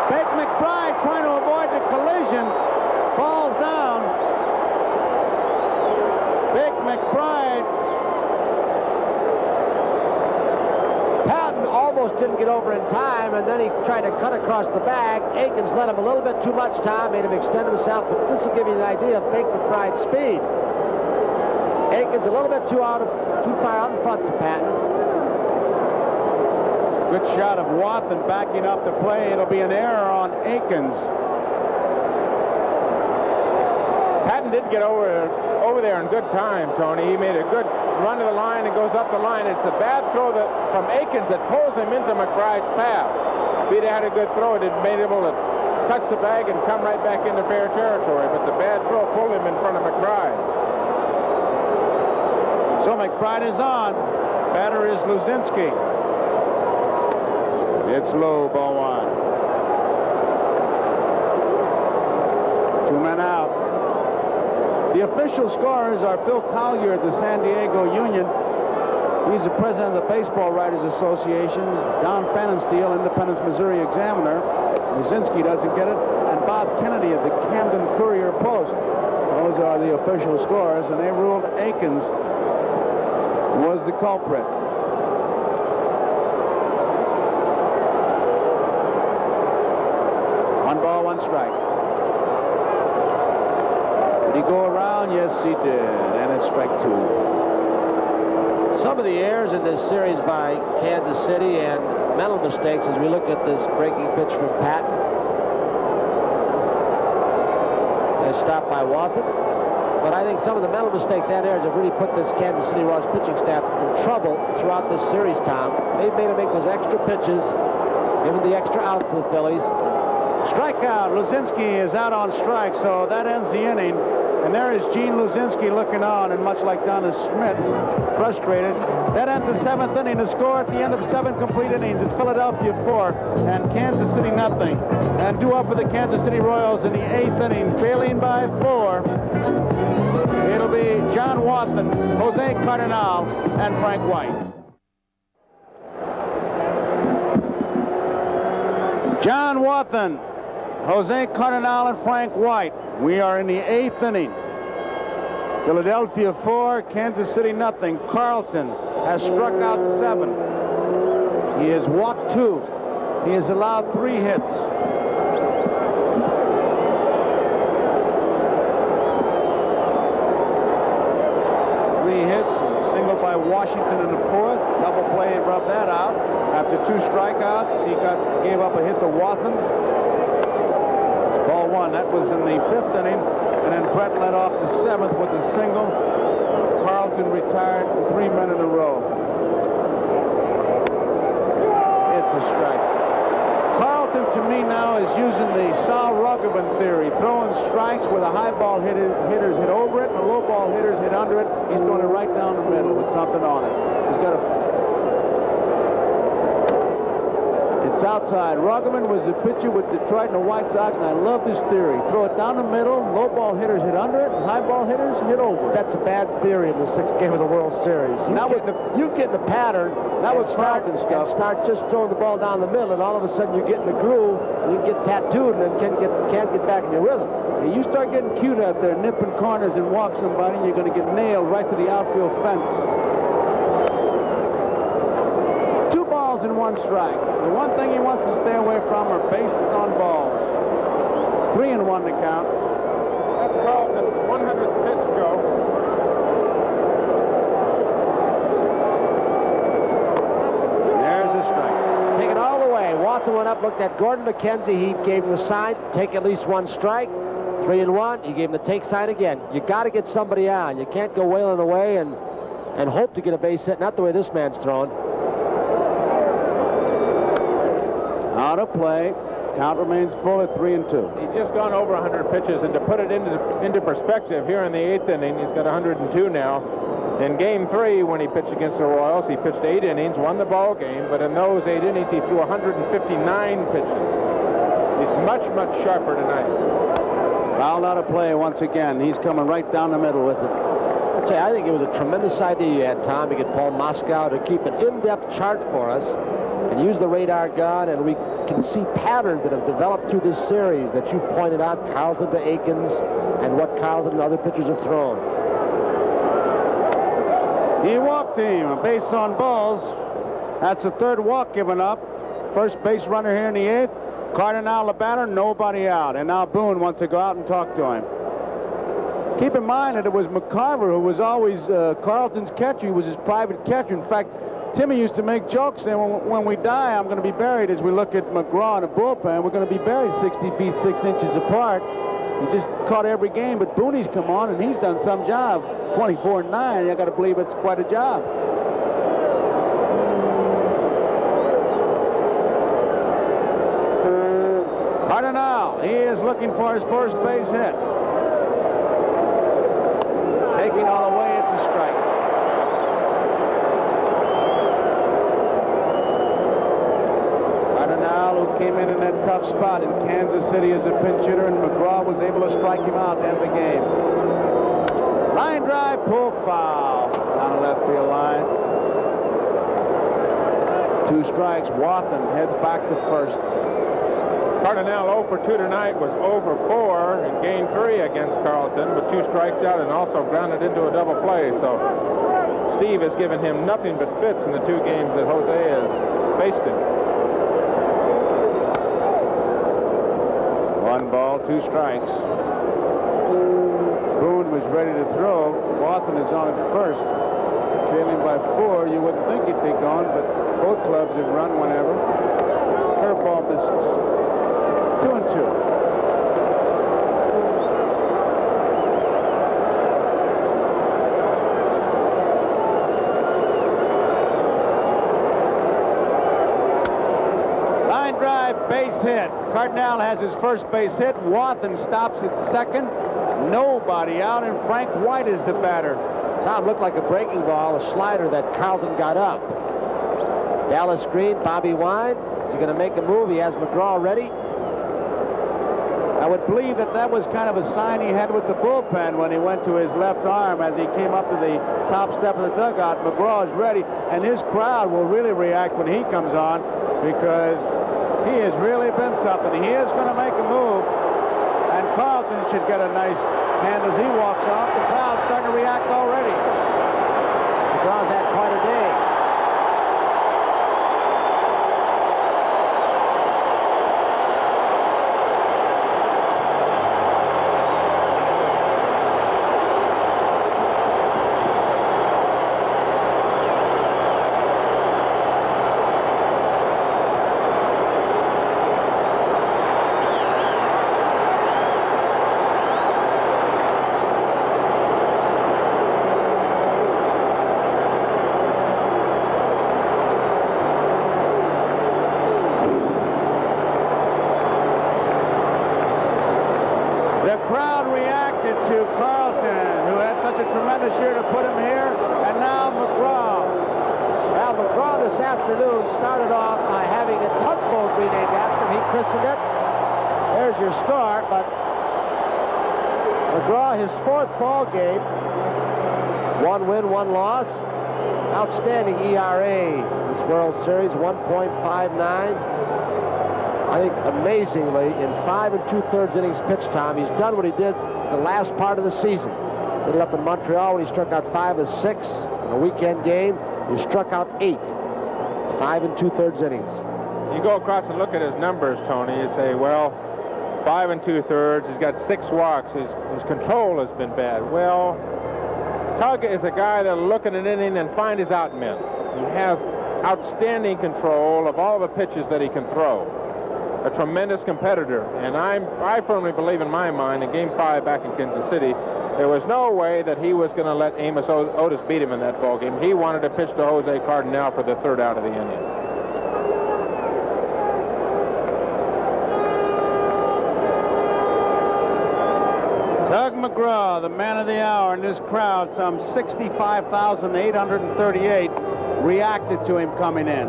Big McBride trying to avoid the collision, falls down. Big McBride. Patton almost didn't get over in time, and then he tried to cut across the bag. Akins let him a little bit too much time, made him extend himself, but this will give you an idea of Big McBride's speed. Akins a little bit too far out in front to Patton. Good shot of Wathan backing up the play. It'll be an error on Akins. Patton did get over there in good time, Tony. He made a good run to the line and goes up the line. It's the bad throw from Akins that pulls him into McBride's path. If he'd had a good throw, it had made him able to touch the bag and come right back into fair territory. But the bad throw pulled him in front of McBride. So McBride is on. Batter is Luzinski. It's low, ball 1. 2 men out. The official scorers are Phil Collier at the San Diego Union. He's the president of the Baseball Writers Association. Don Pfannenstiel, Independence, Missouri Examiner. Luzinski doesn't get it. And Bob Kennedy at the Camden Courier-Post. Those are the official scorers, and they ruled Akins was the culprit. One ball, one strike. Did he go around? Yes, he did. And it's strike two. Some of the errors in this series by Kansas City and mental mistakes as we look at this breaking pitch from Patton. They stopped by Wathan. But I think some of the mental mistakes and errors have really put this Kansas City Royals pitching staff in trouble throughout this series, Tom. They've made them make those extra pitches, giving the extra out to the Phillies. Strikeout. Luzinski is out on strike, so that ends the inning. And there is Gene Luzinski looking on, and much like Donna Schmidt, frustrated. That ends the seventh inning. The score at the end of 7 complete innings. It's Philadelphia 4 and Kansas City nothing. And due up for the Kansas City Royals in the 8th inning, trailing by 4. It'll be John Wathan, Jose Cardinal, and Frank White. John Wathan, Jose Cardinal, and Frank White. We are in the 8th inning. Philadelphia 4, Kansas City nothing. Carlton has struck out 7. He has walked 2. He has allowed 3 hits. A single by Washington in the 4th. Double play and rubbed that out. After 2 strikeouts, he gave up a hit to Wathan. It's ball 1. That was in the 5th inning. And then Brett led off the 7th with a single. Carlton retired 3 men in a row. It's a strike. Carlton, to me now, is using the Sal Ruggivan theory, throwing strikes where the high ball hitters hit over it and the low ball hitters hit under it. He's throwing it right down the middle with something on it. He's got It's outside. Ruggivan was the pitcher with Detroit and the White Sox, and I love this theory. Throw it down the middle, low ball hitters hit under it, and high ball hitters hit over it. That's a bad theory in the 6th game of the World Series. You get in the pattern. That would start just throwing the ball down the middle, and all of a sudden you get in the groove, and you get tattooed, and then can't get back in your rhythm. And you start getting cute out there, nipping corners and walk somebody, and you're going to get nailed right to the outfield fence. 2 balls and 1 strike. The one thing he wants to stay away from are bases on balls. 3-1 to count. That's Carlton's 100th pitch, Joe. There's a strike. Take it all the way. Wathan went up, looked at Gordon McKenzie. He gave him the sign, take at least 1 strike. 3-1. He gave him the take sign again. You got to get somebody on. You can't go wailing away and hope to get a base hit. Not the way this man's throwing. Out of play. Count remains full at 3-2. He's just gone over 100 pitches, and to put it into perspective, here in the 8th inning, he's got 102 now. In Game 3, when he pitched against the Royals, he pitched 8 innings, won the ball game, but in those 8 innings, he threw 159 pitches. He's much, much sharper tonight. Fouled out of play once again. He's coming right down the middle with it. I'll tell you, I think it was a tremendous idea you had, Tom, to get Paul Moscow to keep an in-depth chart for us and use the radar gun, and we can see patterns that have developed through this series that you've pointed out, Carlton to Akins, and what Carlton and other pitchers have thrown. He walked him. A base on balls. That's the 3rd walk given up. First base runner here in the 8th. Cardinal the batter, nobody out. And now Boone wants to go out and talk to him. Keep in mind that it was McCarver who was always Carlton's catcher. He was his private catcher. In fact, Timmy used to make jokes saying, when we die, I'm going to be buried. As we look at McGraw in the bullpen, we're going to be buried 60 feet 6 inches apart. He just caught every game, but Booney's come on, and he's done some job. 24-9, I got to believe it's quite a job. Cardinal, he is looking for his first base hit. Taking all the way, it's a strike. Cardinal, who came in that tough spot in Kansas City as a pinch hitter, and McGraw was able to strike him out to end the game. Line drive, pull foul down the left field line. 2 strikes. Wathan heads back to first. Cardinal 0 for 2 tonight, was 0 for 4 in game 3 against Carlton, with 2 strikes out and also grounded into a double play. So Steve has given him nothing but fits in the 2 games that Jose has faced him. 1 ball, 2 strikes. Boone was ready to throw. Wathan is on at first. Trailing by 4. You wouldn't think he'd be gone, but both clubs have run whenever. Curveball misses. 2-2. Line drive, base hit. Cardinal has his first base hit. Wathan stops at second. Nobody out, and Frank White is the batter. Tom, looked like a breaking ball, a slider that Carlton got up. Dallas Green, Bobby Wine. Is he going to make a move? He has McGraw ready. I would believe that that was kind of a sign he had with the bullpen when he went to his left arm as he came up to the top step of the dugout. McGraw is ready, and his crowd will really react when he comes on, because he has really been something. He is going to make a move, and Carlton should get a nice hand as he walks off. The crowd's starting to react already. McGraw's had quite a day. The crowd reacted to Carlton, who had such a tremendous year to put him here, and now McGraw. Well, McGraw this afternoon started off by having a tugboat renamed after him. He christened it. There's your score, but McGraw, his 4th ball game, 1 win, 1 loss. Outstanding ERA this World Series, 1.59. I think amazingly, in 5 2/3 innings pitched, Tom, he's done what he did the last part of the season. Did it up in Montreal when he struck out 5 of 6 in a weekend game. He struck out 8, 5 2/3 innings. You go across and look at his numbers, Tony, you say, well, 5 2/3, he's got 6 walks, his control has been bad. Well, Tug is a guy that'll look at an inning and find his out men. He has outstanding control of all the pitches that he can throw. A tremendous competitor, and I firmly believe in my mind in Game 5 back in Kansas City, there was no way that he was going to let Amos Otis beat him in that ball game. He wanted to pitch to Jose Cardinal for the 3rd out of the inning. Tug McGraw, the man of the hour, and this crowd, some 65,838, reacted to him coming in.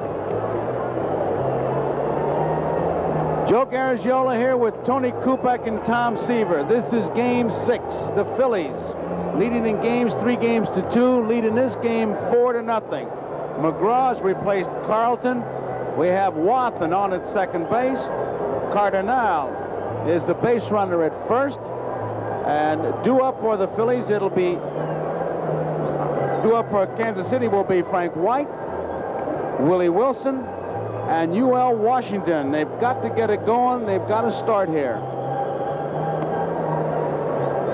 Joe Garagiola here with Tony Kupek and Tom Seaver. This is Game 6. The Phillies leading in games 3 games to 2, leading this game 4-0. McGraw's replaced Carlton. We have Wathan on at second base. Cardinal is the base runner at first. And due up for the Phillies, it'll be due up for Kansas City will be Frank White, Willie Wilson, and UL Washington. They've got to get it going. They've got to start here.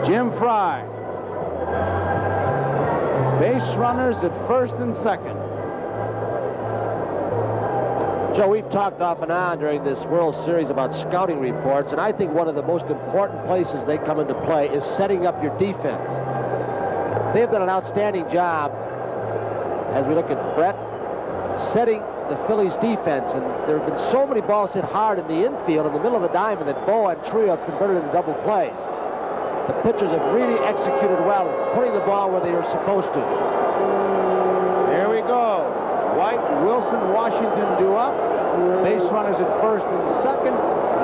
Jim Fry. Base runners at first and second. Joe, we've talked off and on during this World Series about scouting reports, and I think one of the most important places they come into play is setting up your defense. They've done an outstanding job, as we look at Brett, setting the Phillies defense, and there have been so many balls hit hard in the infield in the middle of the diamond that Boa and Trio have converted into double plays. The pitchers have really executed well, putting the ball where they are supposed to. There we go. White, Wilson, Washington due up. Base runners at first and second.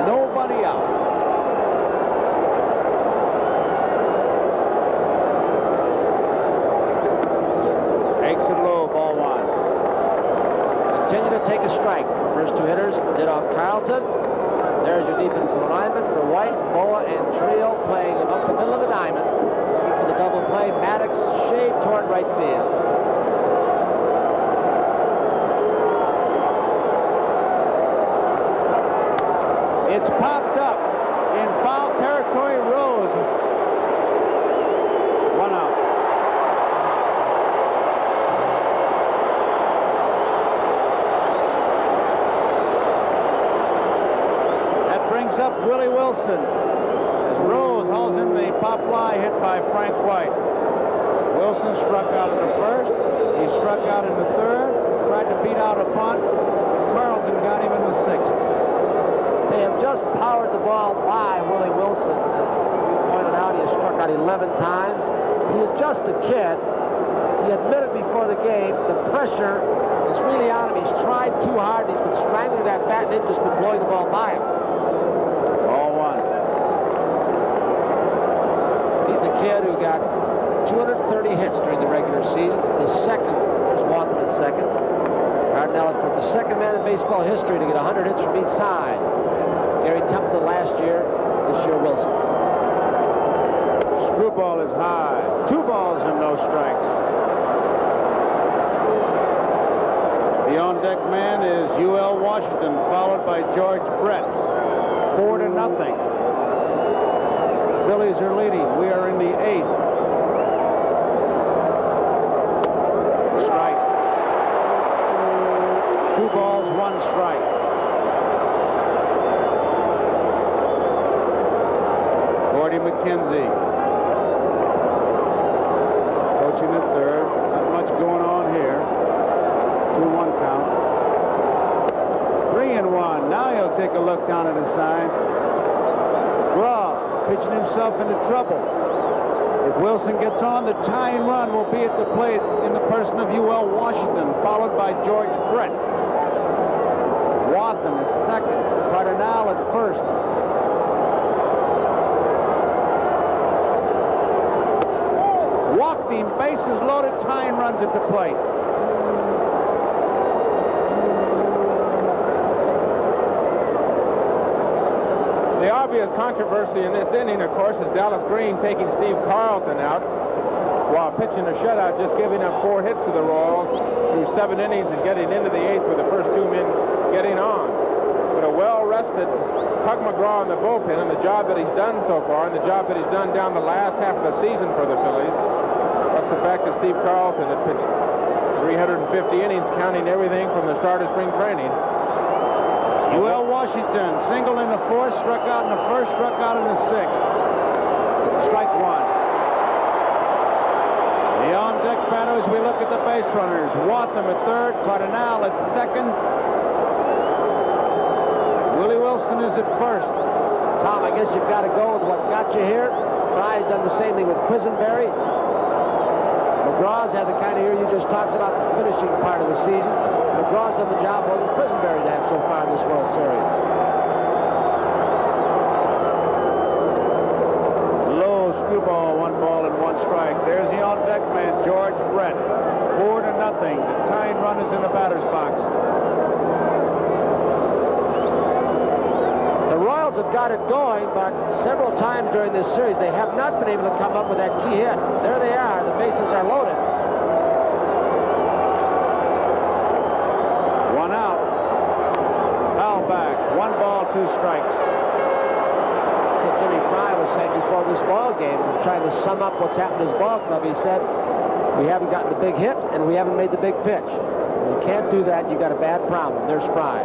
Nobody out. continue to take a strike. The first two hitters did off Carlton. There's your defensive alignment for White, Boa, and Trio playing up the middle of the diamond. Looking for the double play. Maddox shade toward right field. It's popped up in foul territory. Rose. One out. That brings up Willie Wilson as Rose hauls in the pop fly hit by Frank White. Wilson struck out in the first. He struck out in the third. Tried to beat out a bunt. Carlton got him in the sixth. They have just powered the ball by Willie Wilson. You pointed out he has struck out 11 times. He is just a kid. He admitted before the game the pressure is really on him. He's tried too hard. He's been strangling that bat and they've just been blowing the ball by him. Ball one. He's a kid who got 230 hits during the regular season. The second was Watson at second. Cardinal for the second man in baseball history to get 100 hits from each side. Gary Templeton last year, this year Wilson. Screwball is high. 2 balls and no strikes. The on-deck man is U.L. Washington, followed by George Brett. 4-0. Phillies are leading. We are in the 8th. Strike. 2 balls, 1 strike. Gordy McKenzie. Coaching at third. Not much going on here. 2-1 count. 3-1. Now he'll take a look down at his sign. McGraw pitching himself into trouble. If Wilson gets on, the tying run will be at the plate in the person of U.L. Washington, followed by George Brett. Watson at second. Cardinal at first. Walked him, bases loaded, tying runs at the plate. The obvious controversy in this inning, of course, is Dallas Green taking Steve Carlton out while pitching a shutout, just giving up 4 hits to the Royals through 7 innings and getting into the 8th with the first 2 men getting on. But a well-rested Tug McGraw in the bullpen and the job that he's done so far and the job that he's done down the last half of the season for the Phillies, plus the fact that Steve Carlton had pitched 350 innings, counting everything from the start of spring training. U.L. Washington, single in the 4th, struck out in the 1st, struck out in the 6th. Strike 1. The on-deck batters, we look at the base runners. Watson at 3rd, Cardinal at 2nd. Willie Wilson is at 1st. Tom, I guess you've got to go with what got you here. Fry's done the same thing with Quisenberry. McGraw's had the kind of year you just talked about, the finishing part of the season. McGraw's done the job more than Quisenberry has so far in this World Series. Low screwball, 1 ball and 1 strike. There's the on-deck man, George Brett. 4-0. The tying run is in the batter's box. The Royals have got it going, but several times during this series they have not been able to come up with that key hit. There they are. The bases are loaded. 1 out. Foul back. 1 ball, 2 strikes. That's what Jimmy Fry was saying before this ball game, trying to sum up what's happened to his ball club. He said, we haven't gotten the big hit and we haven't made the big pitch. When you can't do that, you got a bad problem. There's Fry.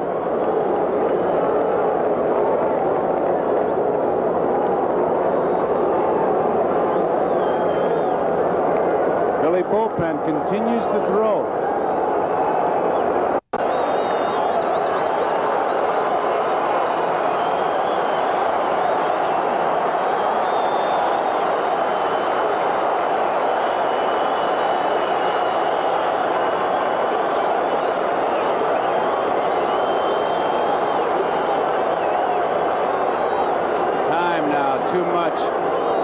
Philly bullpen continues to throw. Time now, too much.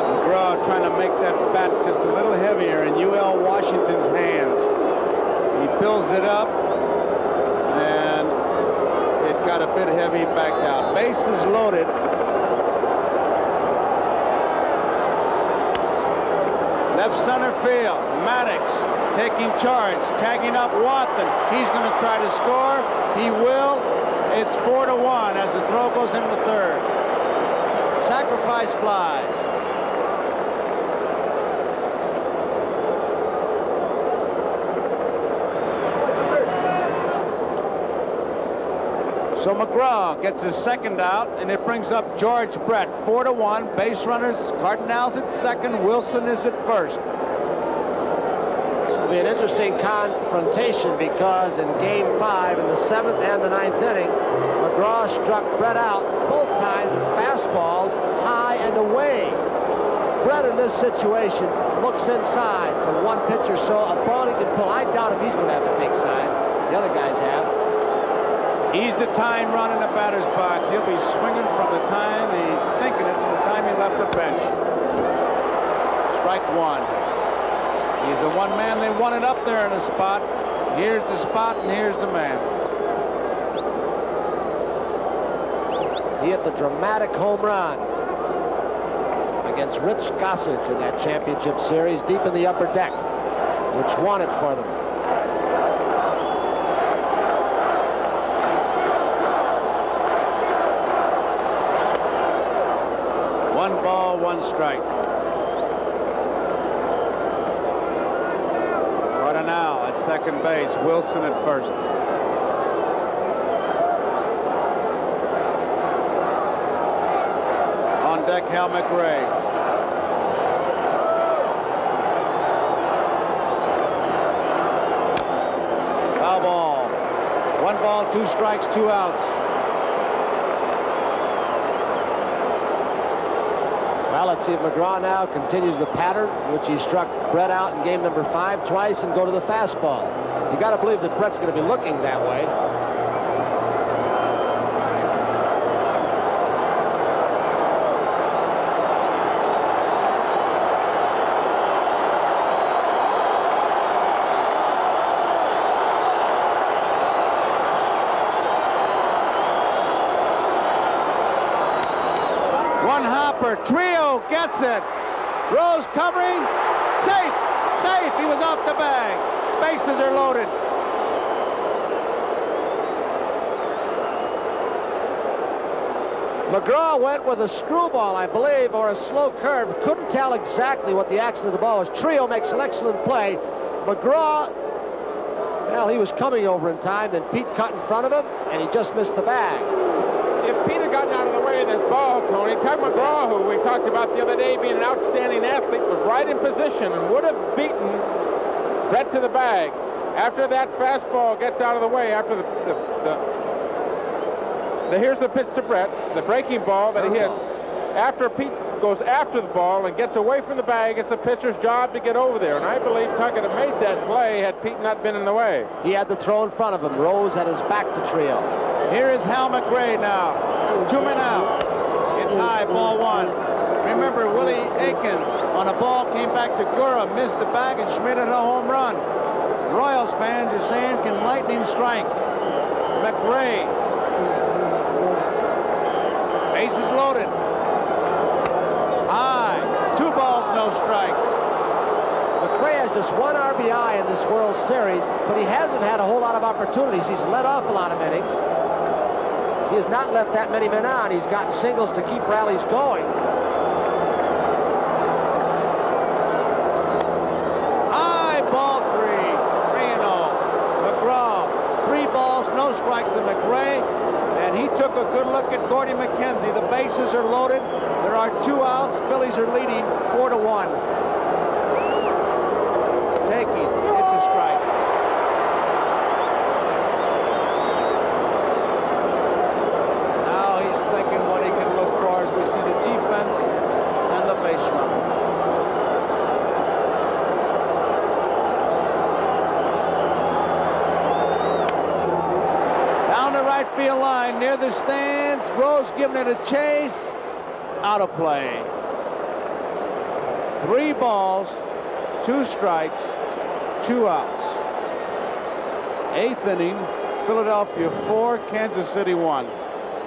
McGraw trying to make that bat just a little heavier in U.L. Washington's hands. He builds it up, and got a bit heavy, backed out. Bases loaded. Left center field, Maddox taking charge, tagging up Watson. He's going to try to score. He will. It's 4-1 as the throw goes into third. Sacrifice fly. So McGraw gets his second out, and it brings up George Brett. 4-1. Base runners. Cardinals at second. Wilson is at first. This will be an interesting confrontation because in Game 5, in the 7th and the 9th inning, McGraw struck Brett out both times with fastballs high and away. Brett in this situation looks inside for one pitch or so, a ball he can pull. I doubt if he's going to have to take side, as the other guys have. He's the time run in the batter's box. He'll be swinging from the time thinking it from the time he left the bench. Strike one. He's the one man they wanted up there in the spot. Here's the spot and here's the man. He hit the dramatic home run against Rich Gossage in that championship series deep in the upper deck, which won it for them. One ball, one strike. Cardinal at second base, Wilson at first. On deck, Hal McRae. Foul ball. 1 ball, 2 strikes, 2 outs. Well, let's see if McGraw now continues the pattern which he struck Brett out in game number 5 twice and go to the fastball. You got to believe that Brett's going to be looking that way. Trio gets it. Rose covering. Safe. Safe. He was off the bag. Bases are loaded. McGraw went with a screwball, I believe, or a slow curve. Couldn't tell exactly what the action of the ball was. Trio makes an excellent play. McGraw, well, he was coming over in time. Then Pete cut in front of him, and he just missed the bag. If Pete had gotten out of the way of this ball, Tony, Tug McGraw, who we talked about the other day being an outstanding athlete, was right in position and would have beaten Brett to the bag. After that fastball gets out of the way, after here's the pitch to Brett, the breaking ball that he hits. After Pete goes after the ball and gets away from the bag, it's the pitcher's job to get over there. And I believe Tug would have made that play had Pete not been in the way. He had the throw in front of him. Rose had his back to Trio. Here is Hal McRae now. 2 men out. It's high, ball 1. Remember, Willie Aikens on a ball came back to Gura, missed the bag, and Schmidt had a home run. Royals fans are saying, can lightning strike? McRae. Bases loaded. High. 2 balls, no strikes. McRae has just 1 RBI in this World Series, but he hasn't had a whole lot of opportunities. He's let off a lot of innings. He has not left that many men on. He's gotten singles to keep rallies going. High, ball 3. 3-0. McGraw. 3 balls, no strikes to McRae. And he took a good look at Gordy McKenzie. The bases are loaded. There are 2 outs. Phillies are leading 4-1. Taking. It's a strike. Now he's thinking what he can look for as we see the defense and the base runners. Down the right field line near the stands. Rose giving it a chase. Out of play. 3 balls, 2 strikes, 2 outs. 8th inning, Philadelphia 4, Kansas City 1.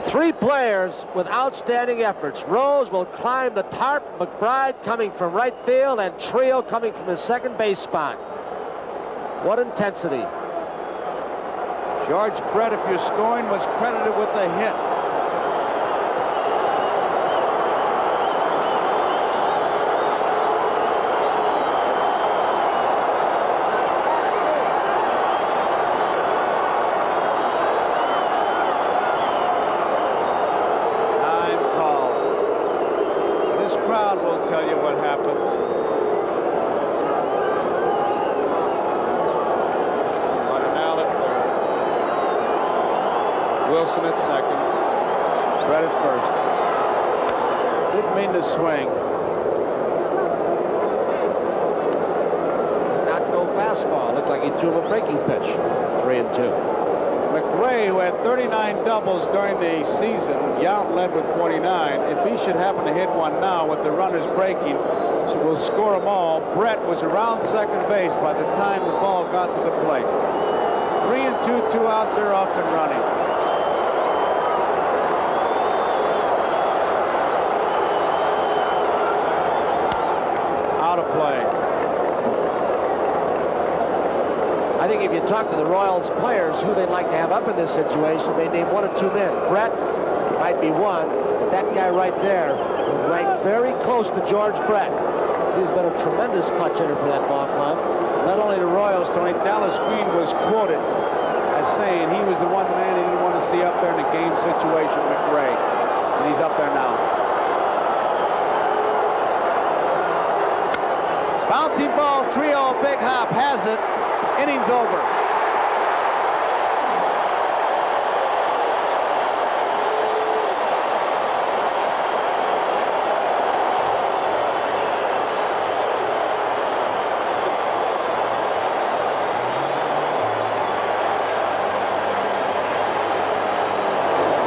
3 players with outstanding efforts. Rose will climb the tarp, McBride coming from right field, and Trio coming from his second base spot. What intensity. George Brett, if you're scoring, was credited with a hit. Tell you what happens. Martinell at third. Wilson at second. Brett at first. Didn't mean to swing. Did not go fastball. Looked like he threw him a breaking pitch. 3-2. McRae, who had 39 doubles during the season, Yount led with 49. If he should happen to hit one now with the runners breaking, so we'll score them all. Brett was around second base by the time the ball got to the plate. 3-2, 2 outs, they're off and running. Out of play. I think if you talk to the Royals players who they'd like to have up in this situation, they name 1 or 2 men. Brett might be one, but that guy right there would rank very close to George Brett. He's been a tremendous clutch hitter for that ball club. Not only the Royals, Tony, Dallas Green was quoted as saying he was the one man he didn't want to see up there in a game situation, McRae. And he's up there now. Bouncing ball, Trio, big hop, has it. Innings over.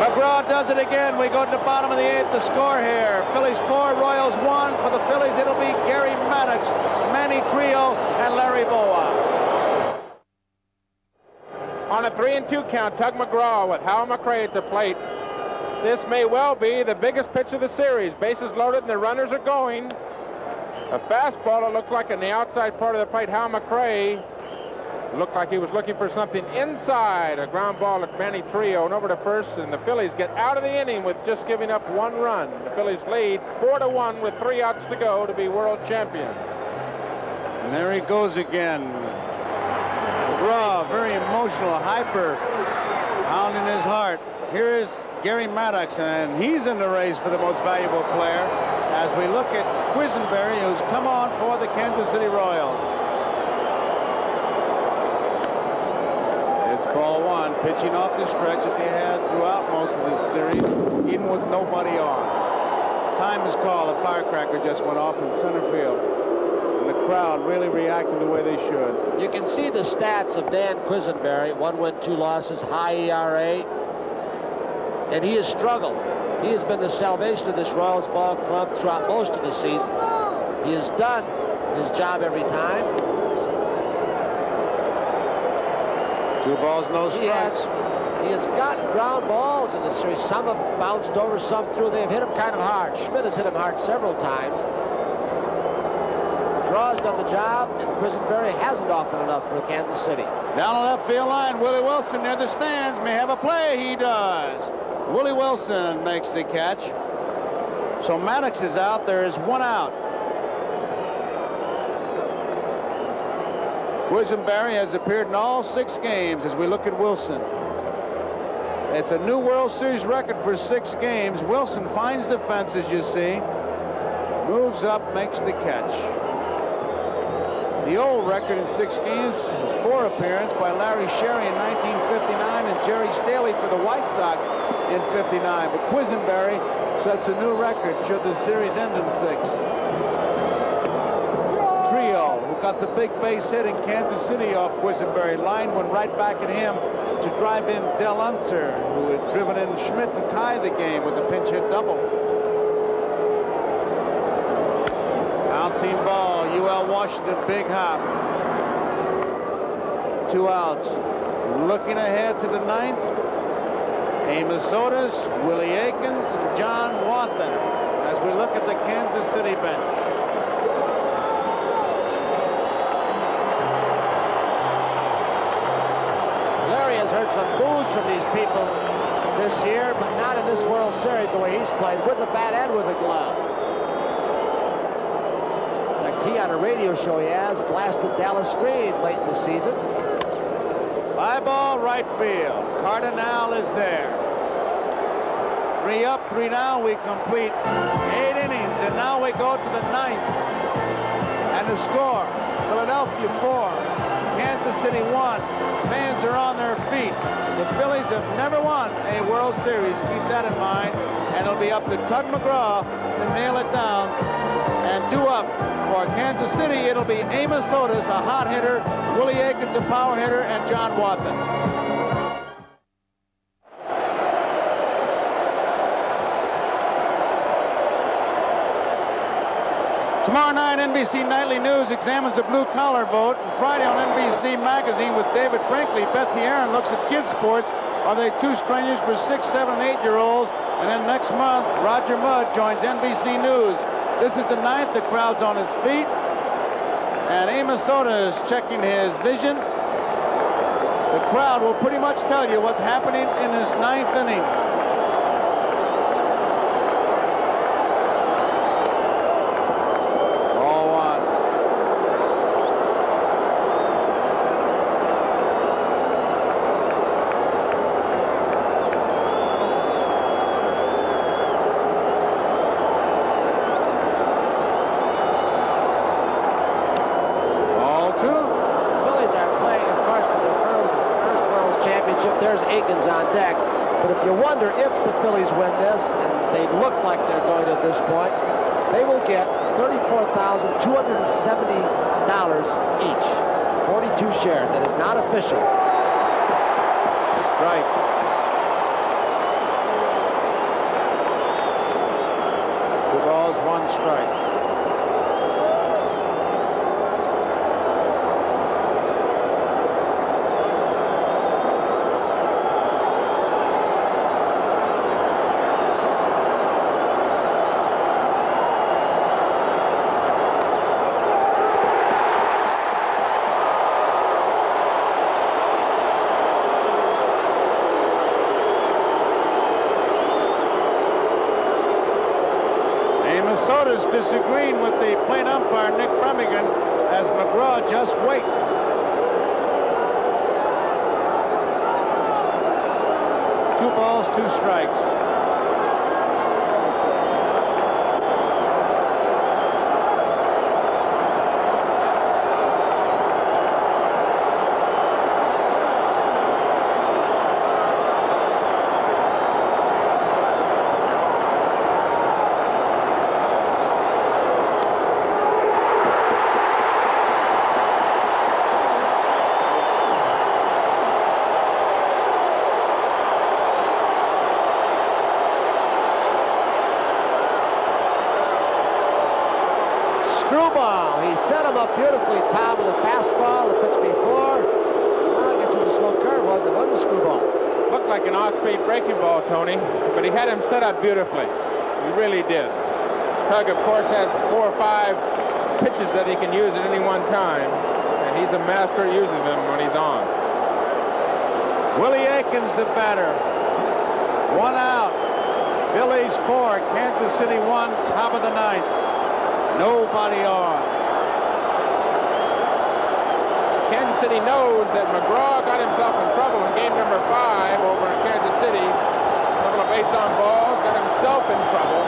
McGraw does it again. We go to the bottom of the 8th to score here. Phillies 4, Royals 1. For the Phillies, it'll be Gary Maddox, Manny Trio, and Larry Bowa. On a 3-2 count, Tug McGraw with Hal McRae at the plate. This may well be the biggest pitch of the series. Bases loaded and the runners are going. A fastball, it looks like on the outside part of the plate. Hal McRae looked like he was looking for something inside. A ground ball at Manny Trio and over to first, and the Phillies get out of the inning with just giving up 1 run. The Phillies lead 4-1 with 3 outs to go to be world champions. And there he goes again. McGraw, very emotional, hyper, pounding his heart. Here is Gary Maddox, and he's in the race for the most valuable player as we look at Quisenberry, who's come on for the Kansas City Royals. It's ball 1, pitching off the stretch as he has throughout most of this series, even with nobody on. Time is called. A firecracker just went off in center field. And the crowd really reacting the way they should. You can see the stats of Dan Quisenberry. 1 win, 2 losses, high ERA. And he has struggled. He has been the salvation of this Royals ball club throughout most of the season. He has done his job every time. 2 balls, no strikes. He has gotten ground balls in this series. Some have bounced over, some through. They've hit him kind of hard. Schmidt has hit him hard several times. McGraw's done the job, and Quisenberry hasn't often enough for Kansas City. Down on left field line, Willie Wilson near the stands may have a play. He does. Willie Wilson makes the catch. So Maddox is out. There is 1 out. Quisenberry has appeared in all 6 games as we look at Wilson. It's a new World Series record for 6 games. Wilson finds the fence, as you see. Moves up, makes the catch. The old record in 6 games was 4 appearances by Larry Sherry in 1959 and Jerry Staley for the White Sox in 59. But Quisenberry sets a new record should the series end in 6. Trio, who got the big base hit in Kansas City off Quisenberry. Line went right back at him to drive in Del Unser, who had driven in Schmidt to tie the game with a pinch hit double. Bouncing ball, UL Washington, big hop. 2 outs. Looking ahead to the ninth, Amos Otis, Willie Aikens, and John Wathan as we look at the Kansas City bench. Larry has heard some boos from these people this year, but not in this World Series the way he's played, with the bat and with the glove. He on a radio show he has blasted Dallas Green late in the season. Fly ball right field. Cardinal is there. 3 up, 3 down. We complete 8 innings, and now we go to the ninth. And the score: Philadelphia 4, Kansas City 1. Fans are on their feet. The Phillies have never won a World Series. Keep that in mind. And it'll be up to Tug McGraw to nail it down. And 2 up for Kansas City. It'll be Amos Otis, a hot hitter, Willie Aikens, a power hitter, and John Wathan. Tomorrow night, NBC Nightly News examines the blue-collar vote. And Friday on NBC Magazine with David Brinkley, Betsy Aaron looks at kids' sports. Are they too strenuous for 6, 7, 8-year-olds? And then next month, Roger Mudd joins NBC News. This is the ninth. The crowd's on its feet. And Amos Otis is checking his vision. The crowd will pretty much tell you what's happening in this ninth inning. There's Aikens on deck. But if you wonder if the Phillies win this, and they look like they're going at this point, they will get $34,270 each. 42 shares. That is not official. Strike. Two balls, one strike. Soda's disagreeing with the plate umpire, Nick Bremigan, as McGraw just waits. Two balls, two strikes. Screwball. He set him up beautifully, Tom, with a fastball the pitch before. Well, I guess it was a slow curve, wasn't it? It wasn't a screwball. Looked like an off-speed breaking ball, Tony, but he had him set up beautifully. He really did. Tug, of course, has 4 or 5 pitches that he can use at any one time, and he's a master at using them when he's on. Willie Aikens, the batter. 1 out. Phillies 4, Kansas City 1, top of the ninth. Nobody on. Kansas City knows that McGraw got himself in trouble in game number 5 over in Kansas City. A couple of base on balls, got himself in trouble.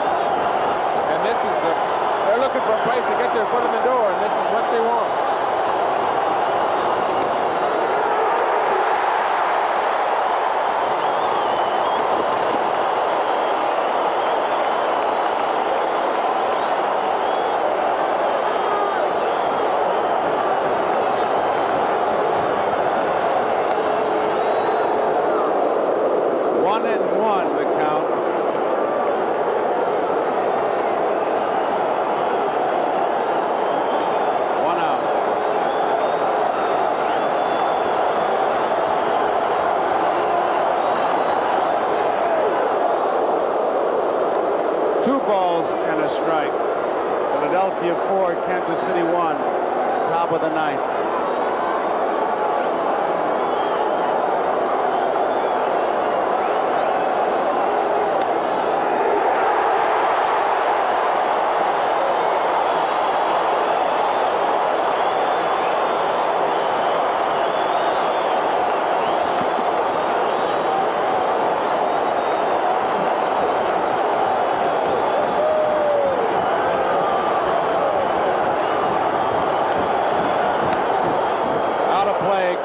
And this is they're looking for a place to get their foot in the door, and this is what they want. 2 balls and a strike. Philadelphia 4, Kansas City 1, top of the 9th.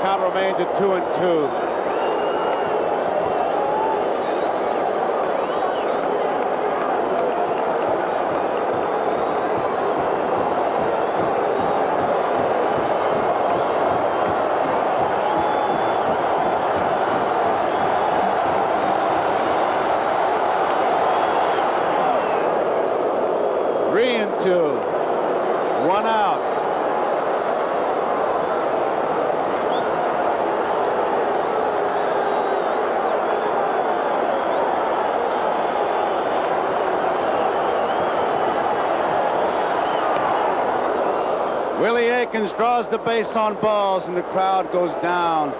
Count remains at 2-2. Three and two. 1 out. Willie Aikens draws the base on balls, and the crowd goes down,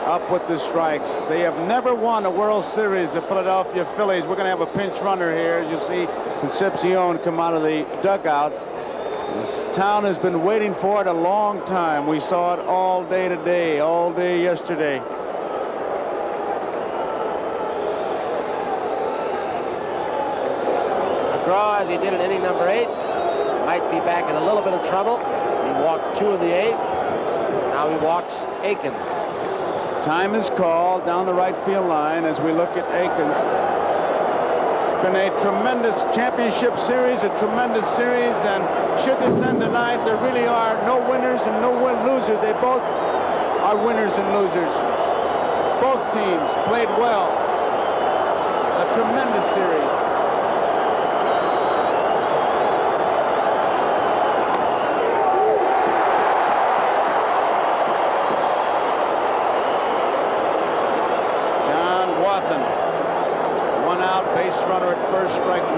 up with the strikes. They have never won a World Series, the Philadelphia Phillies. We're going to have a pinch runner here. As you see Concepcion come out of the dugout. This town has been waiting for it a long time. We saw it all day today, all day yesterday. McGraw, as he did in inning number 8, might be back in a little bit of trouble. He walked 2 in the 8th. Now he walks Aikens. Time is called down the right field line as we look at Aikens. It's been a tremendous championship series, a tremendous series, and should this end tonight, there really are no winners and no losers. They both are winners and losers. Both teams played well. A tremendous series. Base runner at first, strike 1.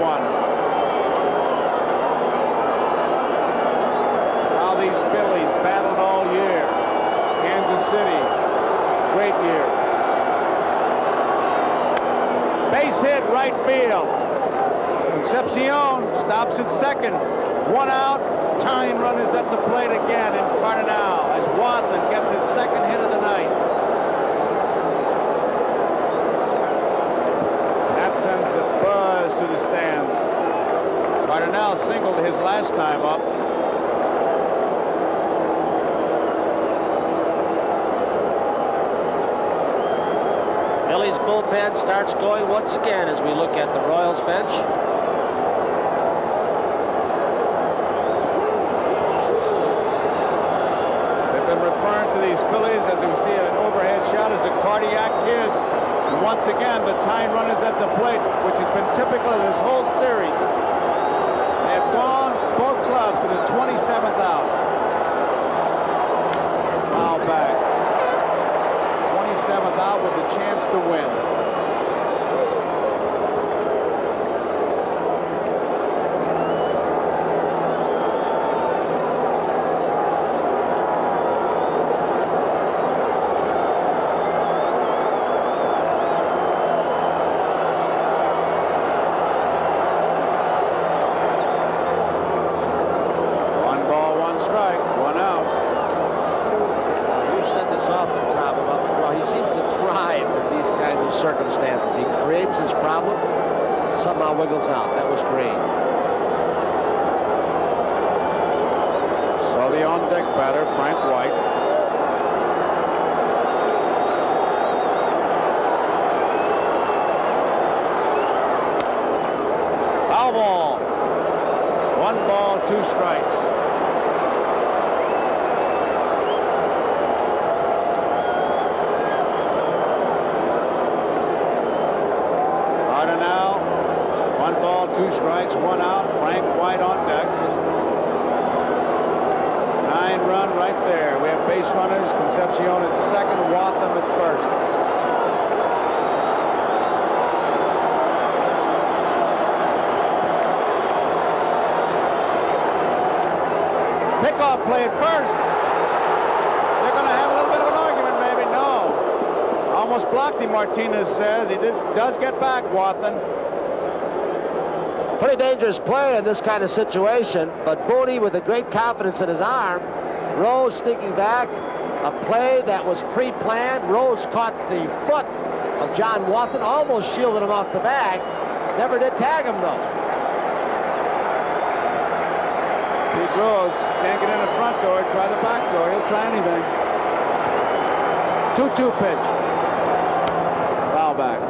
How these Phillies battled all year. Kansas City, great year. Base hit, right field. Concepcion stops at second. 1 out. Tying run is at the plate again in Cardinal as Wathan gets his second hit of the night. Sends the buzz through the stands. Cardinal singled his last time up. Phillies bullpen starts going once again as we look at the Royals bench. They've been referring to these Phillies, as we see an overhead shot, as the cardiac kids. And once again, the tying run is at the plate, which has been typical of this whole series. They have gone, both clubs, to the 27th out. Foul back. 27th out with the chance to win. Circumstances. He creates his problem, somehow wiggles out. That was Green. So the on-deck batter, Frank White. Foul ball. 1 ball, 2 strikes. Now, 1 ball, 2 strikes, 1 out. Frank White on deck. Tying run right there. We have base runners. Concepcion at second, Wathan at first. Pickoff play at first. They're going to have a little bit of an argument, maybe. No. Almost blocked him, Martinez says. He does get back, Wathan. Pretty dangerous play in this kind of situation, but Booney with a great confidence in his arm. Rose sneaking back. A play that was pre-planned. Rose caught the foot of John Wathan, almost shielded him off the bag. Never did tag him, though. Pete Rose can't get in the front door. Try the back door. He'll try anything. 2-2 pitch. Foul back.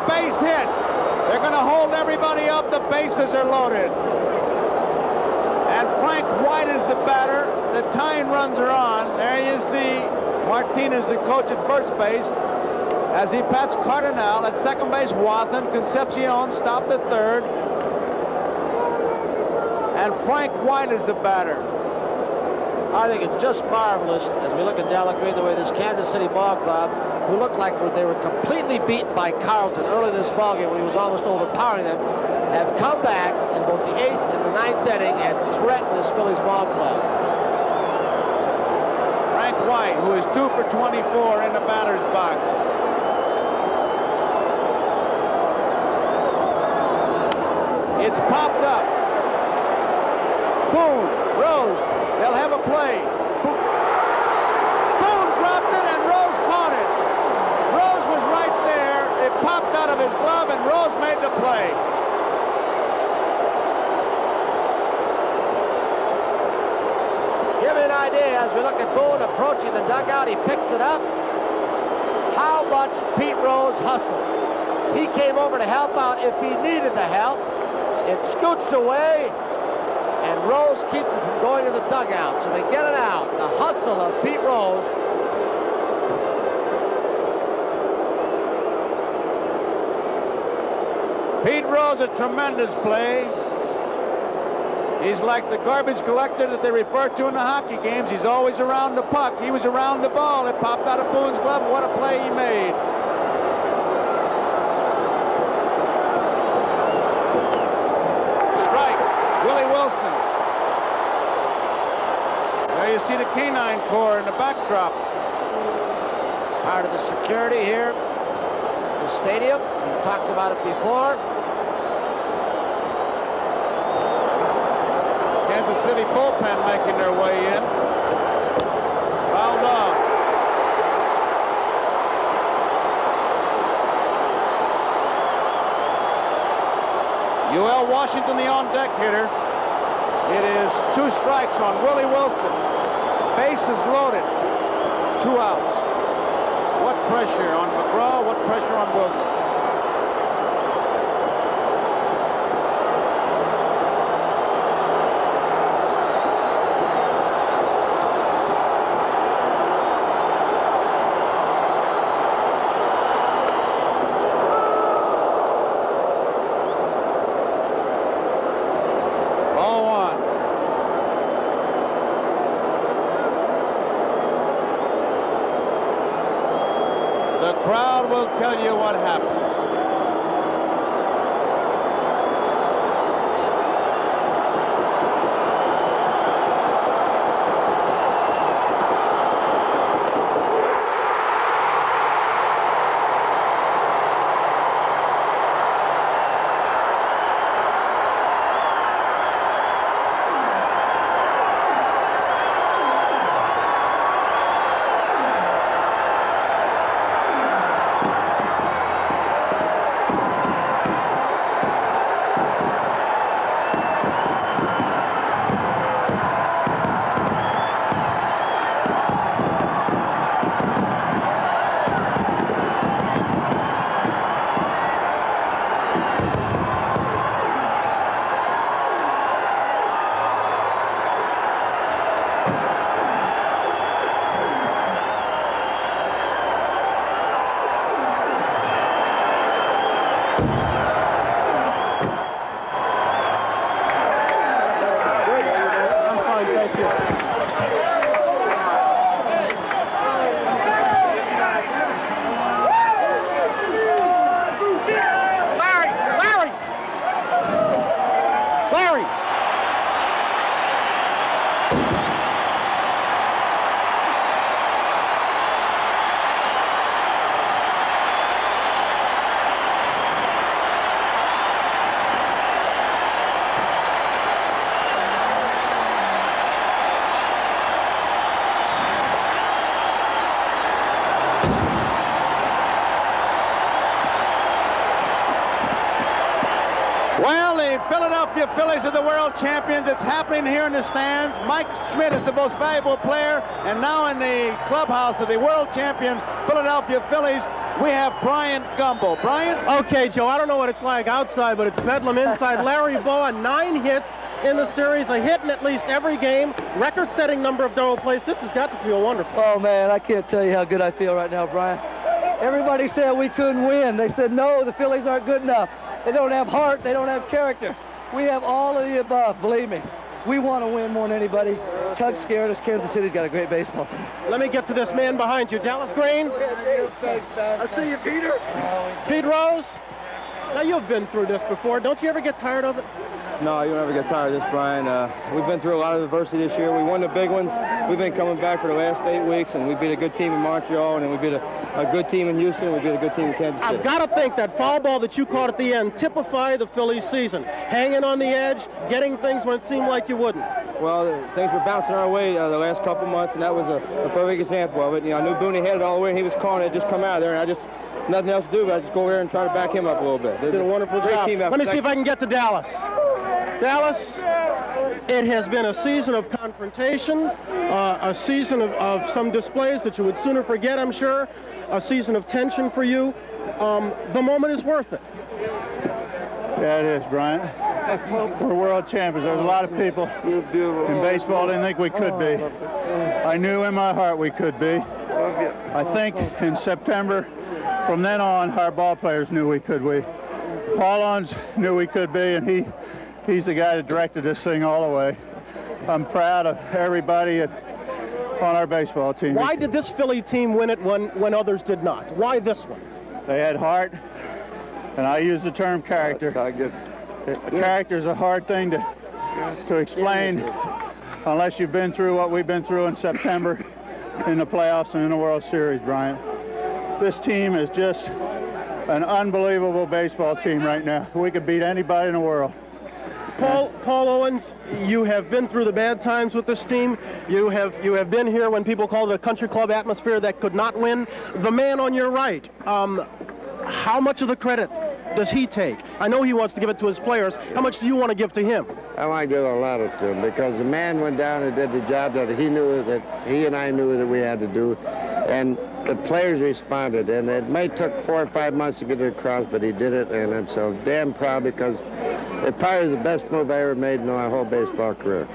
Base hit. They're going to hold everybody up. The bases are loaded. And Frank White is the batter. The tying runs are on. There you see Martinez, the coach at first base, as he pats Cardinal at second base. Wathan, Concepcion stopped at third. And Frank White is the batter. I think it's just marvelous as we look at Della Green, the way this Kansas City ball club, who looked like they were completely beaten by Carlton early in this ballgame when he was almost overpowering them, have come back in both the 8th and the 9th inning and threatened this Phillies ball club. Frank White, who is 2 for 24 in the batter's box. It's popped up. Boone, Rose, they'll have a play. Boone dropped it and Rose caught it. Rose was right there. It popped out of his glove and Rose made the play. Give me an idea as we look at Boone approaching the dugout. He picks it up. How much Pete Rose hustled. He came over to help out if he needed the help. It scoots away. And Rose keeps it from going in the dugout, so they get it out. The hustle of Pete Rose. Pete Rose, a tremendous play. He's like the garbage collector that they refer to in the hockey games. He's always around the puck. He was around the ball. It popped out of Boone's glove. What a play he made. Willie Wilson. There you see the Canine Corps in the backdrop. Part of the security here, the stadium. We've talked about it before. Kansas City bullpen making their way in. Fouled off. UL Washington, the on-deck hitter. It is 2 strikes on Willie Wilson. Bases loaded. 2 outs. What pressure on McGraw, what pressure on Wilson. The crowd will tell you what happens. Philadelphia Phillies are the world champions. It's happening here in the stands. Mike Schmidt is the most valuable player, and now in the clubhouse of the world champion Philadelphia Phillies, we have Bryant Gumbel. Bryant? Okay, Joe, I don't know what it's like outside, but it's bedlam inside. Larry Bowa, 9 hits in the series, a hit in at least every game, record-setting number of double plays. This has got to feel wonderful. Oh, man, I can't tell you how good I feel right now, Brian. Everybody said we couldn't win. They said, no, the Phillies aren't good enough. They don't have heart. They don't have character. We have all of the above, believe me. We want to win more than anybody. Tug's scared us. Kansas City's got a great baseball team. Let me get to this man behind you. Dallas Green. I see you, Peter. Pete Rose. Now, you've been through this before. Don't you ever get tired of it? No, you don't ever get tired of this, Brian. We've been through a lot of adversity this year. We won the big ones. We've been coming back for the last 8 weeks, and we beat a good team in Montreal, and then we beat a good team in Houston, and we beat a good team in Kansas City. I've got to think that foul ball that you caught at the end typified the Phillies season. Hanging on the edge, getting things when it seemed like you wouldn't. Well, things were bouncing our way the last couple months, and that was a perfect example of it. You know, I knew Booney had it all the way, and he was calling it, just come out of there, and I just, nothing else to do, but I just go over there and try to back him up a little bit. Did a wonderful job. Let me see if I can get to Dallas. Dallas, it has been a season of confrontation, a season of some displays that you would sooner forget, I'm sure, a season of tension for you. The moment is worth it. Yeah, it is, Bryant. We're world champions. There's a lot of people in baseball didn't think we could be. I knew in my heart we could be. I think in September, from then on, our ball players knew we could be. Paul Owens knew we could be, and he's the guy that directed this thing all the way. I'm proud of everybody on our baseball team. Why did this Philly team win it when others did not? Why this one? They had heart, and I use the term character. Character is a hard thing to explain unless you've been through what we've been through in September in the playoffs and in the World Series, Brian. This team is just an unbelievable baseball team right now. We could beat anybody in the world. Paul Owens, you have been through the bad times with this team. You have been here when people called it a country club atmosphere that could not win. The man on your right, how much of the credit does he take? I know he wants to give it to his players. How much do you want to give to him? I want to give a lot of to him because the man went down and did the job that he knew that he and I knew that we had to do, and the players responded. And it may took 4 or 5 months to get it across, but he did it, and I'm so damn proud because it probably was the best move I ever made in my whole baseball career.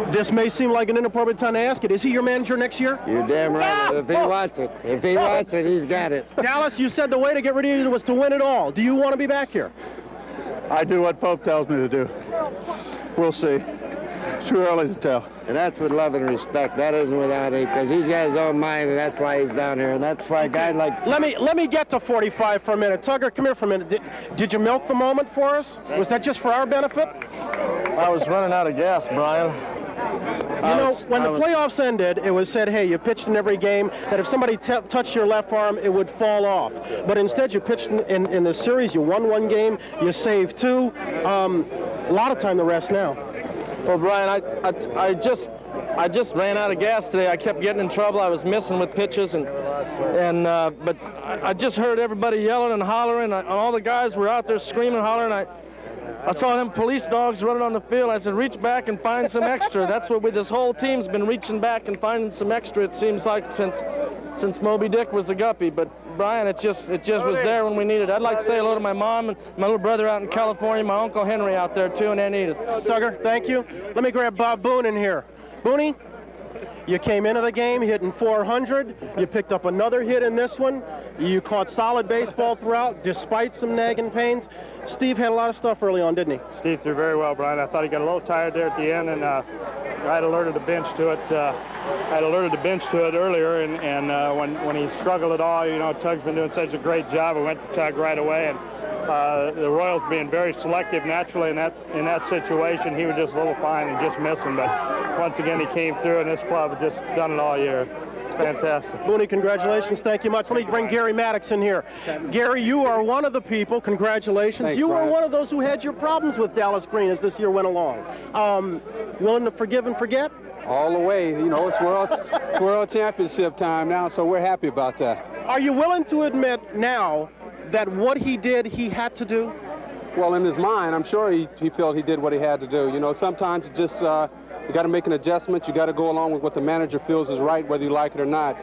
This may seem like an inappropriate time to ask it. Is he your manager next year? You're damn right. If he wants it. If he wants it, he's got it. Dallas, you said the way to get rid of you was to win it all. Do you want to be back here? I do what Pope tells me to do. We'll see. It's too early to tell. And that's with love and respect. That isn't without it, because he's got his own mind, and that's why he's down here. And that's why a guy like... Let me get to 45 for a minute. Tugger, come here for a minute. Did you milk the moment for us? Was that just for our benefit? I was running out of gas, Brian. When the playoffs ended, it was said, hey, you pitched in every game, that if somebody touched your left arm, it would fall off. But instead, you pitched in the series. You won 1 game. You saved 2. A lot of time to rest now. Well, Brian, I just ran out of gas today. I kept getting in trouble. I was missing with pitches, but I just heard everybody yelling and hollering. And all the guys were out there screaming and hollering. I saw them police dogs running on the field. I said, reach back and find some extra. That's what this whole team's been reaching back and finding some extra, it seems like, since Moby Dick was a guppy. But, Brian, it just was there when we needed it. I'd like to say hello to my mom and my little brother out in California, my Uncle Henry out there, too, and Aunt Edith. Tugger, thank you. Let me grab Bob Boone in here. Booney, you came into the game hitting 400. You picked up another hit in this one. You caught solid baseball throughout, despite some nagging pains. Steve had a lot of stuff early on, didn't he? Steve threw very well, Brian. I thought he got a little tired there at the end, and I had alerted the bench to it. Earlier, and when he struggled at all, Tug's been doing such a great job. I went to Tug right away, and the Royals being very selective naturally in that situation, he was just a little fine and just missing. But once again, he came through, and this club has just done it all year. It's fantastic. Booney, congratulations. Thank you much. Let me bring Gary Maddox in here. Gary, you are one of the people. Congratulations. Thanks, you Brian. were one of those who had your problems with Dallas Green as this year went along. Willing to forgive and forget? All the way. It's world championship time now, so we're happy about that. Are you willing to admit now that what he did, he had to do? Well, in his mind, I'm sure he felt he did what he had to do. You know, sometimes it just you got to make an adjustment. You got to go along with what the manager feels is right, whether you like it or not.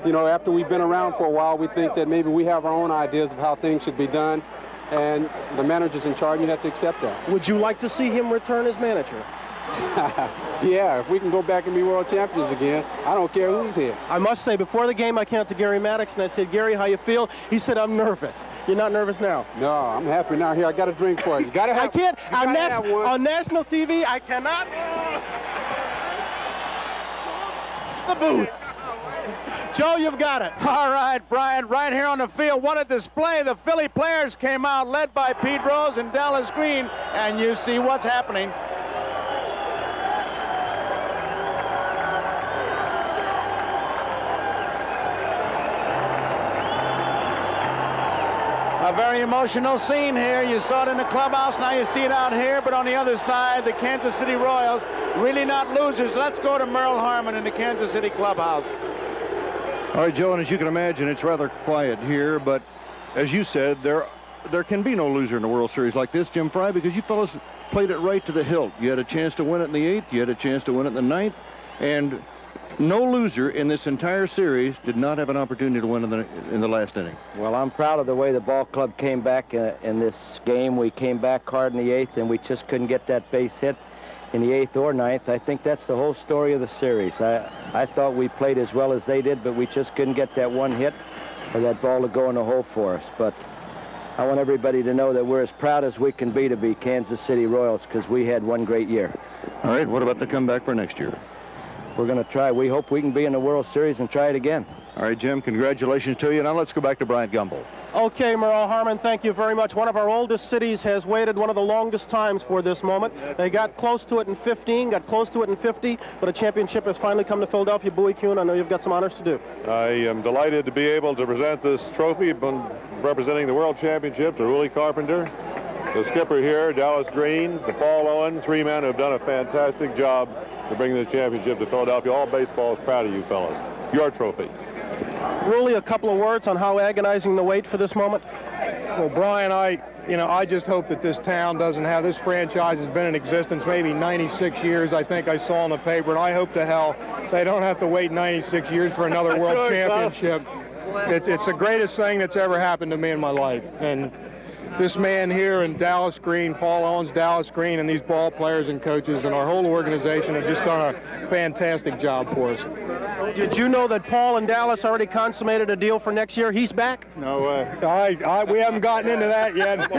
You know, after we've been around for a while, we think that maybe we have our own ideas of how things should be done, and the manager's in charge, and you have to accept that. Would you like to see him return as manager? Yeah, if we can go back and be world champions again, I don't care who's here. I must say, before the game, I came out to Gary Maddox, and I said, Gary, how you feel? He said, I'm nervous. You're not nervous now? No, I'm happy now. Here, I got a drink for you. You gotta have, I can't. have one. On national TV, I cannot. The booth. Joe, you've got it. All right, Brian, right here on the field, what a display. The Philly players came out led by Pete Rose and Dallas Green, and you see what's happening. A very emotional scene here. You saw it in the clubhouse, now you see it out here, but on the other side, the Kansas City Royals, really not losers. Let's go to Merle Harmon in the Kansas City clubhouse. All right, Joe, and as you can imagine, it's rather quiet here, but as you said, there can be no loser in a World Series like this, Jim Fry, because you fellas played it right to the hilt. You had a chance to win it in the 8th, you had a chance to win it in the 9th, and no loser in this entire series did not have an opportunity to win in the last inning. Well, I'm proud of the way the ball club came back in this game. We came back hard in the 8th, and we just couldn't get that base hit in the 8th or 9th. I think that's the whole story of the series. I thought we played as well as they did, but we just couldn't get that one hit or that ball to go in the hole for us. But I want everybody to know that we're as proud as we can be to be Kansas City Royals, because we had one great year. All right, what about the comeback for next year? We're going to try. We hope we can be in the World Series and try it again. All right, Jim, congratulations to you. Now let's go back to Bryant Gumbel. Okay, Merle Harmon, thank you very much. One of our oldest cities has waited one of the longest times for this moment. They got close to it in 15, got close to it in 50, but a championship has finally come to Philadelphia. Bowie Kuhn, I know you've got some honors to do. I am delighted to be able to present this trophy representing the World Championship to Willie Carpenter, the skipper here, Dallas Green, to Paul Owen, 3 men who have done a fantastic job to bring this championship to Philadelphia. All baseball is proud of you fellas. Your trophy. Really, a couple of words on how agonizing the wait for this moment? Well, Brian, I just hope that this town doesn't have, this franchise has been in existence maybe 96 years, I think I saw in the paper, and I hope to hell they don't have to wait 96 years for another world championship. It's the greatest thing that's ever happened to me in my life. And this man here and Dallas Green, Paul Owens, Dallas Green, and these ball players and coaches and our whole organization have just done a fantastic job for us. Did you know that Paul and Dallas already consummated a deal for next year? He's back? No way. We haven't gotten into that yet.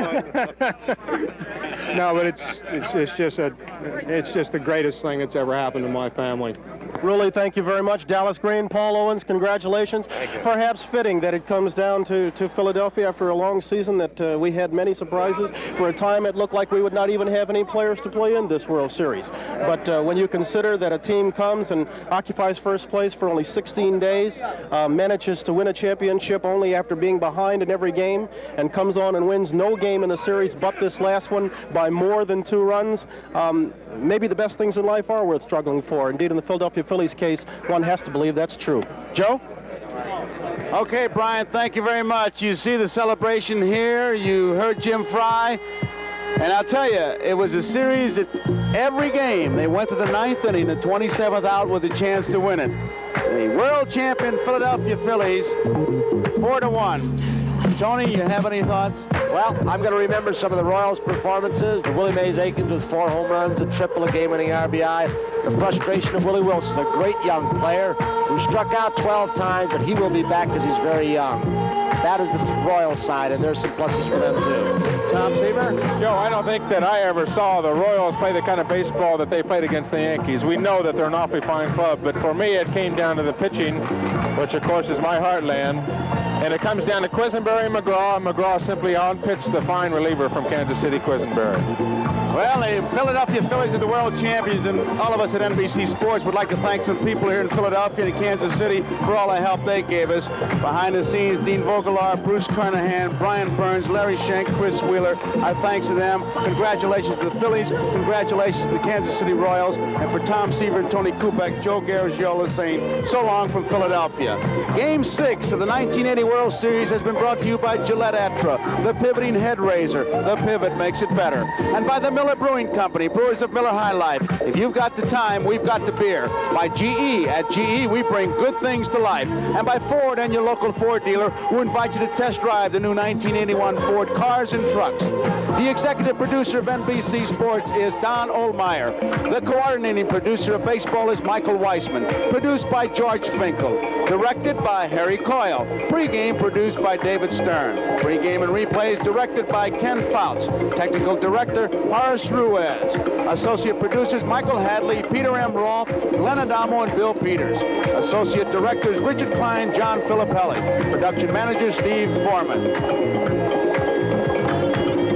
No, but it's just the greatest thing that's ever happened to my family. Really, thank you very much. Dallas Green, Paul Owens, congratulations. Perhaps fitting that it comes down to Philadelphia after a long season that we had many surprises. For a time, it looked like we would not even have any players to play in this World Series. But when you consider that a team comes and occupies first place for only 16 days, manages to win a championship only after being behind in every game, and comes on and wins no game in the series but this last one by more than 2 runs, maybe the best things in life are worth struggling for. Indeed, in the Philadelphia Phillies case, one has to believe that's true. Joe? Okay, Brian, thank you very much. You see the celebration here. You heard Jim Fry. And I'll tell you, it was a series that every game, they went to the 9th inning, the 27th out with a chance to win it. The world champion Philadelphia Phillies, 4-1. Tony, you have any thoughts? Well, I'm going to remember some of the Royals' performances. The Willie Mays Aikens with 4 home runs, a triple, a game-winning RBI. The frustration of Willie Wilson, a great young player who struck out 12 times, but he will be back because he's very young. That is the Royals side, and there's some pluses for them, too. Tom Seaver? Joe, I don't think that I ever saw the Royals play the kind of baseball that they played against the Yankees. We know that they're an awfully fine club, but for me it came down to the pitching, which of course is my heartland. And it comes down to Quisenberry and McGraw, and McGraw simply outpitched the fine reliever from Kansas City, Quisenberry. Well, the Philadelphia Phillies are the world champions, and all of us at NBC Sports would like to thank some people here in Philadelphia and Kansas City for all the help they gave us. Behind the scenes, Dean Vogelar, Bruce Carnahan, Brian Burns, Larry Schenk, Chris Wheeler. Our thanks to them. Congratulations to the Phillies. Congratulations to the Kansas City Royals. And for Tom Seaver and Tony Kubek, Joe Garagiola saying so long from Philadelphia. Game 6 of the 1981 World Series has been brought to you by Gillette Etra, the pivoting head razor. The pivot makes it better. And by the Miller Brewing Company, brewers of Miller High Life. If you've got the time, we've got the beer. By GE. At GE, we bring good things to life. And by Ford and your local Ford dealer, who invite you to test drive the new 1981 Ford cars and trucks. The executive producer of NBC Sports is Don Ohlmeyer. The coordinating producer of baseball is Michael Weissman. Produced by George Finkel. Directed by Harry Coyle. Pre-game produced by David Stern. Pre-game and replays directed by Ken Fouts. Technical director Horace Ruiz. Associate producers Michael Hadley, Peter M. Rolfe, Glenn Adamo, and Bill Peters. Associate directors Richard Klein, John Filippelli. Production manager Steve Foreman.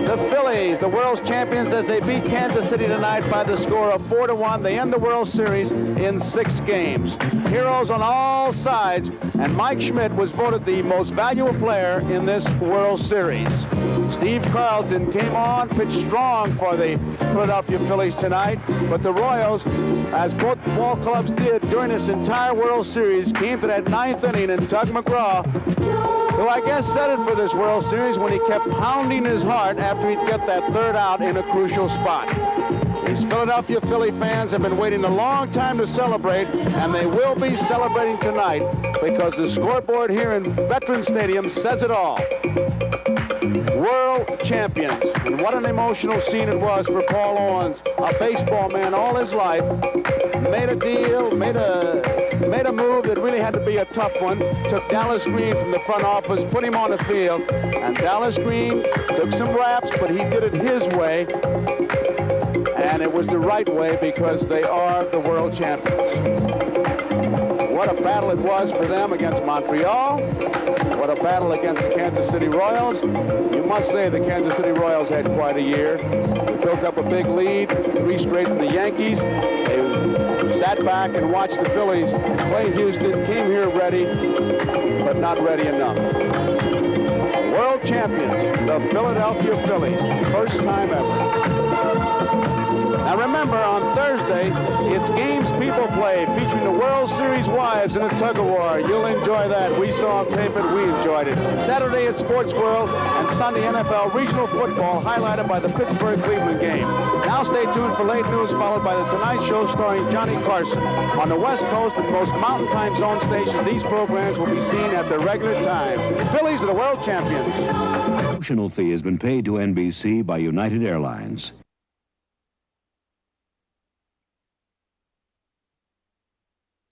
The Phillies, the world's champions, as they beat Kansas City tonight by the score of 4-1. They end the World Series in 6 games. Heroes on all sides, and Mike Schmidt was voted the most valuable player in this World Series. Steve Carlton came on, pitched strong for the Philadelphia Phillies tonight, but the Royals, as both ball clubs did during this entire World Series, came to that 9th inning, and Tug McGraw, who I guess set it for this World Series when he kept pounding his heart after he'd get that 3rd out in a crucial spot. These Philadelphia Philly fans have been waiting a long time to celebrate, and they will be celebrating tonight because the scoreboard here in Veterans Stadium says it all. World champions. And what an emotional scene it was for Paul Owens, a baseball man all his life. Made a deal, made a move that really had to be a tough one. Took Dallas Green from the front office, put him on the field, and Dallas Green took some raps, but he did it his way. And it was the right way because they are the world champions. What a battle it was for them against Montreal. What a battle against the Kansas City Royals. You must say the Kansas City Royals had quite a year. They built up a big lead, 3 straight from the Yankees. They sat back and watched the Phillies play Houston, came here ready, but not ready enough. World champions, the Philadelphia Phillies, first time ever. Now remember, on Thursday, it's Games People Play, featuring the World Series wives in a tug-of-war. You'll enjoy that. We saw them tape it. We enjoyed it. Saturday at Sports World, and Sunday NFL regional football, highlighted by the Pittsburgh-Cleveland game. Now stay tuned for late news, followed by The Tonight Show starring Johnny Carson. On the West Coast and most Mountain Time Zone stations, these programs will be seen at their regular time. Phillies are the world champions. Promotional fee has been paid to NBC by United Airlines.